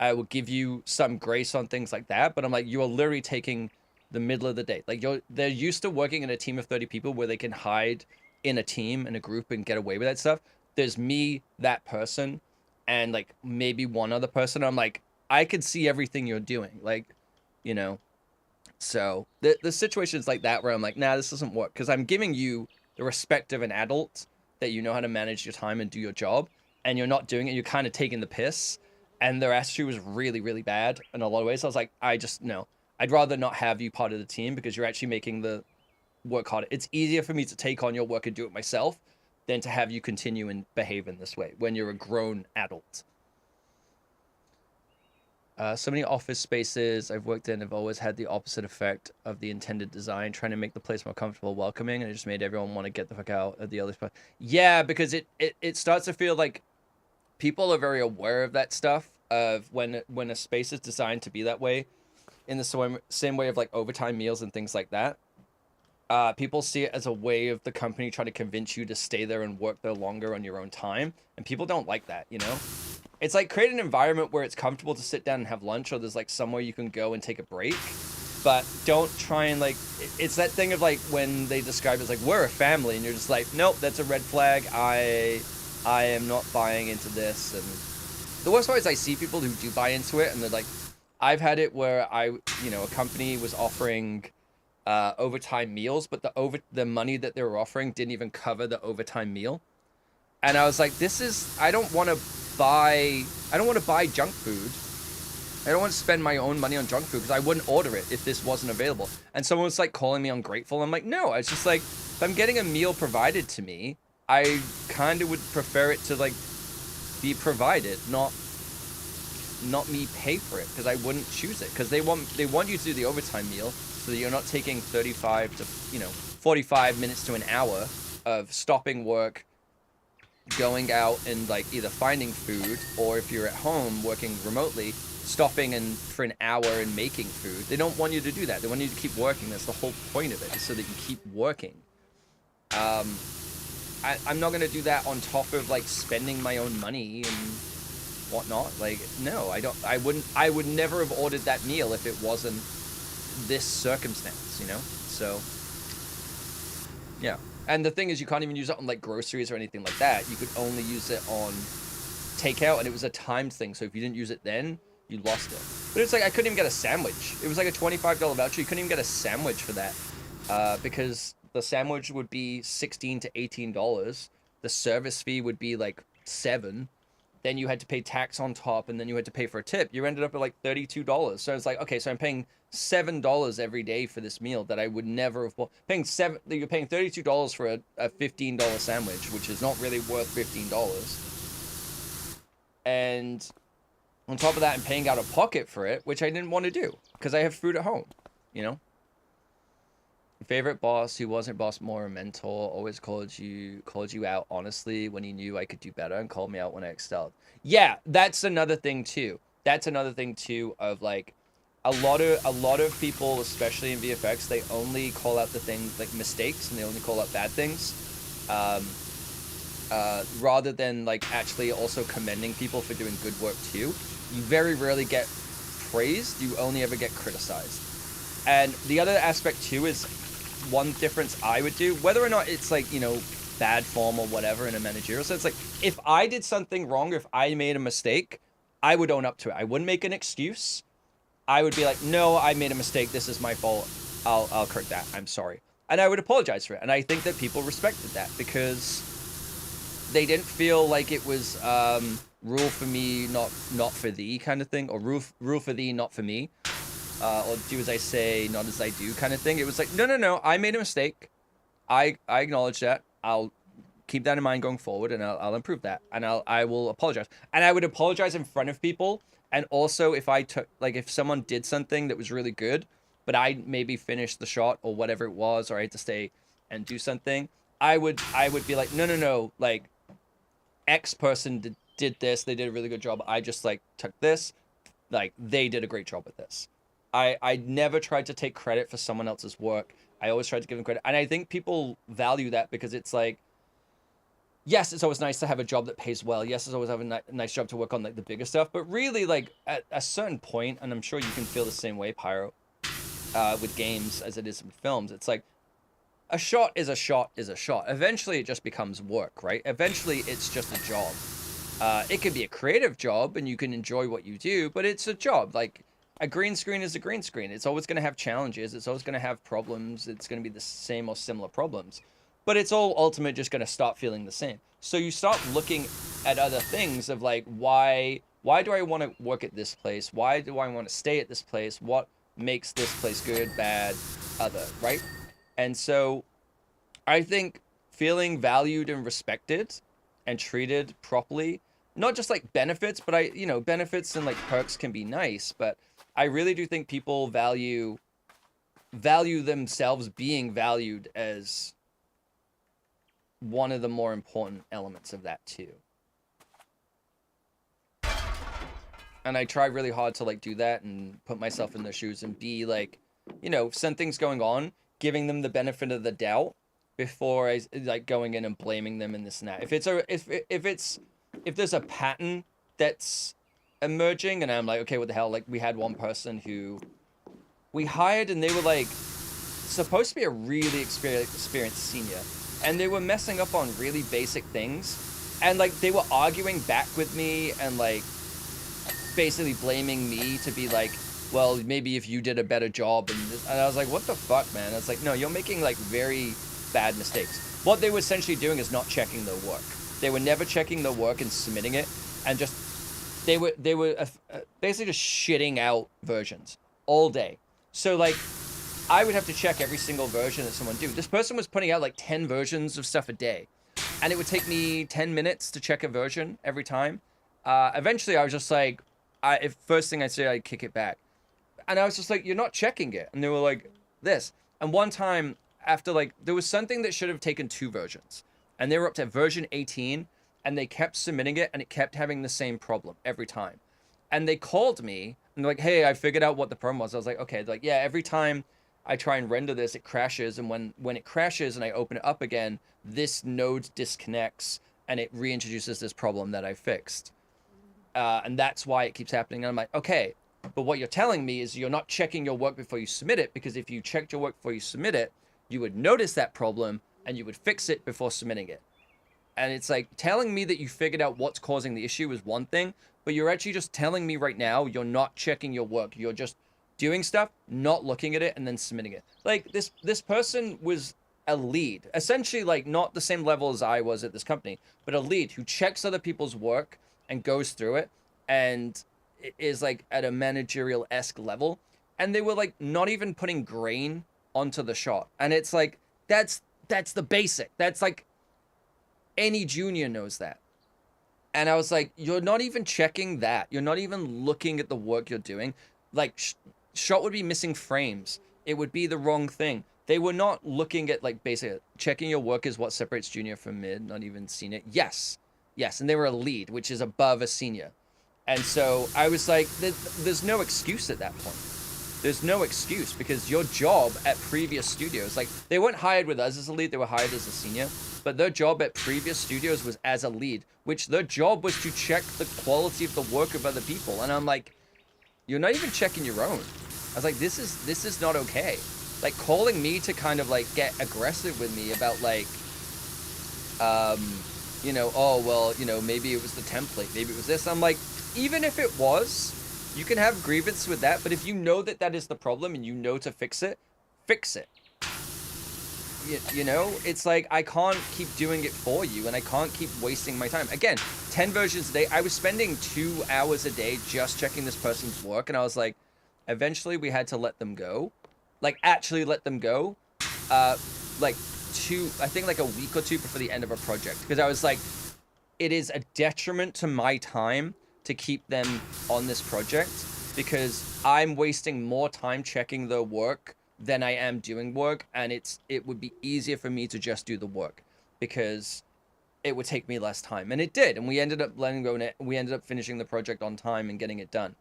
will give you some grace on things like that, but I'm like, you are literally taking the middle of the day. Like, they're used to working in a team of 30 people where they can hide in a team, in a group, and get away with that stuff. There's me, that person, and like maybe one other person. I'm like, I could see everything you're doing. Like, you know, so the situations like that where I'm like, nah, this doesn't work, because I'm giving you the respect of an adult that you know how to manage your time and do your job, and you're not doing it. You're kind of taking the piss, and their attitude was really, really bad in a lot of ways. I was like, no. I'd rather not have you part of the team because you're actually making the work harder. It's easier for me to take on your work and do it myself than to have you continue and behave in this way when you're a grown adult. So many office spaces I've worked in have always had the opposite effect of the intended design, trying to make the place more comfortable, welcoming, and it just made everyone want to get the fuck out at the earliest point. Yeah, because it starts to feel like people are very aware of that stuff, of when a space is designed to be that way, in the same way of like overtime meals and things like that. People see it as a way of the company trying to convince you to stay there and work there longer on your own time. And people don't like that, you know? It's like, create an environment where it's comfortable to sit down and have lunch, or there's like somewhere you can go and take a break. But don't try and like, it's that thing of like when they describe it as like, we're a family, and you're just like, nope, that's a red flag. I am not buying into this. And the worst part is I see people who do buy into it, and they're like, I've had it where a company was offering overtime meals, but the money that they were offering didn't even cover the overtime meal. And I was like, I don't want to buy junk food. I don't want to spend my own money on junk food, because I wouldn't order it if this wasn't available. And someone was like calling me ungrateful. I'm like, no, it's just like, if I'm getting a meal provided to me, I kind of would prefer it to like be provided, not me pay for it, because I wouldn't choose it, because they want you to do the overtime meal so that you're not taking 35 to 45 minutes to an hour of stopping work, going out and like either finding food, or if you're at home working remotely, stopping for an hour and making food. They don't want you to do that. They want you to keep working. That's the whole point of it, is so that you keep working. I'm not gonna do that on top of like spending my own money and whatnot. Like, no, I would never have ordered that meal if it wasn't this circumstance, you know? So, yeah. And the thing is, you can't even use it on like groceries or anything like that. You could only use it on takeout, and it was a timed thing. So if you didn't use it then, you lost it. But it's like, I couldn't even get a sandwich. It was like a $25 voucher. You couldn't even get a sandwich for that, because the sandwich would be $16 to $18. The service fee would be like $7. Then you had to pay tax on top, and then you had to pay for a tip. You ended up at like $32. So it's like, okay, so I'm paying $7 every day for this meal that I would never have bought. You're paying $32 for a $15 sandwich, which is not really worth $15. And on top of that, I'm paying out of pocket for it, which I didn't want to do because I have food at home, you know? Favorite boss who wasn't boss more a mentor, always called you out honestly when he knew I could do better and called me out when I excelled. Yeah, that's another thing too. That's another thing too of like a lot of people, especially in VFX, they only call out the things like mistakes, and they only call out bad things. Rather than like actually also commending people for doing good work too. You very rarely get praised, you only ever get criticized. And the other aspect too is one difference I would do, whether or not it's like, you know, bad form or whatever in a managerial sense, like if I did something wrong, if I made a mistake, I would own up to it. I wouldn't make an excuse. I would be like, no, I made a mistake, this is my fault, I'll correct that, I'm sorry. And I would apologize for it. And I think that people respected that because they didn't feel like it was rule for me, not for thee kind of thing, or rule for thee, not for me. Or do as I say, not as I do kind of thing. It was like, no, I made a mistake. I acknowledge that. I'll keep that in mind going forward, and I'll improve that, and I will apologize. And I would apologize in front of people. And also, if someone did something that was really good, but I maybe finished the shot or whatever it was, or I had to stay and do something, I would be like, no, like X person did this, they did a really good job. I just like took this, like they did a great job with this. I never tried to take credit for someone else's work. I always tried to give them credit. And I think people value that because it's like, yes, it's always nice to have a job that pays well. Yes, it's always have a nice job to work on like the bigger stuff. But really, like at a certain point, and I'm sure you can feel the same way, Pyro, with games as it is in films, it's like a shot is a shot is a shot. Eventually, it just becomes work, right? Eventually, it's just a job. It can be a creative job, and you can enjoy what you do, but it's a job. Like, a green screen is a green screen. It's always going to have challenges. It's always going to have problems. It's going to be the same or similar problems. But it's all ultimately just going to stop feeling the same. So you start looking at other things of like, why do I want to work at this place? Why do I want to stay at this place? What makes this place good, bad, other, right? And so I think feeling valued and respected and treated properly, not just like benefits, but benefits and like perks can be nice, but I really do think people value themselves being valued as one of the more important elements of that too. And I try really hard to like do that and put myself in their shoes and be like, if something's going on, giving them the benefit of the doubt before I like going in and blaming them and this and that. If there's a pattern that's emerging and I'm like, okay, what the hell? Like we had one person who we hired and they were like supposed to be a really experienced senior, and they were messing up on really basic things, and like they were arguing back with me and like basically blaming me to be like, well, maybe if you did a better job and I was like, what the fuck, man? I was like, no, you're making like very bad mistakes. What they were essentially doing is not checking their work. They were never checking their work and submitting it, and just they were basically just shitting out versions all day. So like I would have to check every single version that someone do. This person was putting out like 10 versions of stuff a day, and it would take me 10 minutes to check a version every time. Eventually I was just like, if first thing I say, I'd kick it back. And I was just like, you're not checking it. And they were like, this. And one time after like, there was something that should have taken 2 versions, and they were up to version 18, and they kept submitting it, and it kept having the same problem every time. And they called me and they're like, hey, I figured out what the problem was. I was like, okay. They're like, yeah, every time I try and render this, it crashes. And when it crashes and I open it up again, this node disconnects and it reintroduces this problem that I fixed. And that's why it keeps happening. And I'm like, okay, But what you're telling me is you're not checking your work before you submit it, because if you checked your work before you submit it, you would notice that problem and you would fix it before submitting it. And it's like, telling me that you figured out what's causing the issue is one thing, but you're actually just telling me right now you're not checking your work. You're just doing stuff, not looking at it, and then submitting it. Like, this person was a lead, essentially, like, not the same level as I was at this company, but a lead who checks other people's work and goes through it and is like at a managerial-esque level. And they were like not even putting grain onto the shot. And it's like, that's the basic. That's like, any junior knows that. And I was like, you're not even checking that. You're not even looking at the work you're doing. Like, shot would be missing frames. It would be the wrong thing. They were not looking at, like, basically checking your work is what separates junior from mid, not even senior. Yes. And they were a lead, which is above a senior. And so I was like, there's no excuse at that point. There's no excuse, because your job at previous studios, like, they weren't hired with us as a lead, they were hired as a senior, but their job at previous studios was as a lead, which their job was to check the quality of the work of other people. And I'm like, you're not even checking your own. I was like, this is not okay. Like, calling me to kind of like get aggressive with me about like, you know, oh, well, you know, maybe it was the template, maybe it was this. I'm like, even if it was, you can have grievance with that, but if you know that that is the problem and you know to fix it, fix it. You know, it's like, I can't keep doing it for you, and I can't keep wasting my time. Again, 10 versions a day. I was spending 2 hours a day just checking this person's work, and I was like, eventually we had to let them go. Like, actually let them go. Like, I think like a week or two before the end of a project. Because I was like, it is a detriment to my time to keep them on this project, because I'm wasting more time checking their work than I am doing work, and it would be easier for me to just do the work, because it would take me less time. And it did, and we ended up letting go, and we ended up finishing the project on time and getting it done.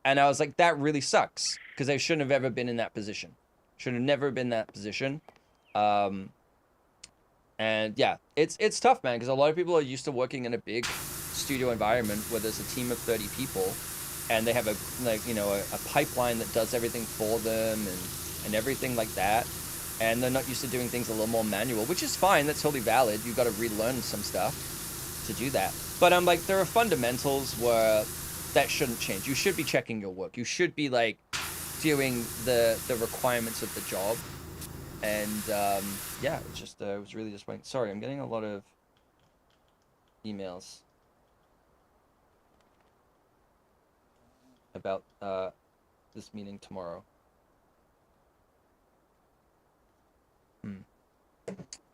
And I was like, that really sucks, because I shouldn't have ever been in that position. Should have never been in that position. And yeah, it's tough, man, because a lot of people are used to working in a big studio environment where there's a team of 30 people, and they have a, like, you know, a pipeline that does everything for them and everything like that. And they're not used to doing things a little more manual, which is fine. That's totally valid. You've got to relearn some stuff to do that. But I'm like, there are fundamentals where that shouldn't change. You should be checking your work. You should be like doing the requirements of the job. And yeah, it's just it was really disappointing. Sorry, I'm getting a lot of emails about this meeting tomorrow.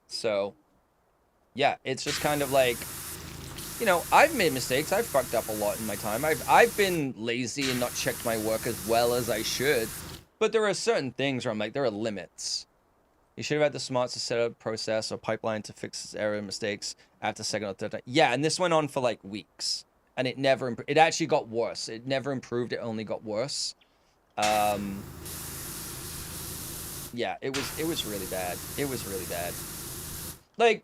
So yeah, it's just kind of like, you know, I've made mistakes. I've fucked up a lot in my time. I've been lazy and not checked my work as well as I should. But there are certain things where I'm like, there are limits. You should have had the smarts to set up a process or pipeline to fix error and mistakes after second or third time. Yeah, and this went on for like weeks, and it never it actually got worse. It never improved. It only got worse. Yeah, it was really bad. It was really bad. Like,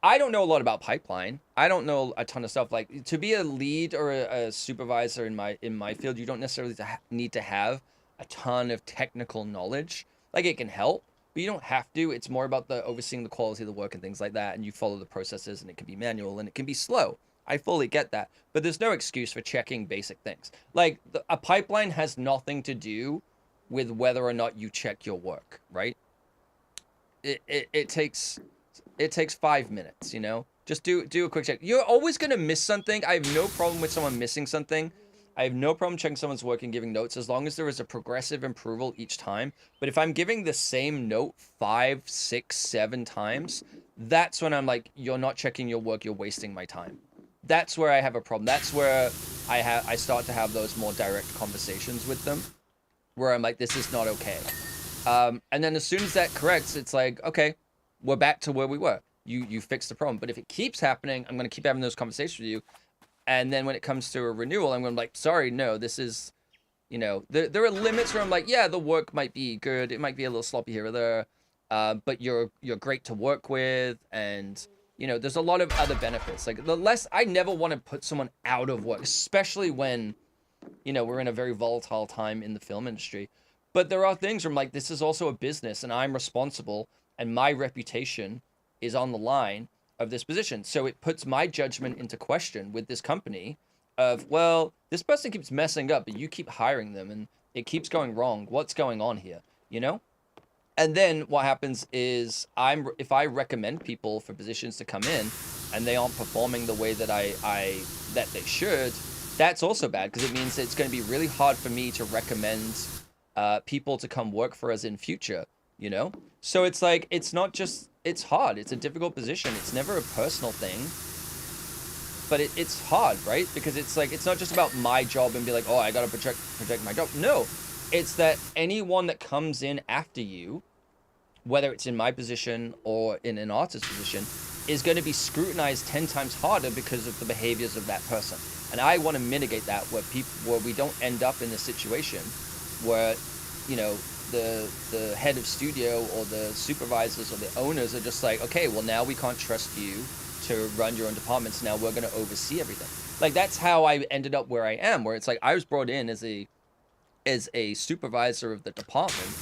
I don't know a lot about pipeline. I don't know a ton of stuff. Like, to be a lead or a supervisor in my field, you don't necessarily need to have a ton of technical knowledge. Like, it can help, but you don't have to. It's more about the overseeing the quality of the work and things like that, and you follow the processes, and it can be manual and it can be slow. I fully get that, but there's no excuse for checking basic things. Like, a pipeline has nothing to do with whether or not you check your work, right? It takes 5 minutes, you know? Just do a quick check. You're always going to miss something. I have no problem with someone missing something. I have no problem checking someone's work and giving notes as long as there is a progressive improvement each time. But if I'm giving the same note 5, 6, 7 times, that's when I'm like, you're not checking your work, you're wasting my time. That's where I have a problem. That's where I start to have those more direct conversations with them, where I'm like, this is not okay. And then as soon as that corrects, it's like, okay, we're back to where we were. You fixed the problem. But if it keeps happening, I'm going to keep having those conversations with you. And then when it comes to a renewal, I'm going to be like, sorry, no, this is, you know, there are limits where I'm like, yeah, the work might be good. It might be a little sloppy here or there. But you're great to work with. And, you know, there's a lot of other benefits. Like, I never want to put someone out of work, especially when you know, we're in a very volatile time in the film industry. But there are things where I'm like, this is also a business and I'm responsible and my reputation is on the line of this position. So it puts my judgment into question with this company of, well, this person keeps messing up, but you keep hiring them and it keeps going wrong. What's going on here? You know? And then what happens is if I recommend people for positions to come in and they aren't performing the way that that they should, that's also bad because it means it's going to be really hard for me to recommend people to come work for us in future, you know? So it's like, it's not just, it's hard. It's a difficult position. It's never a personal thing, but it's hard, right? Because it's like, it's not just about my job and be like, oh, I got to protect my job. No, it's that anyone that comes in after you, whether it's in my position or in an artist's position, is going to be scrutinized 10 times harder because of the behaviors of that person. And I want to mitigate that where we don't end up in a situation where, you know, the head of studio or the supervisors or the owners are just like, okay, well, now we can't trust you to run your own departments. Now we're going to oversee everything. Like, that's how I ended up where I am, where it's like I was brought in as a supervisor of the department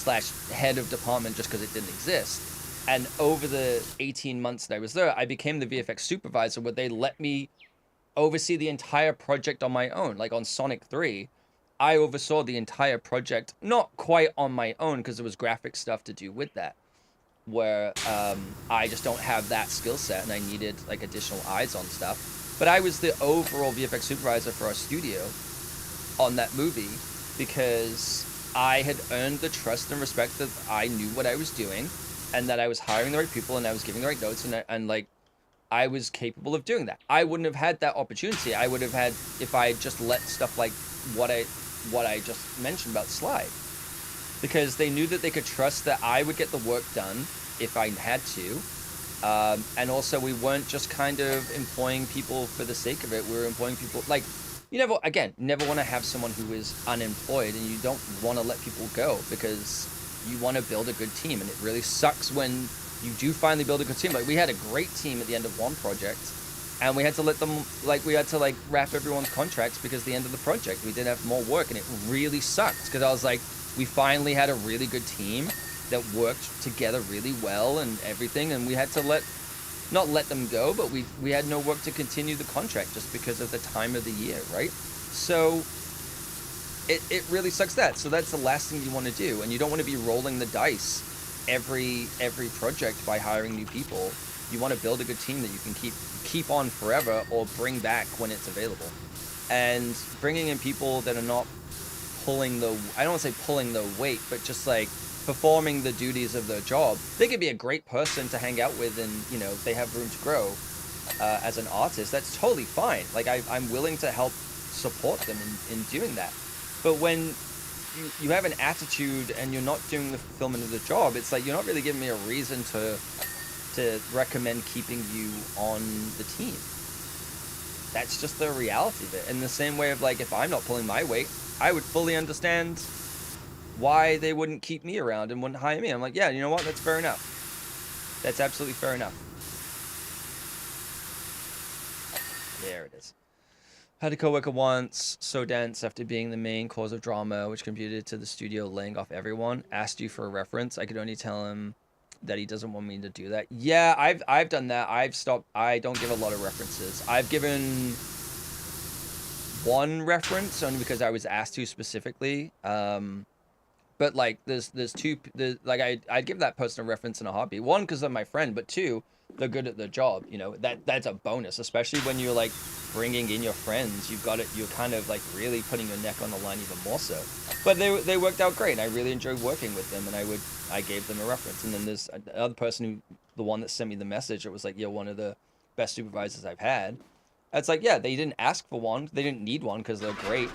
/ head of department just because it didn't exist. And over the 18 months that I was there, I became the VFX supervisor where they let me oversee the entire project on my own. Like on Sonic 3, I oversaw the entire project, not quite on my own because there was graphic stuff to do with that, where I just don't have that skill set and I needed like additional eyes on stuff. But I was the overall VFX supervisor for our studio on that movie because I had earned the trust and respect that I knew what I was doing and that I was hiring the right people and I was giving the right notes and like I was capable of doing that. I wouldn't have had that opportunity. I would have had if I just let stuff like what I just mentioned about slide, because they knew that they could trust that I would get the work done if I had to. And also we weren't just kind of employing people for the sake of it. We were employing people like, you never want to have someone who is unemployed, and you don't want to let people go because you want to build a good team. And it really sucks when you do finally build a good team. Like we had a great team at the end of one project and we had to let them, we had to wrap everyone's contracts because the end of the project, we didn't have more work, and it really sucked because I was like, we finally had a really good team that worked together really well and everything. And we had to not let them go, but we had no work to continue the contract just because of the time of the year, right? So it really sucks that. So that's the last thing you want to do, and you don't want to be rolling the dice every project by hiring new people. You want to build a good team that you can keep on forever or bring back when it's available. And bringing in people that are not pulling the, I don't want to say pulling the weight, but just like performing the duties of their job. They could be a great person to hang out with and, you know, they have room to grow as an artist. That's totally fine. Like I'm willing to help support them in doing that. But when you have an attitude and you're not doing the fulfillment of the job, it's like you're not really giving me a reason to recommend keeping you on the team. That's just the reality of it. In the same way of like, if I'm not pulling my weight, I would fully understand why they wouldn't keep me around and wouldn't hire me. I'm like, yeah, you know what? That's fair enough. That's absolutely fair enough. There it is. Had a coworker once, so dense after being the main cause of drama, which contributed to the studio laying off everyone. Asked you for a reference. I could only tell him that he doesn't want me to do that. Yeah, I've done that. I've stopped. I don't give a lot of references. I've given one reference only because I was asked to specifically. But like there's two, like I'd give that person a reference in a heartbeat. One, because they're my friend, but two, they're good at their job. You know, that's a bonus, especially when you're like bringing in your friends. You're kind of like really putting your neck on the line even more so. But they worked out great. I really enjoyed working with them, and I gave them a reference. And then there's another person the one that sent me the message. It was like, you're one of the best supervisors I've had. It's like, yeah, they didn't ask for one. They didn't need one because they're great.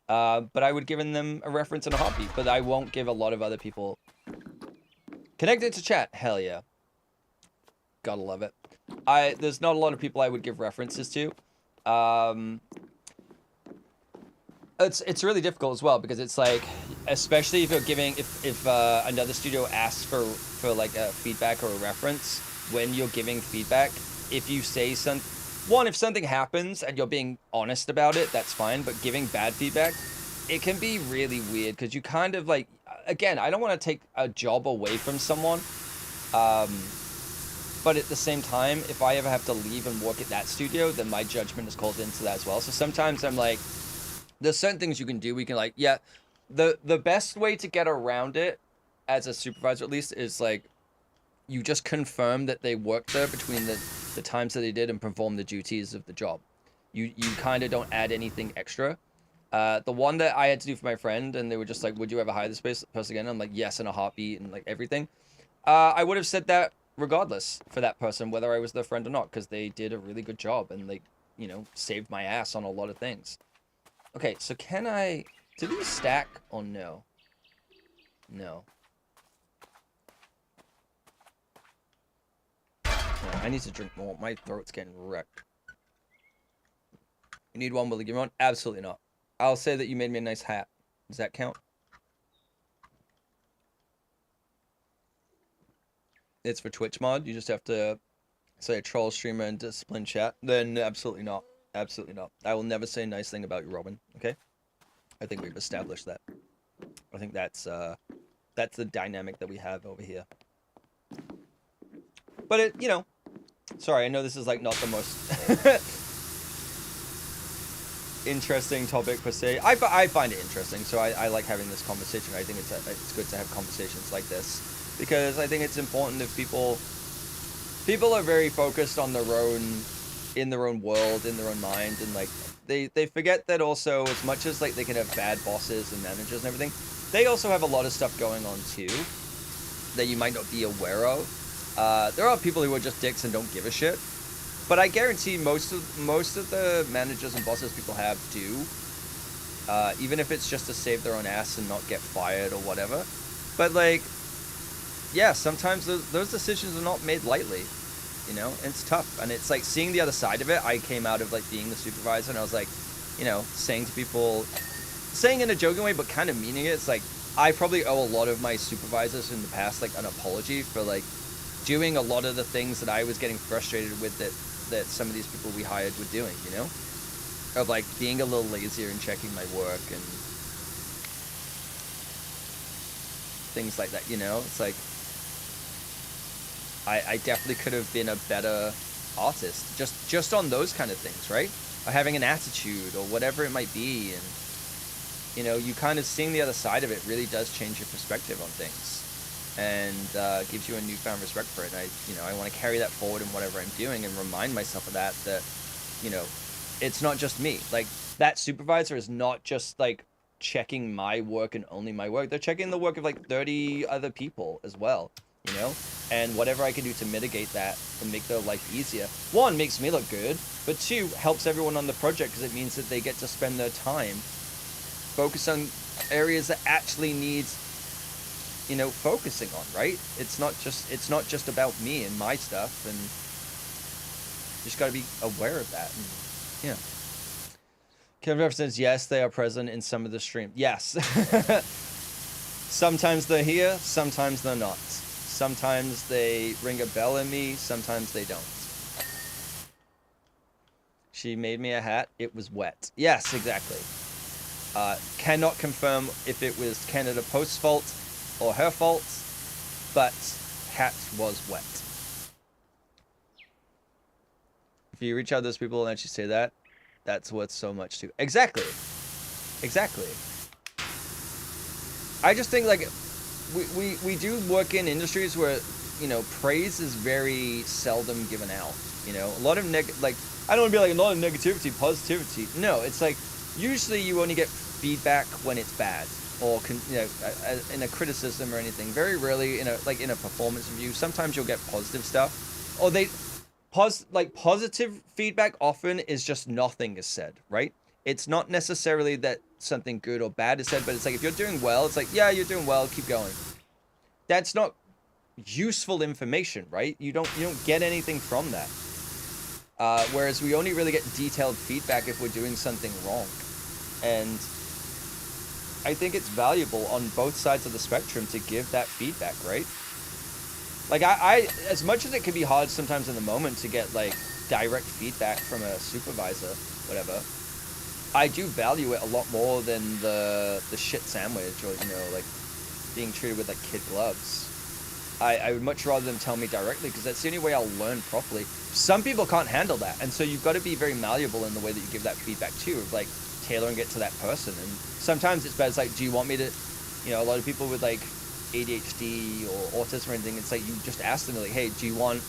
But I would give them a reference in a heartbeat, but I won't give a lot of other people. Connected to chat, hell yeah. Gotta love it. There's not a lot of people I would give references to. It's really difficult as well because it's like, especially if you're giving, if another studio asks for like a feedback or a reference, when you're giving feedback, if you say one, if something happens and you're being honest about it, that's fine. But giving bad feedback, it can be really weird because you kind of like, again, I don't want to take a job away from someone. But at the same time, if I ever have to leave and work at that studio, then my judgment is called into that as well. So sometimes I'm like, there's certain things you can do. We can like, yeah, the best way to get around it as a supervisor at least is like, you just confirm that they worked there between the times that they did and perform the duties of the job. You kind of don't add anything extra. The one that I had to do for my friend, and they were just like, would you ever hire this person again? I'm like, yes, in a heartbeat, and like everything. I would have said that regardless for that person, whether I was their friend or not, because they did a really good job and they, you know, saved my ass on a lot of things. Okay, so can I... do these stack or no? No. No, I need to drink more. My throat's getting wrecked. You need one, will you give me one? Absolutely not. I'll say that you made me a nice hat. Does that count? It's for Twitch mod. You just have to say a troll streamer and discipline chat. Then absolutely not. Absolutely not. I will never say a nice thing about you, Robin. Okay? I think we've established that. I think that's the dynamic that we have over here. But it, you know, sorry, I know this is like not the most interesting topic per se. I find it interesting, so I like having this conversation. I think it's good to have conversations like this because I think it's important if people are very focused on in their own world, in their own mind, and like they forget that also as much as like they can have bad bosses and managers and everything, they also have a lot of stuff going on too that you might not be aware of. There are people who are just dicks and don't give a shit, but I guarantee most of the managers and bosses people have do, even if it's just to save their own ass and not get fired or whatever. But like, yeah, sometimes those decisions are not made lightly, you know, and it's tough. And it's like seeing the other side of it. I came out of like being the supervisor and I was like, you know, saying to people, saying in a joking way, but kind of meaning it. It's like, I probably owe a lot of my supervisors in the past, like an apology for like doing a lot of the things that I was getting frustrated with that some of these people we hired were doing, you know, of like being a little lazier and checking my work and things like that, you know. It's like I definitely could have been a better artist just on those kind of things, right? Or having an attitude or whatever it might be. And you know, you kind of seeing the other side of it really does change your perspective on things and gives you a newfound respect for it. And I want to carry that forward in whatever I'm doing and remind myself of that, you know, it's not just me. Like, that supervisor is not just like checking my work and only my work. They're checking the work of like 30 other people as well, you know? And whatever I can do to mitigate that and make their life easier, one, makes me look good, but two, helps everyone on the project because it means that they get to spend their time focus on areas that actually needs, you know, focusing on, right? It's not just about me and my stuff, and you just got to be aware of that. And, yeah. Kevin says, yes, they are present in some of the stream. Yes. Sometimes they're here, sometimes they're not. Sometimes they ring a bell in me, sometimes they don't. She made me a hat, it was wet. Yes, exactly. Cannot confirm if it was Canada Post's fault or her fault, but hat was wet. If you reach out to those people and actually say that, that's worth so much too. Exactly. Exactly. I just think like we do work in industries where, you know, praise is very seldom given out. You know, a lot of like, I don't want to be like a lot of negativity, positivity. No, it's like usually you only get feedback when it's bad, or you know, in a criticism or anything. Very rarely in a performance review. Sometimes you'll get positive stuff, or positive feedback often is just nothing is said, right? It's not necessarily that something good or bad is said, but it's like if you're doing well, it's like, yeah, you're doing well, keep going. That's not useful information, right? You don't get anything from that. Whereas we only really get detailed feedback if we're doing something wrong. And I think it's valuable on both sides of the spectrum to give that feedback, right? Like I as much as it can be hard sometimes in the moment to get like direct feedback from a supervisor, whatever, I do value it a lot more than the shit sandwich or, you know, like being treated with like kid gloves. I would much rather them tell me directly, because that's the only way I'll learn properly. Some people can't handle that, and so you've got to be very malleable in the way that you give that feedback too, of like tailoring it to that person. And sometimes it's better, it's like, do you want me to, you know, a lot of people with like ADHD or autism or anything, it's like you just ask them like, hey, do you want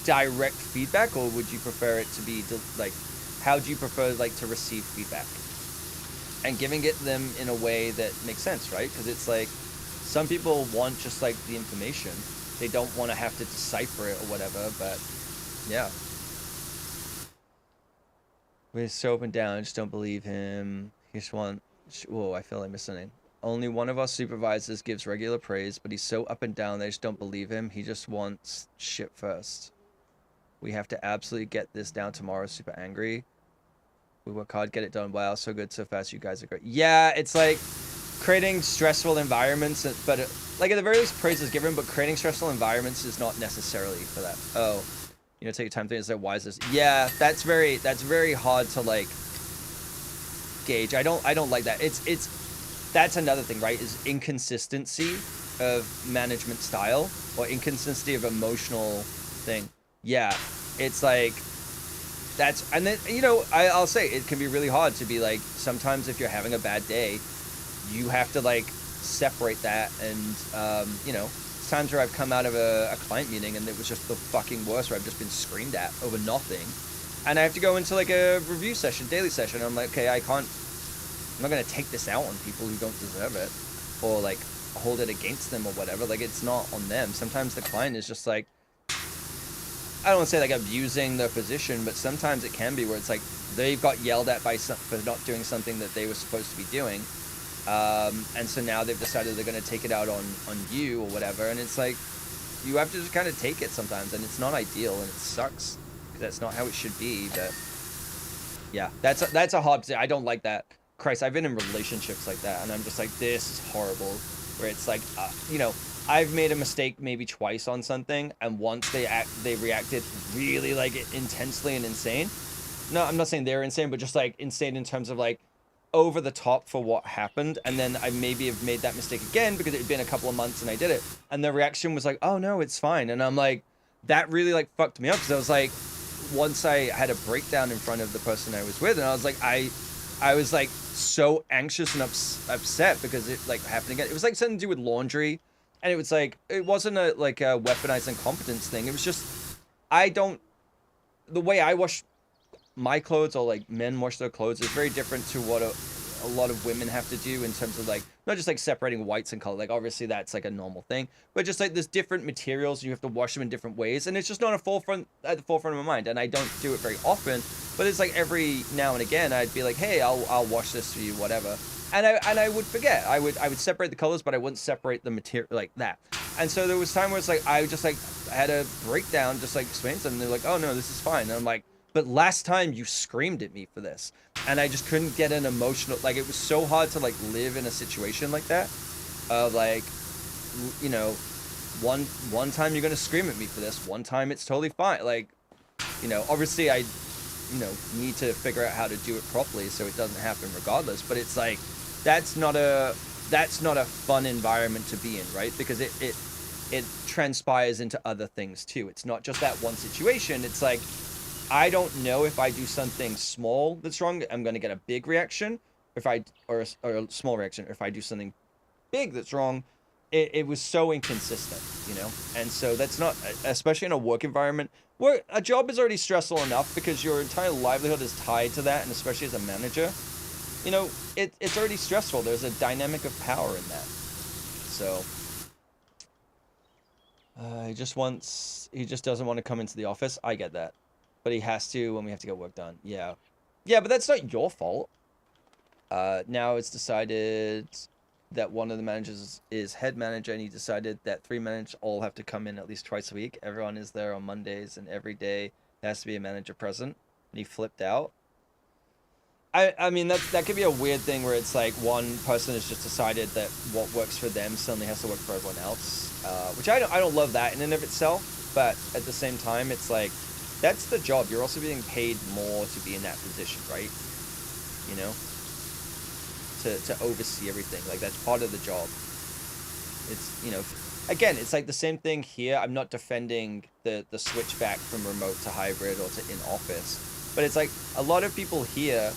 direct feedback, or would you prefer it to be like, how do you prefer like to receive feedback? And giving it them in a way that makes sense, right? Because it's like, some people want just like the information. They don't want to have to decipher it or whatever, but yeah. We're so up and down, I just don't believe him. He just whoa, I feel like missing something. Only one of our supervisors gives regular praise, but he's so up and down, they just don't believe him. He just wants shit first. We have to absolutely get this down tomorrow, super angry. We work hard, get it done. Wow, so good, so fast, you guys are great. Yeah, it's like creating stressful environments, but like at the very least praise is given, but creating stressful environments is not necessarily for that. Oh, you know, take your time to say, why is this? Yeah, that's very hard to like gauge. I don't like that. That's another thing, right? Is inconsistency of management style or inconsistency of emotional thing. Yeah, it's like and then, you know, I'll say it can be really hard to be like, sometimes if you're having a bad day, you have to like separate that. And you know, times where I've come out of a client meeting and it was just the fucking worst, where I've just been screamed at over nothing, and I have to go into like a review session, daily session, and I'm like, okay, I'm not gonna take this out on people who don't deserve it, or like hold it against them or whatever. Like, it's not on them. Sometimes the client is just like, I don't want to say like abusing their position, but sometimes it can be where it's like they've got yelled at for not doing something that they were supposed to be doing. And so now they've decided they're going to take it out on you or whatever. And it's like, you have to just kind of take it sometimes, and it's not ideal and it sucks, because that's not how it should be. But yeah, that's a hard position. I don't like that. Christ, I've been in relationships like that, and I'm just like, this is horrible, where it's like, you know, I've made a mistake maybe twice on something, and once they reacted really like intensely and insane. No, I'm not saying they're insane, but just like insane in terms of like over the top for what happened. And then I maybe have made that mistake again because it had been a couple of months and I did it, and the reaction was like, oh no, it's fine. And I'm like, that really like fucked me up, because I was like, once I had a breakdown in front of the person I was with, and I was like, I was like so anxious and upset because it like happened again. It was like something to do with laundry. And it was like, it wasn't a weaponized incompetence thing. It was just, the way I wash my clothes, or like men wash their clothes, is very different to what a lot of women have to do in terms of like, not just like separating whites and color. Like obviously that's like a normal thing, but just like there's different materials, you have to wash them in different ways. And it's just not at the forefront of my mind. And I don't do it very often, but it's like every now and again, I'd be like, hey, I'll wash this for you, whatever. And I would forget. I would separate the colors, but I wouldn't separate the material like that. And so there was time where it's like, I had a breakdown, just like explaining to them. They're like, oh no, this is fine. And I'm like, but last time you screamed at me for this. And I just couldn't get an emotional, like it was so hard to like live in a situation like that. Like, you know, one time you're going to scream at me for this. One time it's totally fine. Like, you know, obviously I, you know, need to figure out how to do it properly so it doesn't happen regardless. But it's like, that's not a fun environment to be in, right? Because it transpires into other things too. It's not just that one situation. It's like, I don't know if I do something small that's wrong, I'm going to get a big reaction. Or a small reaction. If I do something big that's wrong, it was so inconsistent, you know? And so that's not, especially in a work environment where a job is already stressful enough because your entire livelihood is tied to that, and especially as a manager, you know, it's already stressful. There's a dynamic of power in that. So he just doesn't want to come into the office. I get that, but he has to when we have to get work done. Yeah, but that's not your fault. Now it's decided that one of the managers is head manager, and he decided that 3 managers all have to come in at least twice a week. Everyone is there on Mondays, and every day there has to be a manager present, and he flipped out. I mean, that could be a weird thing where it's like one person has just decided that what works for them suddenly has to work for everyone else, which I don't love that in and of itself, but at the same time, it's like, that's the job. You're also being paid more to be in that position, right? You know, to oversee everything. Like that's part of the job. It's, you know, again, it's like the same thing here. I'm not defending the switch back from remote to hybrid or to in office, but it's like a lot of people here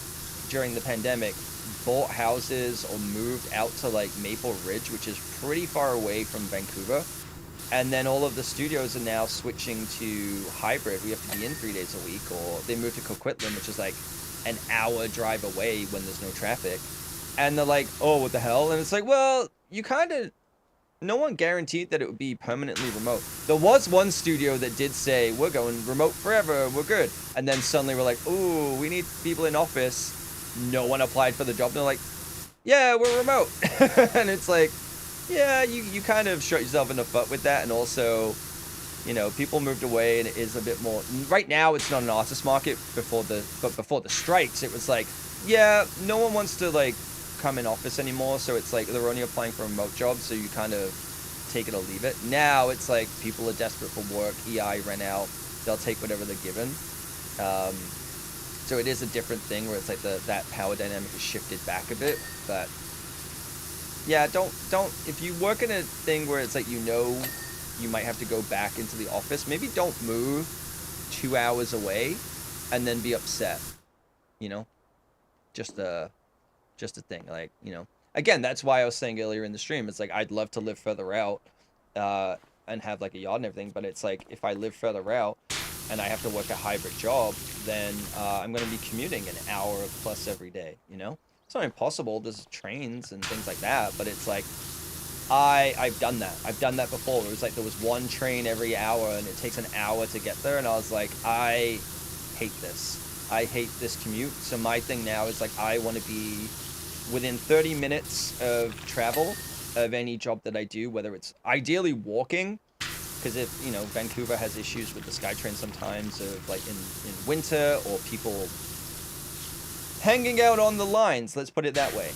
during the pandemic bought houses or moved out to like Maple Ridge, which is pretty far away from Vancouver. And then all of the studios are now switching to hybrid. We have to be in 3 days a week, or they moved to Coquitlam, which is like an hour drive away when there's no traffic. And they're like, oh, what the hell? And it's like, well, you kind of, no one guaranteed that it would be permanently remote. There was one studio that did say, we're going remote forever, we're good. And then suddenly we're like, ooh, we need people in office. No one applied for the job. And they're like, yeah, we're remote. And it's like, yeah, you kind of shot yourself in the foot with that. And also, you know, people moved away and it is a bit more, right now it's not an artist market. Before the strikes, it was like, yeah, no one wants to like come in office anymore, so it's like they're only applying for remote jobs, so you kind of take it or leave it. Now it's like people are desperate for work. EI ran out, they'll take whatever they're given. So it is a different thing where it's like that power dynamic is shifted back a bit. But yeah, don't if you work in a thing where it's like, you know, you might have to go back into the office, maybe don't move 2 hours away and then be upset, you know. Just a thing, like, you know, again, that's why I was saying earlier in the stream, it's like I'd love to live further out and have like a yacht and everything, but it's like if I live further out and I have to work a hybrid job, then I'm going to be commuting an hour plus every day, you know. It's not impossible, there's trains and things like that, but it's like I've done that before. It was like there was one train every hour and it takes an hour to get there, and I was like, I hate this commute. So my thing now is like, I want to be within 30 minutes of travel of any job that I do, whether it's ideally walking, because if, you know, Vancouver has issues with the SkyTrain sometimes of like in winter, or people hanging out on the lines, let's put it that way,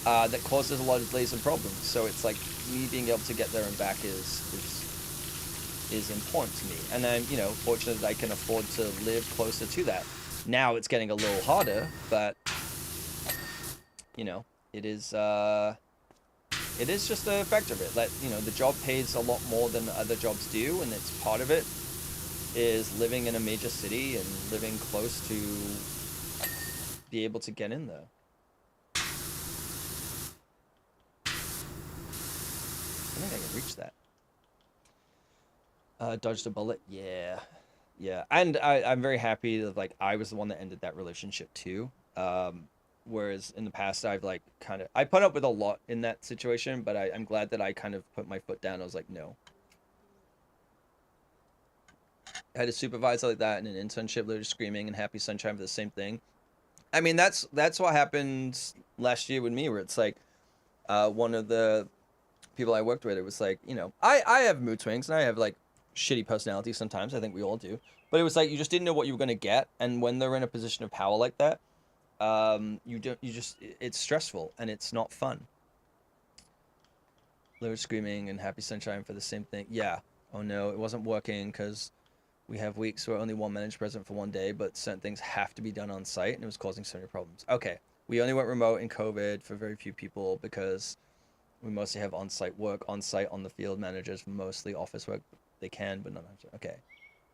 that causes a lot of delays and problems. So it's like me being able to get there and back is important to me, and I'm, you know, fortunate that I can afford to live closer to that. Now it's getting a little harder, but you know, it is just a factor of it. That, you know, the job pays a lot more than other jobs do, and it's part of it is living in a major city and living close to be able to get in there. I think I can reach that. Dodged a bullet. Yeah. And I'm very happy that like I was the one that ended that relationship too. Whereas in the past I've like I put up with a lot in that situation, but I'm glad that I kind of put my foot down. I was like, no. I had a supervisor like that in an internship. They were screaming and Happy Sunshine for the same thing. I mean, that's what happened last year with me, where it's like one of the people I worked with, it was like, you know, I have mood swings and I have like shitty personality sometimes. I think we all do. But it was like you just didn't know what you were going to get, and when they're in a position of power like that, it's stressful and it's not fun. They were screaming and Happy Sunshine for the same thing. Yeah. Oh no, it wasn't working because we have weeks where only one manager present for one day, but certain things have to be done on site, and it was causing so many problems. Okay, we only went remote in COVID for very few people because we mostly have on-site work, on-site, on the field managers, mostly office work. They can, but not. Okay.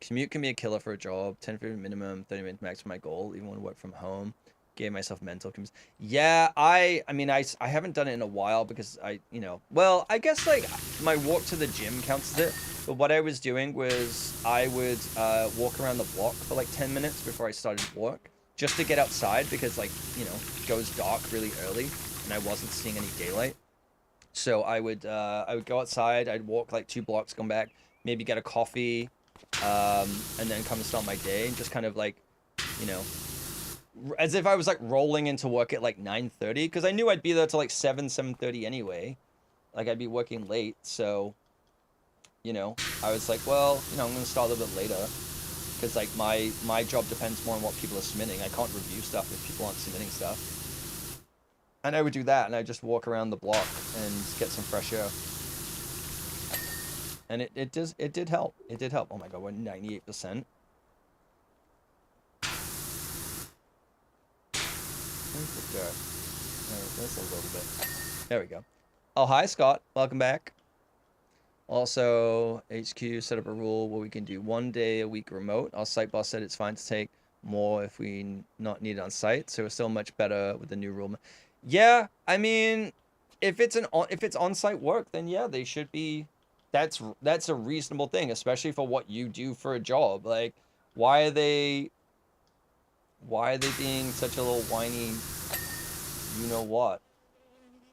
Commute can be a killer for a job. 10-15 minimum, 30 minutes max for my goal. Even want to work from home. Gave myself mental. Yeah, I mean, I haven't done it in a while because you know, well, I guess like my walk to the gym counts as it. But what I was doing was I would walk around the block for like 10 minutes before I started work, just to get outside, because like, you know, it goes dark really early and I wasn't seeing any daylight. So I would go outside, I'd walk like 2 blocks, come back, maybe get a coffee, and then come and start my day, and just kind of like, you know, as if I was like rolling into work at like 9:30, because I knew I'd be there till like 7:30 anyway. Like I'd be working late, so, you know, I was like, well, you know, I'm gonna start a little bit later, because like my job depends more on what people are submitting. I can't review stuff if people aren't submitting stuff. And I would do that, and I'd just walk around the block and get some fresh air. And it did help. It did help. Oh my god, we're 98%. Where's the dirt? That's a little bit. There we go. Oh, hi, Scott. Welcome back. Also, HQ set up a rule where we can do 1 day a week remote. Our site boss said it's fine to take more if we not need it on site, so it's still much better with the new rule. Yeah, I mean, if it's on-site work, then yeah, they should be. That's a reasonable thing, especially for what you do for a job. Like, why are they being such a little whiny, you know what,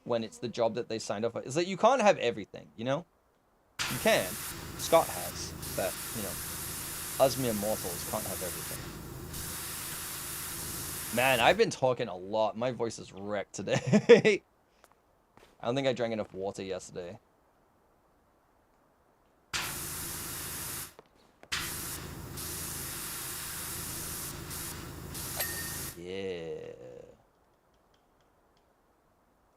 when it's the job that they signed up for? It's like you can't have everything, you know? You can. Scott has, but, you know, us mere mortals can't have everything. Man, I've been talking a lot. My voice is wrecked today. I don't think I drank enough water yesterday. Yeah.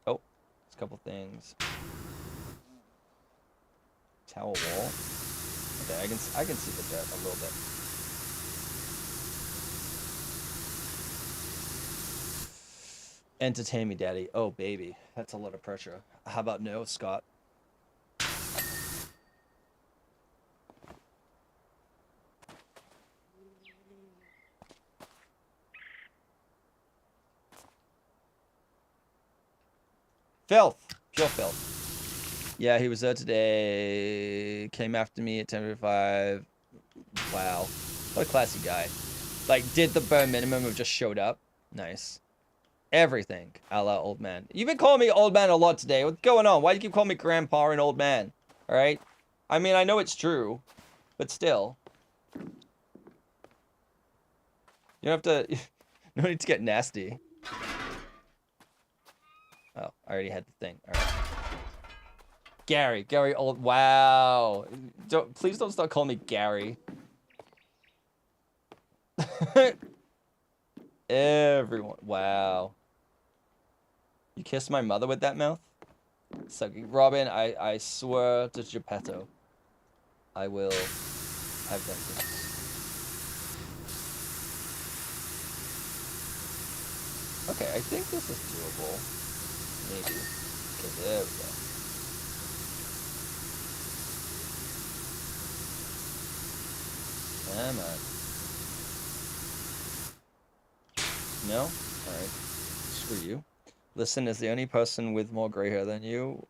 Oh, there's a couple things. Tower wall. Okay, I can see the dirt a little bit. Entertain me, daddy. Oh, baby. That's a lot of pressure. How about no, Scott? Filth. Pure filth. Yeah, he was there today. Came after me at 10:55. Wow. What a classy guy. Like, did the bare minimum of just showed up. Nice. Everything, a la old man. You've been calling me old man a lot today. What's going on? Why do you keep calling me grandpa and old man? Alright? I mean, I know it's true, but still. You don't have to... No need to get nasty. Oh, I already had the thing. Alright. Gary old... Wow. Please don't start calling me Gary. Everyone... Wow. You kissed my mother with that mouth? Sucky. Robin, I swear to Geppetto, I will have vengeance. Okay, I think this is doable. Maybe. Okay, there we go. Come on. No? Alright. Screw you. Listen, as the only person with more gray hair than you,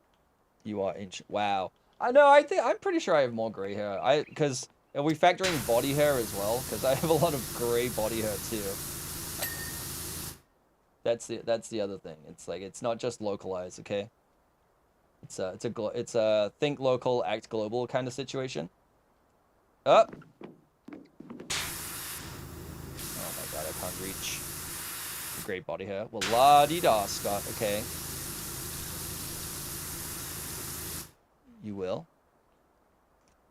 you are ancient. Wow. I know, I'm pretty sure I have more gray hair. Because, are we factoring body hair as well? Because I have a lot of gray body hair too. That's the other thing. It's like, it's not just localized, okay? It's a think local, act global kind of situation. Up. Oh my god, I can't reach. Great body hair. Well, la-dee-da, Scott. Okay. You will.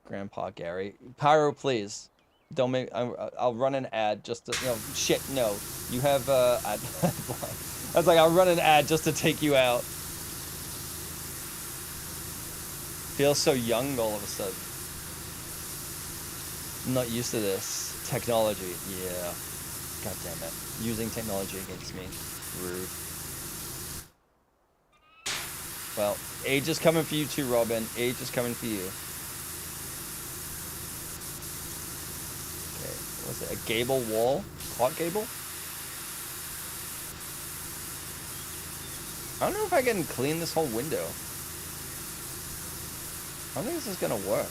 Grandpa Gary. Pyro, please. Don't make... I'll run an ad just to... No, shit, no. You have, I was like, I'll run an ad just to take you out. Feels so young all of a sudden. I'm not used to this. Technology. Yeah. God damn it. Using technology against me. Rude. Well, age is coming for you too, Robin. Age is coming for you. Okay, what was it? A gable wall? Clock gable? I don't know if I can clean this whole window. I don't think this is gonna work.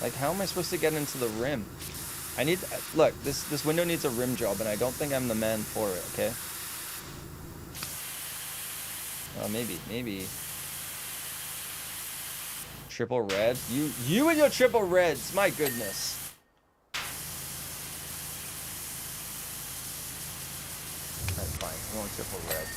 Like, how am I supposed to get into the rim? I need... Look, this window needs a rim job, and I don't think I'm the man for it, okay? Oh, maybe. Triple red? You and your triple reds! My goodness. That's fine. I want triple red.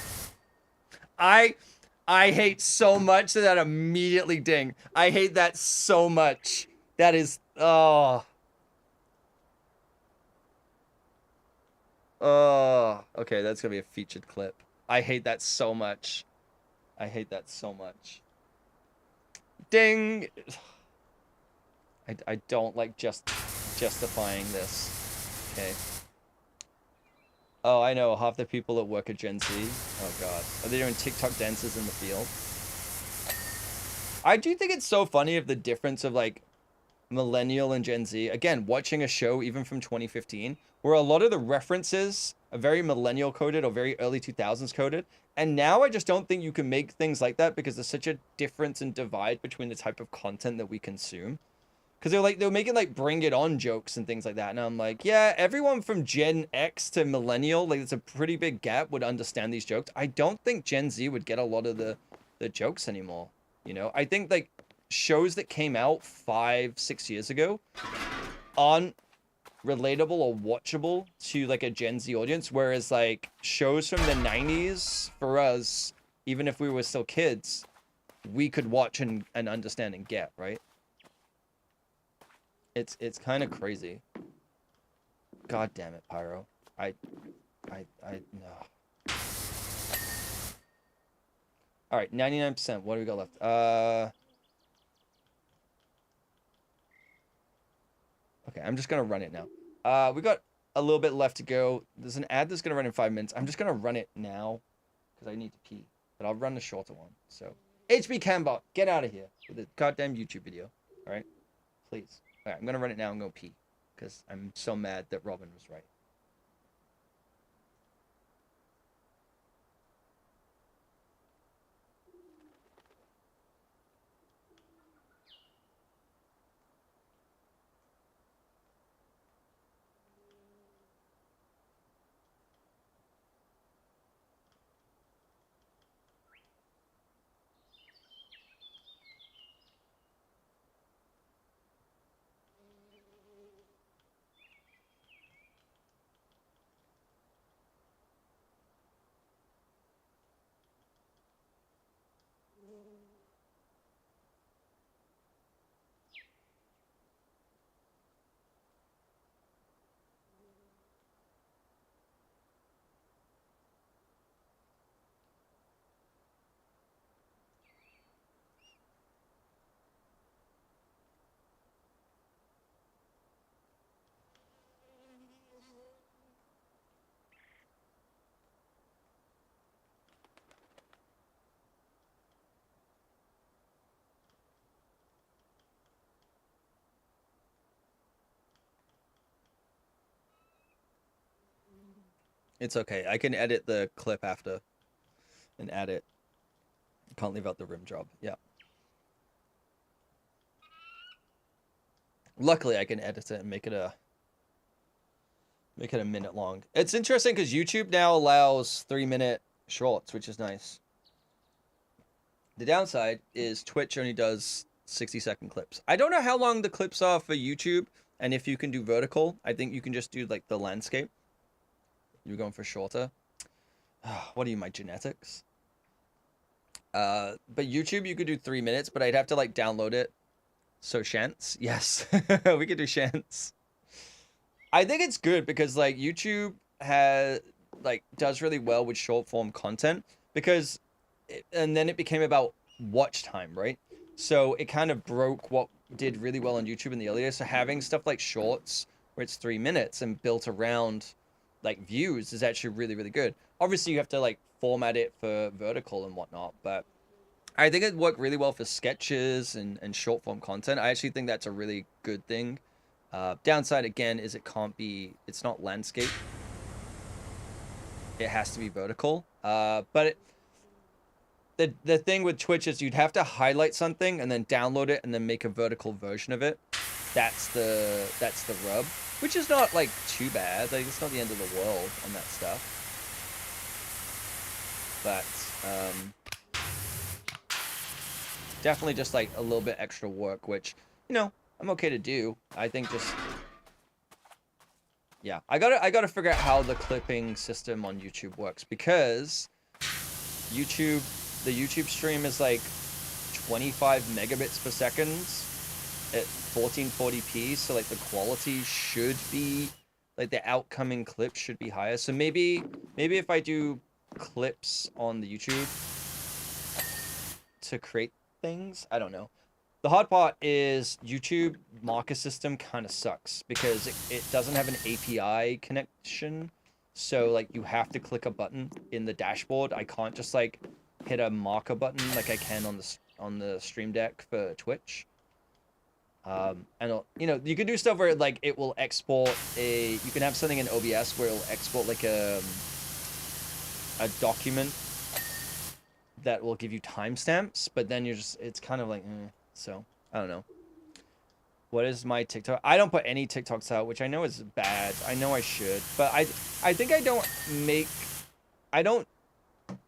I hate so much that immediately ding. I hate that so much. That is... Oh. Oh. Okay, that's gonna be a featured clip. I hate that so much. I hate that so much. Ding! I don't like justifying this. Okay. Oh, I know. Half the people that work at Gen Z. Oh, God. Are they doing TikTok dances in the field? I do think it's so funny of the difference of, like, millennial and Gen Z. Again, watching a show even from 2015, where a lot of the references are very millennial coded or very early 2000s coded. And now I just don't think you can make things like that because there's such a difference and divide between the type of content that we consume. Because they were making like bring it on jokes and things like that. And I'm like, yeah, everyone from Gen X to millennial, like it's a pretty big gap, would understand these jokes. I don't think Gen Z would get a lot of the jokes anymore. You know, I think like shows that came out 5-6 years ago aren't relatable or watchable to like a Gen Z audience. Whereas like shows from the 90s for us, even if we were still kids, we could watch and understand and get, right? It's kind of crazy. God damn it, Pyro. No. All right, 99%. What do we got left? Okay, I'm just gonna run it now. We got a little bit left to go. There's an ad that's gonna run in 5 minutes. I'm just gonna run it now because I need to pee. But I'll run the shorter one. So, HB Cambot, get out of here with a goddamn YouTube video. All right, please. All right, I'm gonna run it now and go pee because I'm so mad that Robin was right. It's okay. I can edit the clip after and add it. Can't leave out the rim job. Yeah. Luckily, I can edit it and make it a minute long. It's interesting because YouTube now allows 3-minute shorts, which is nice. The downside is Twitch only does 60-second clips. I don't know how long the clips are for YouTube, and if you can do vertical. I think you can just do like the landscape. You're going for shorter. What are you, my genetics? But YouTube, you could do 3 minutes, but I'd have to like download it. So Shants, yes, we could do Shants. I think it's good because like YouTube does really well with short form content because, and then it became about watch time, right? So it kind of broke what did really well on YouTube in the earlier. So having stuff like shorts where it's 3 minutes and built around like views is actually really, really good. Obviously you have to like format it for vertical and whatnot, but I think it worked really well for sketches and short form content. I actually think that's a really good thing. Downside again is it's not landscape. It has to be vertical. But the thing with Twitch is you'd have to highlight something and then download it and then make a vertical version of it. That's the rub, which is not like too bad. Like it's not the end of the world on that stuff. But definitely just like a little bit extra work, which, you know, I'm okay to do. I think just, yeah, I gotta figure out how the clipping system on YouTube works because the YouTube stream is like 25 megabits per second at 1440p, so like the quality should be, like the outcoming clips should be higher. So maybe if I do clips on the YouTube to create things, I don't know. The hard part is YouTube marker system kind of sucks because it doesn't have an API connection. So like you have to click a button in the dashboard. I can't just like hit a marker button like I can on the Stream Deck for Twitch. And you know, you can do stuff where like it will export you can have something in OBS where it'll export like a document that will give you timestamps, but then it's kind of like, so I don't know. What is my TikTok? I don't put any TikToks out, which I know is bad. I know I should, but I think I don't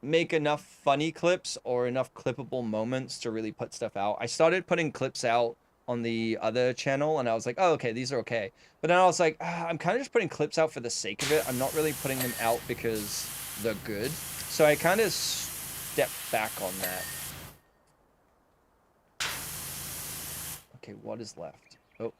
make enough funny clips or enough clippable moments to really put stuff out. I started putting clips out on the other channel, and I was like, oh, okay, these are okay. But then I was like, I'm kind of just putting clips out for the sake of it. I'm not really putting them out because they're good. So I kind of stepped back on that. Okay, what is left? Oh.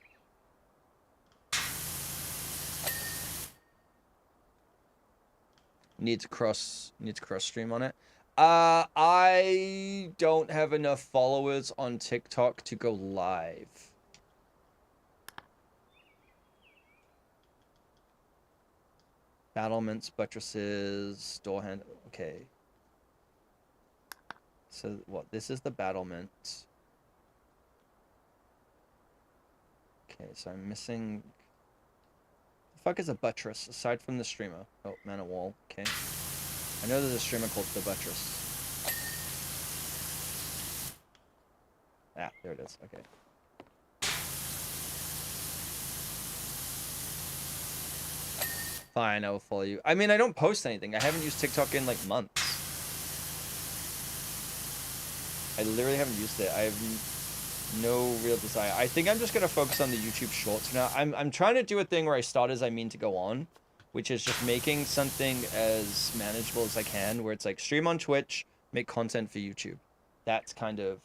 Need to cross stream on it. I don't have enough followers on TikTok to go live. Battlements, buttresses, door hand. Okay. So what? This is the battlement. Okay, so I'm missing. The fuck is a buttress aside from the streamer? Oh, man of wall. Okay. I know there's a streamer called The Buttress. Ah, there it is. Okay. Fine, I will follow you. I mean, I don't post anything. I haven't used TikTok in like months. I literally haven't used it. I have no real desire. I think I'm just gonna focus on the YouTube Shorts now. I'm trying to do a thing where I start as I mean to go on, which is just making something as manageable as I can, where it's like stream on Twitch, make content for YouTube. That's kind of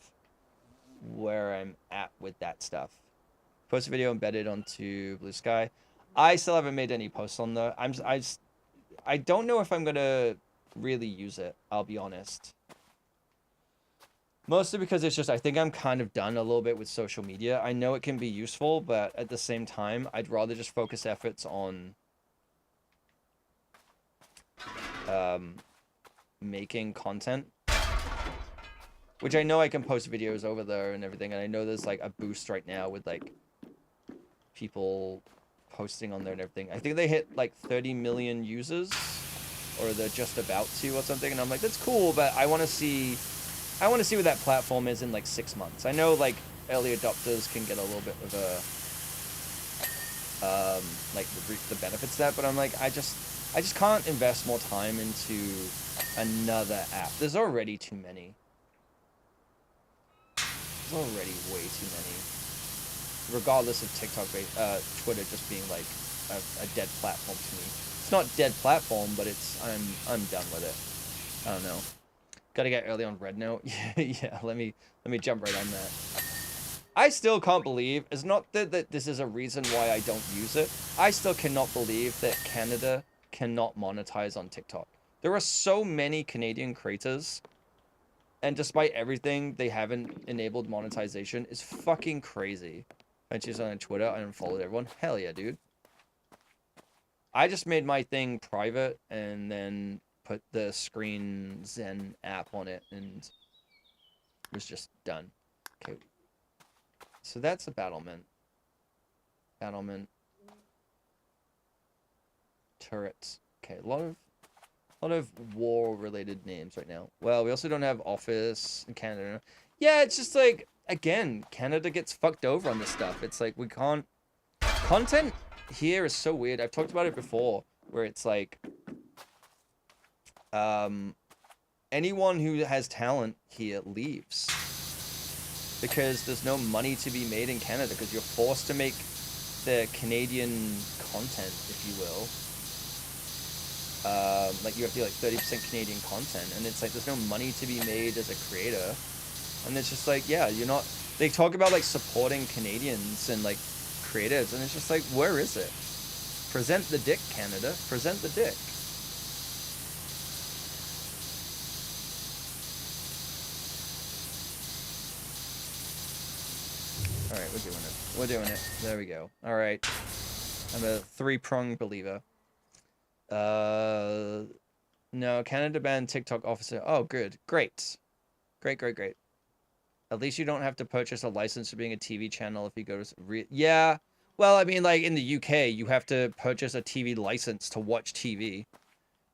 where I'm at with that stuff. Post a video embedded onto Blue Sky. I still haven't made any posts on there. I don't know if I'm gonna really use it, I'll be honest. Mostly because it's just, I think I'm kind of done a little bit with social media. I know it can be useful, but at the same time, I'd rather just focus efforts on making content. Which I know I can post videos over there and everything, and I know there's like a boost right now with like people posting on there and everything. I think they hit like 30 million users, or they're just about to or something, and I'm like, that's cool, but I want to see where that platform is in like 6 months. I know like early adopters can get a little bit of a like reap the benefits of that, but I'm like, I just can't invest more time into another app. There's already too many. There's already way too many. Regardless of TikTok, Twitter just being like a dead platform to me. It's not dead platform, but it's I'm done with it. I don't know. Gotta get early on Red Note. Yeah, let me jump right on that. I still can't believe, it's not that this is a reason why I don't use it. I still cannot believe that Canada cannot monetize on TikTok. There are so many Canadian creators, and despite everything, they haven't enabled monetization. It's fucking crazy. I just on Twitter, I unfollowed everyone. Hell yeah, dude. I just made my thing private and then put the Screen Zen app on it, and it was just done. Okay. So that's a battlement. Battlement. Turrets. Okay, a lot of war-related names right now. Well, we also don't have Office in Canada. Yeah, it's just like, again, Canada gets fucked over on this stuff. It's like, we can't... Content here is so weird. I've talked about it before, where it's like... anyone who has talent here leaves. Because there's no money to be made in Canada, because you're forced to make the Canadian content, if you will. Like, you have to do like 30% Canadian content, and it's like, there's no money to be made as a creator. And it's just like, yeah, you're not... They talk about like supporting Canadians and like creatives, and it's just like, where is it? Present the dick, Canada. Present the dick. Alright, we're doing it. We're doing it. There we go. Alright. I'm a three-pronged believer. No, Canada banned TikTok officer. Oh, good. Great. Great. At least you don't have to purchase a license for being a TV channel if you go to... Yeah. Well, I mean, like, in the UK, you have to purchase a TV license to watch TV.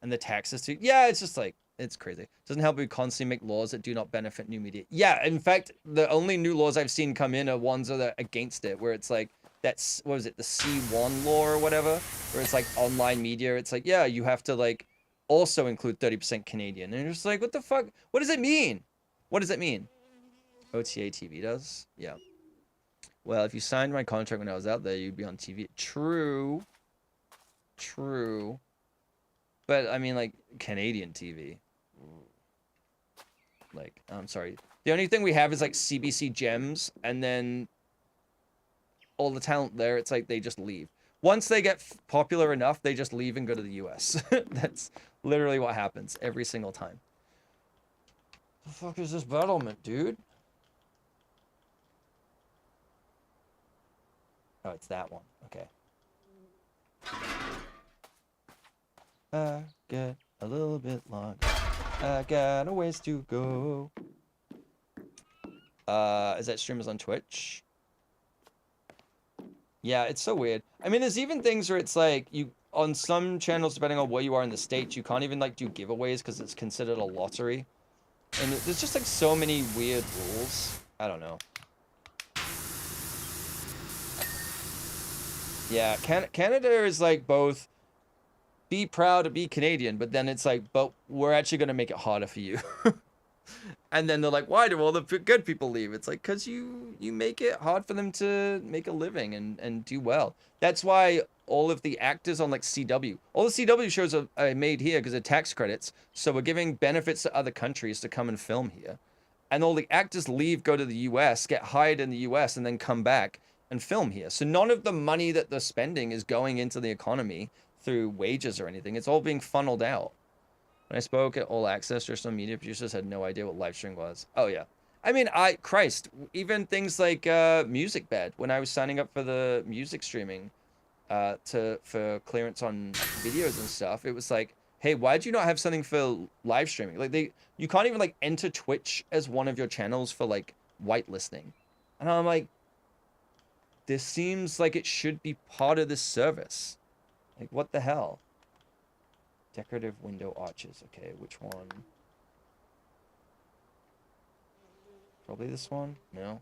And the taxes too. Yeah, it's just like, it's crazy. Doesn't help we constantly make laws that do not benefit new media. Yeah, in fact, the only new laws I've seen come in are ones that are against it, where it's like, that's, what was it, the C1 law or whatever, where it's like online media. It's like, yeah, you have to like also include 30% Canadian. And you're just like, what the fuck? What does it mean? What does it mean? OTA TV does? Yeah. Well, if you signed my contract when I was out there, you'd be on TV. True. True. But, I mean, like, Canadian TV. Like, I'm sorry. The only thing we have is, like, CBC Gems, and then all the talent there, it's like they just leave. Once they get popular enough, they just leave and go to the US. That's literally what happens every single time. The fuck is this battlement, dude? Oh, it's that one. Okay. I get a little bit longer. I got a ways to go. Is that streamers on Twitch? Yeah, it's so weird. I mean, there's even things where it's like you on some channels, depending on where you are in the States, you can't even like do giveaways because it's considered a lottery. And there's just like so many weird rules. I don't know. Yeah, Canada is like both be proud to be Canadian, but then it's like, but we're actually going to make it harder for you. And then they're like, why do all the good people leave? It's like, because you make it hard for them to make a living and do well. That's why all of the actors on like CW, all the CW shows are made here because of tax credits. So we're giving benefits to other countries to come and film here. And all the actors leave, go to the US, get hired in the US, and then come back and film here. So none of the money that they're spending is going into the economy through wages or anything. It's all being funneled out. When I spoke at All Access, just some media producers had no idea what live streaming was. Oh, yeah. I mean, Christ, even things like Music Bed, when I was signing up for the music streaming for clearance on videos and stuff, it was like, hey, why do you not have something for live streaming? Like, you can't even, like, enter Twitch as one of your channels for, like, whitelisting. And I'm like, this seems like it should be part of this service. Like, what the hell? Decorative window arches. Okay, which one? Probably this one? No?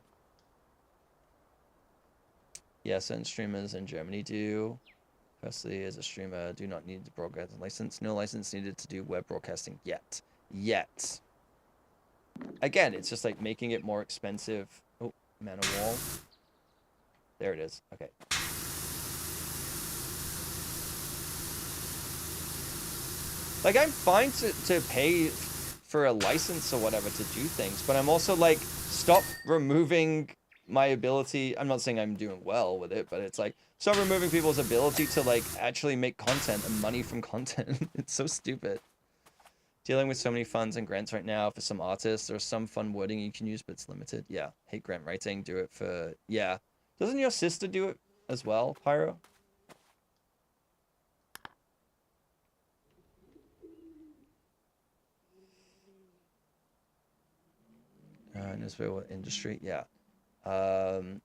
Yeah, certain streamers in Germany do. Firstly, as a streamer, do not need the broadcasting license. No license needed to do web broadcasting yet. Yet. Again, it's just like making it more expensive. Oh, man of wall. There it is. Okay. Like, I'm fine to pay for a license or whatever to do things, but I'm also like, stop removing my ability. I'm not saying I'm doing well with it, but it's like, stop removing people's ability to like actually make content and money from content. It's so stupid. Dealing with so many funds and grants right now for some artists. There's some fun wording you can use, but it's limited. Yeah, hate grant writing. Do it for, yeah. Doesn't your sister do it as well, Pyro? Newspaper industry, yeah.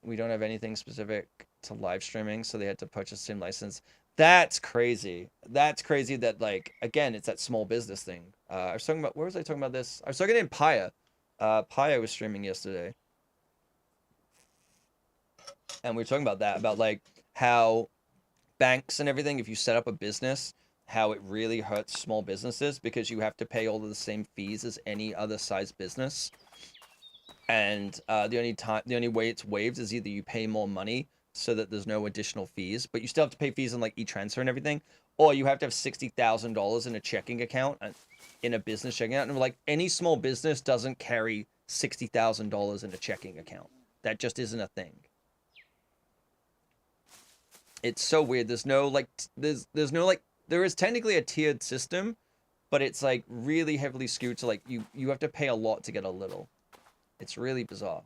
We don't have anything specific to live streaming, so they had to purchase the same license. That's crazy. That's crazy that, like, again, it's that small business thing. I was talking about, where was I talking about this? I was talking in Paya. Paya was streaming yesterday. And we were talking about that, about, like, how banks and everything, if you set up a business, how it really hurts small businesses because you have to pay all of the same fees as any other size business. And the only way it's waived is either you pay more money so that there's no additional fees, but you still have to pay fees on like e-transfer and everything, or you have to have $60,000 in a checking account, in a business checking account. And like any small business doesn't carry $60,000 in a checking account. That just isn't a thing. It's so weird. There's no like there's no like there is technically a tiered system, but it's like really heavily skewed to like you have to pay a lot to get a little. It's really bizarre.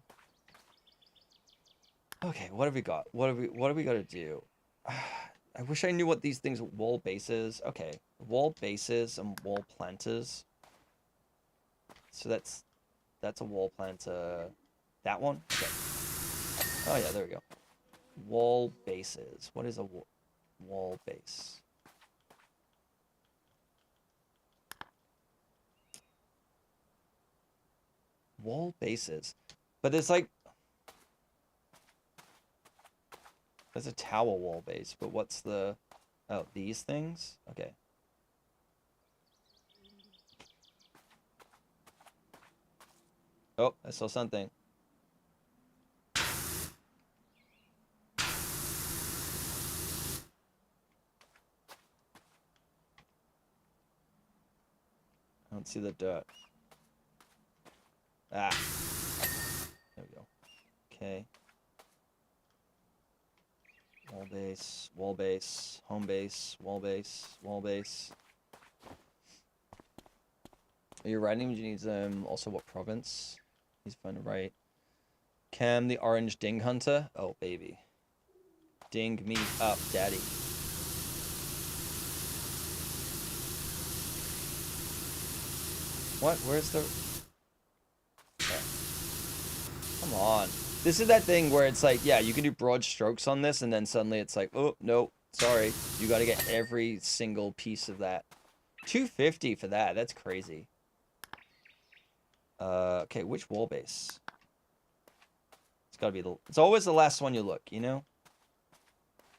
Okay, what have we got? What have we got to do? I wish I knew what these things wall bases. Okay, Wall bases and wall planters. So that's a wall planter. That one? Okay. Oh yeah, there we go. Wall bases. What is a wall base? Wall bases. But there's like... There's a tower wall base, but what's the... Oh, these things? Okay. Oh, I saw something. I don't see the dirt. Ah. There we go. Okay. Wall base, wall base, home base, wall base, wall base. Are you writing? Do you need also what province? He's fun to write. Cam the orange ding hunter? Oh baby. Ding me up, daddy. What? Where's the... Okay. Come on. This is that thing where it's like, yeah, you can do broad strokes on this, and then suddenly it's like, oh, no, sorry. You got to get every single piece of that. 250 for that. That's crazy. Okay, which wall base? It's got to be the... It's always the last one you look, you know?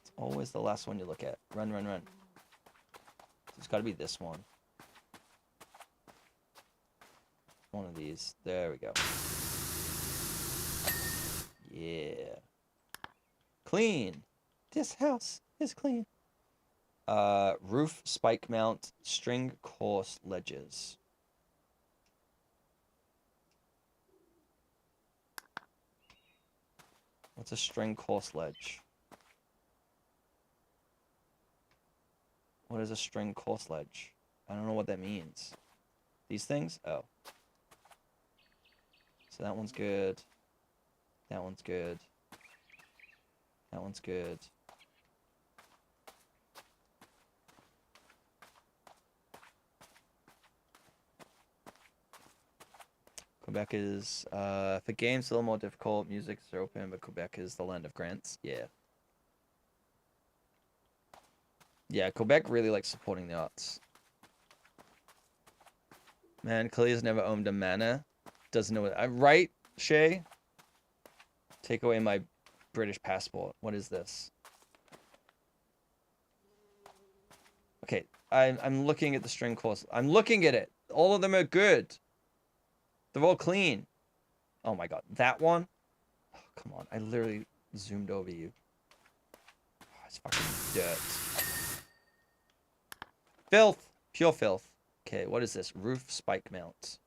It's always the last one you look at. Run, run, run. It's got to be this one. One of these. There we go. Yeah. Clean. This house is clean. Roof spike mount string course ledges. What's a string course ledge? What is a string course ledge? I don't know what that means. These things? Oh. So that one's good. That one's good. That one's good. Quebec is, for games, a little more difficult. Music's open, but Quebec is the land of grants. Yeah. Yeah, Quebec really likes supporting the arts. Man, Kalia's never owned a manor. Doesn't know what... right, Shay? Take away my British passport. What is this? Okay, I'm looking at the string course. I'm looking at it. All of them are good. They're all clean. Oh my god, that one? Oh, come on, I literally zoomed over you. Oh, it's fucking dirt. Filth! Pure filth. Okay, what is this? Roof spike mount.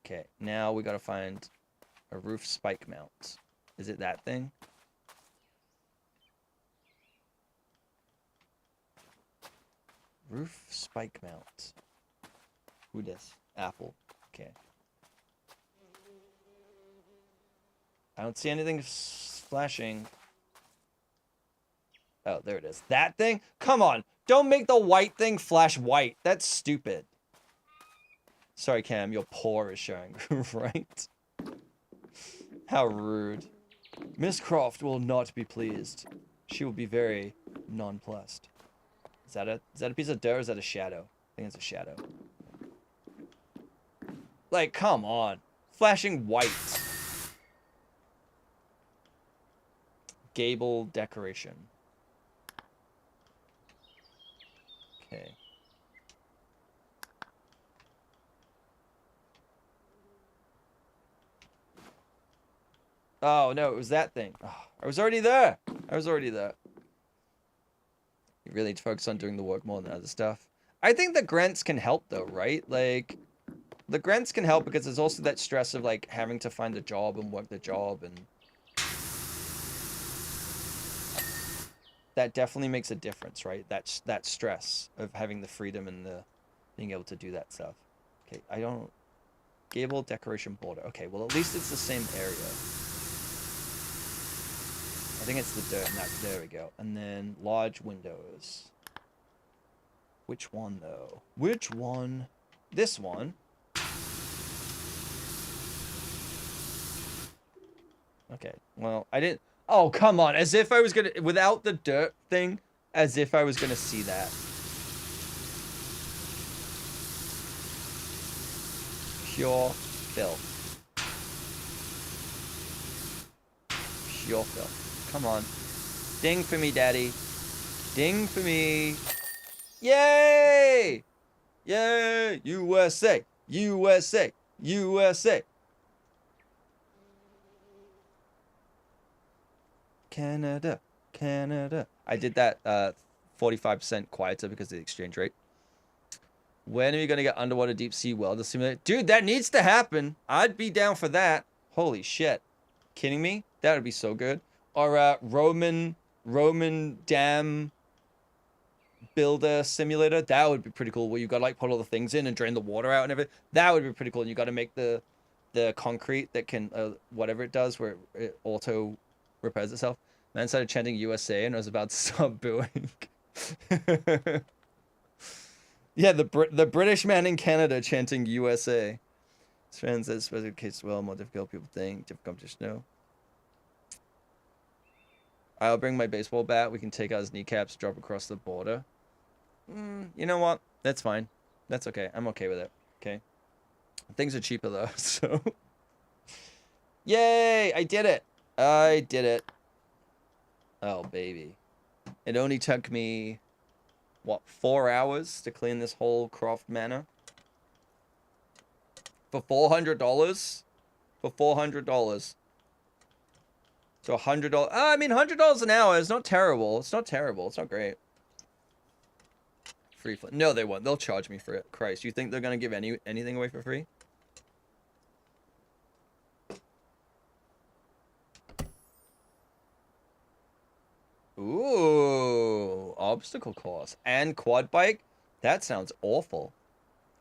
Okay, now we gotta find a roof spike mount. Is it that thing? Roof spike mount. Who this? Apple. Okay. I don't see anything flashing. Oh, there it is. That thing? Come on. Don't make the white thing flash white. That's stupid. Sorry, Cam. Your paw is showing. Right? How rude. Miss Croft will not be pleased. She will be very nonplussed. Is that a piece of dirt or is that a shadow? I think it's a shadow. Like, come on. Flashing white. Gable decoration. Okay. Oh, no, it was that thing. Oh, I was already there. I was already there. You really need to focus on doing the work more than other stuff. I think the grants can help, though, right? Like, the grants can help because there's also that stress of, like, having to find a job and work the job, and that definitely makes a difference, right? That stress of having the freedom and the being able to do that stuff. Okay, I don't... Gable decoration border. Okay, well, at least it's the same area. I think it's the dirt. There we go. And then large windows. Which one, though? Which one? This one. Okay, well, I didn't... Oh, come on. As if I was gonna... Without the dirt thing, as if I was gonna see that. Pure filth. Pure filth. Come on. Ding for me, daddy. Ding for me. Yay! Yay! USA! USA! USA! Canada, Canada. I did that 45% quieter because of the exchange rate. When are you gonna get underwater deep sea welder simulator? Dude, that needs to happen. I'd be down for that. Holy shit. Kidding me? That would be so good. Or Roman dam builder simulator. That would be pretty cool, where you gotta like put all the things in and drain the water out and everything. That would be pretty cool. And you gotta make the concrete that can whatever it does, where it auto repairs itself. Man started chanting USA and I was about to stop booing. Yeah, the British man in Canada chanting USA. His friend says special case well, more difficult people think, different competition no. I'll bring my baseball bat, we can take out his kneecaps, drop across the border. You know what? That's fine. That's okay. I'm okay with it. Okay. Things are cheaper though, so. Yay! I did it! I did it. Oh, baby. It only took me, what, 4 hours to clean this whole Croft Manor? For $400? For $400. So $100. I mean, $100 an hour is not terrible. It's not terrible. It's not great. Free flip. No, they won't. They'll charge me for it. Christ, you think they're gonna give anything away for free? Ooh, obstacle course and quad bike. That sounds awful.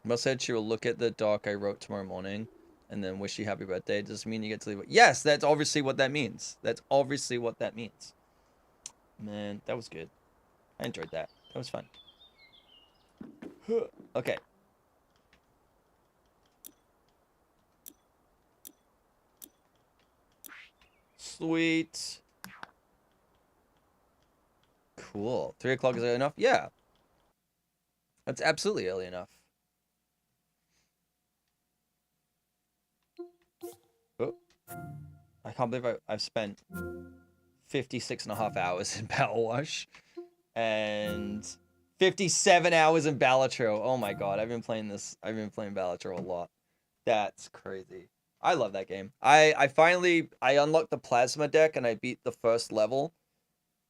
Must said she will look at the doc I wrote tomorrow morning and then wish you happy birthday. Does it mean you get to leave it? Yes, that's obviously what that means. That's obviously what that means. Man, that was good. I enjoyed that. That was fun. Okay. Sweet. Cool. 3 o'clock is early enough? Yeah. That's absolutely early enough. Oh. I can't believe I've spent 56.5 hours in Battle Wash. And 57 hours in Balatro. Oh my god, I've been playing Balatro a lot. That's crazy. I love that game. I finally unlocked the plasma deck and I beat the first level.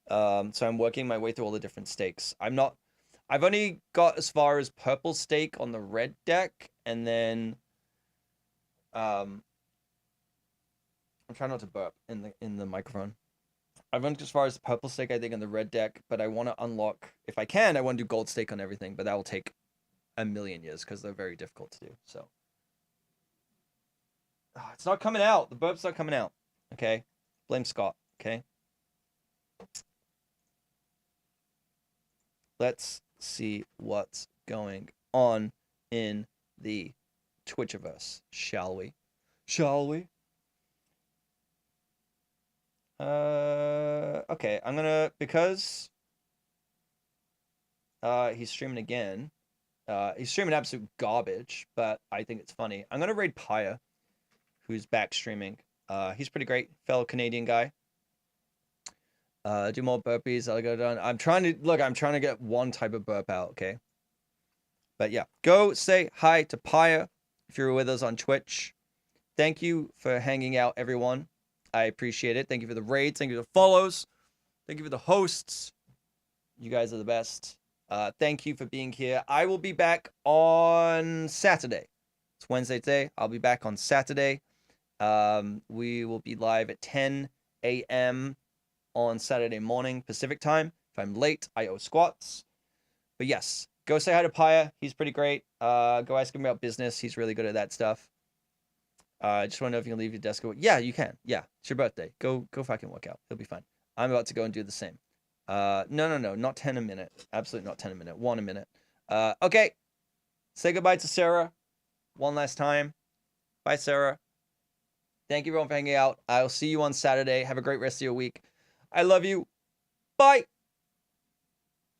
So I'm working my way through all the different stakes. I've only got as far as purple stake on the red deck, and then I'm trying not to burp in the microphone. I've gone as far as the purple stake, I think, on the red deck, but I want to unlock, if I can, I want to do gold stake on everything, but that will take a million years because they're very difficult to do. So it's not coming out. The burp's not coming out. Okay, blame Scott. Okay. Let's see what's going on in the Twitchiverse, shall we? Shall we? Okay, I'm gonna, because he's streaming again. He's streaming absolute garbage, but I think it's funny. I'm gonna raid Pyre, who's back streaming. He's pretty great, fellow Canadian guy. Do more burpees. I'll go down. I'm trying to get one type of burp out, okay? But yeah, go say hi to Pyre if you're with us on Twitch. Thank you for hanging out, everyone. I appreciate it. Thank you for the raids. Thank you for the follows. Thank you for the hosts. You guys are the best. Thank you for being here. I will be back on Saturday. It's Wednesday today. I'll be back on Saturday. We will be live at 10 a.m. on Saturday morning Pacific time. If I'm late, I owe squats. But yes, go say hi to Pyre. He's pretty great. Go ask him about business. He's really good at that stuff. I just want to know if you can leave your desk. Yeah, you can. Yeah, it's your birthday. Go fucking work out. He'll be fine. I'm about to go and do the same. No, not 10 a minute. Absolutely not 10 a minute. 1 a minute. Okay. Say goodbye to Sarah one last time. Bye, Sarah. Thank you everyone for hanging out. I'll see you on Saturday. Have a great rest of your week. I love you. Bye.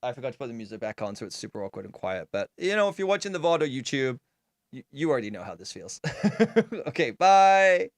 I forgot to put the music back on, so it's super awkward and quiet. But, you know, if you're watching the VOD or YouTube, you already know how this feels. Okay, bye.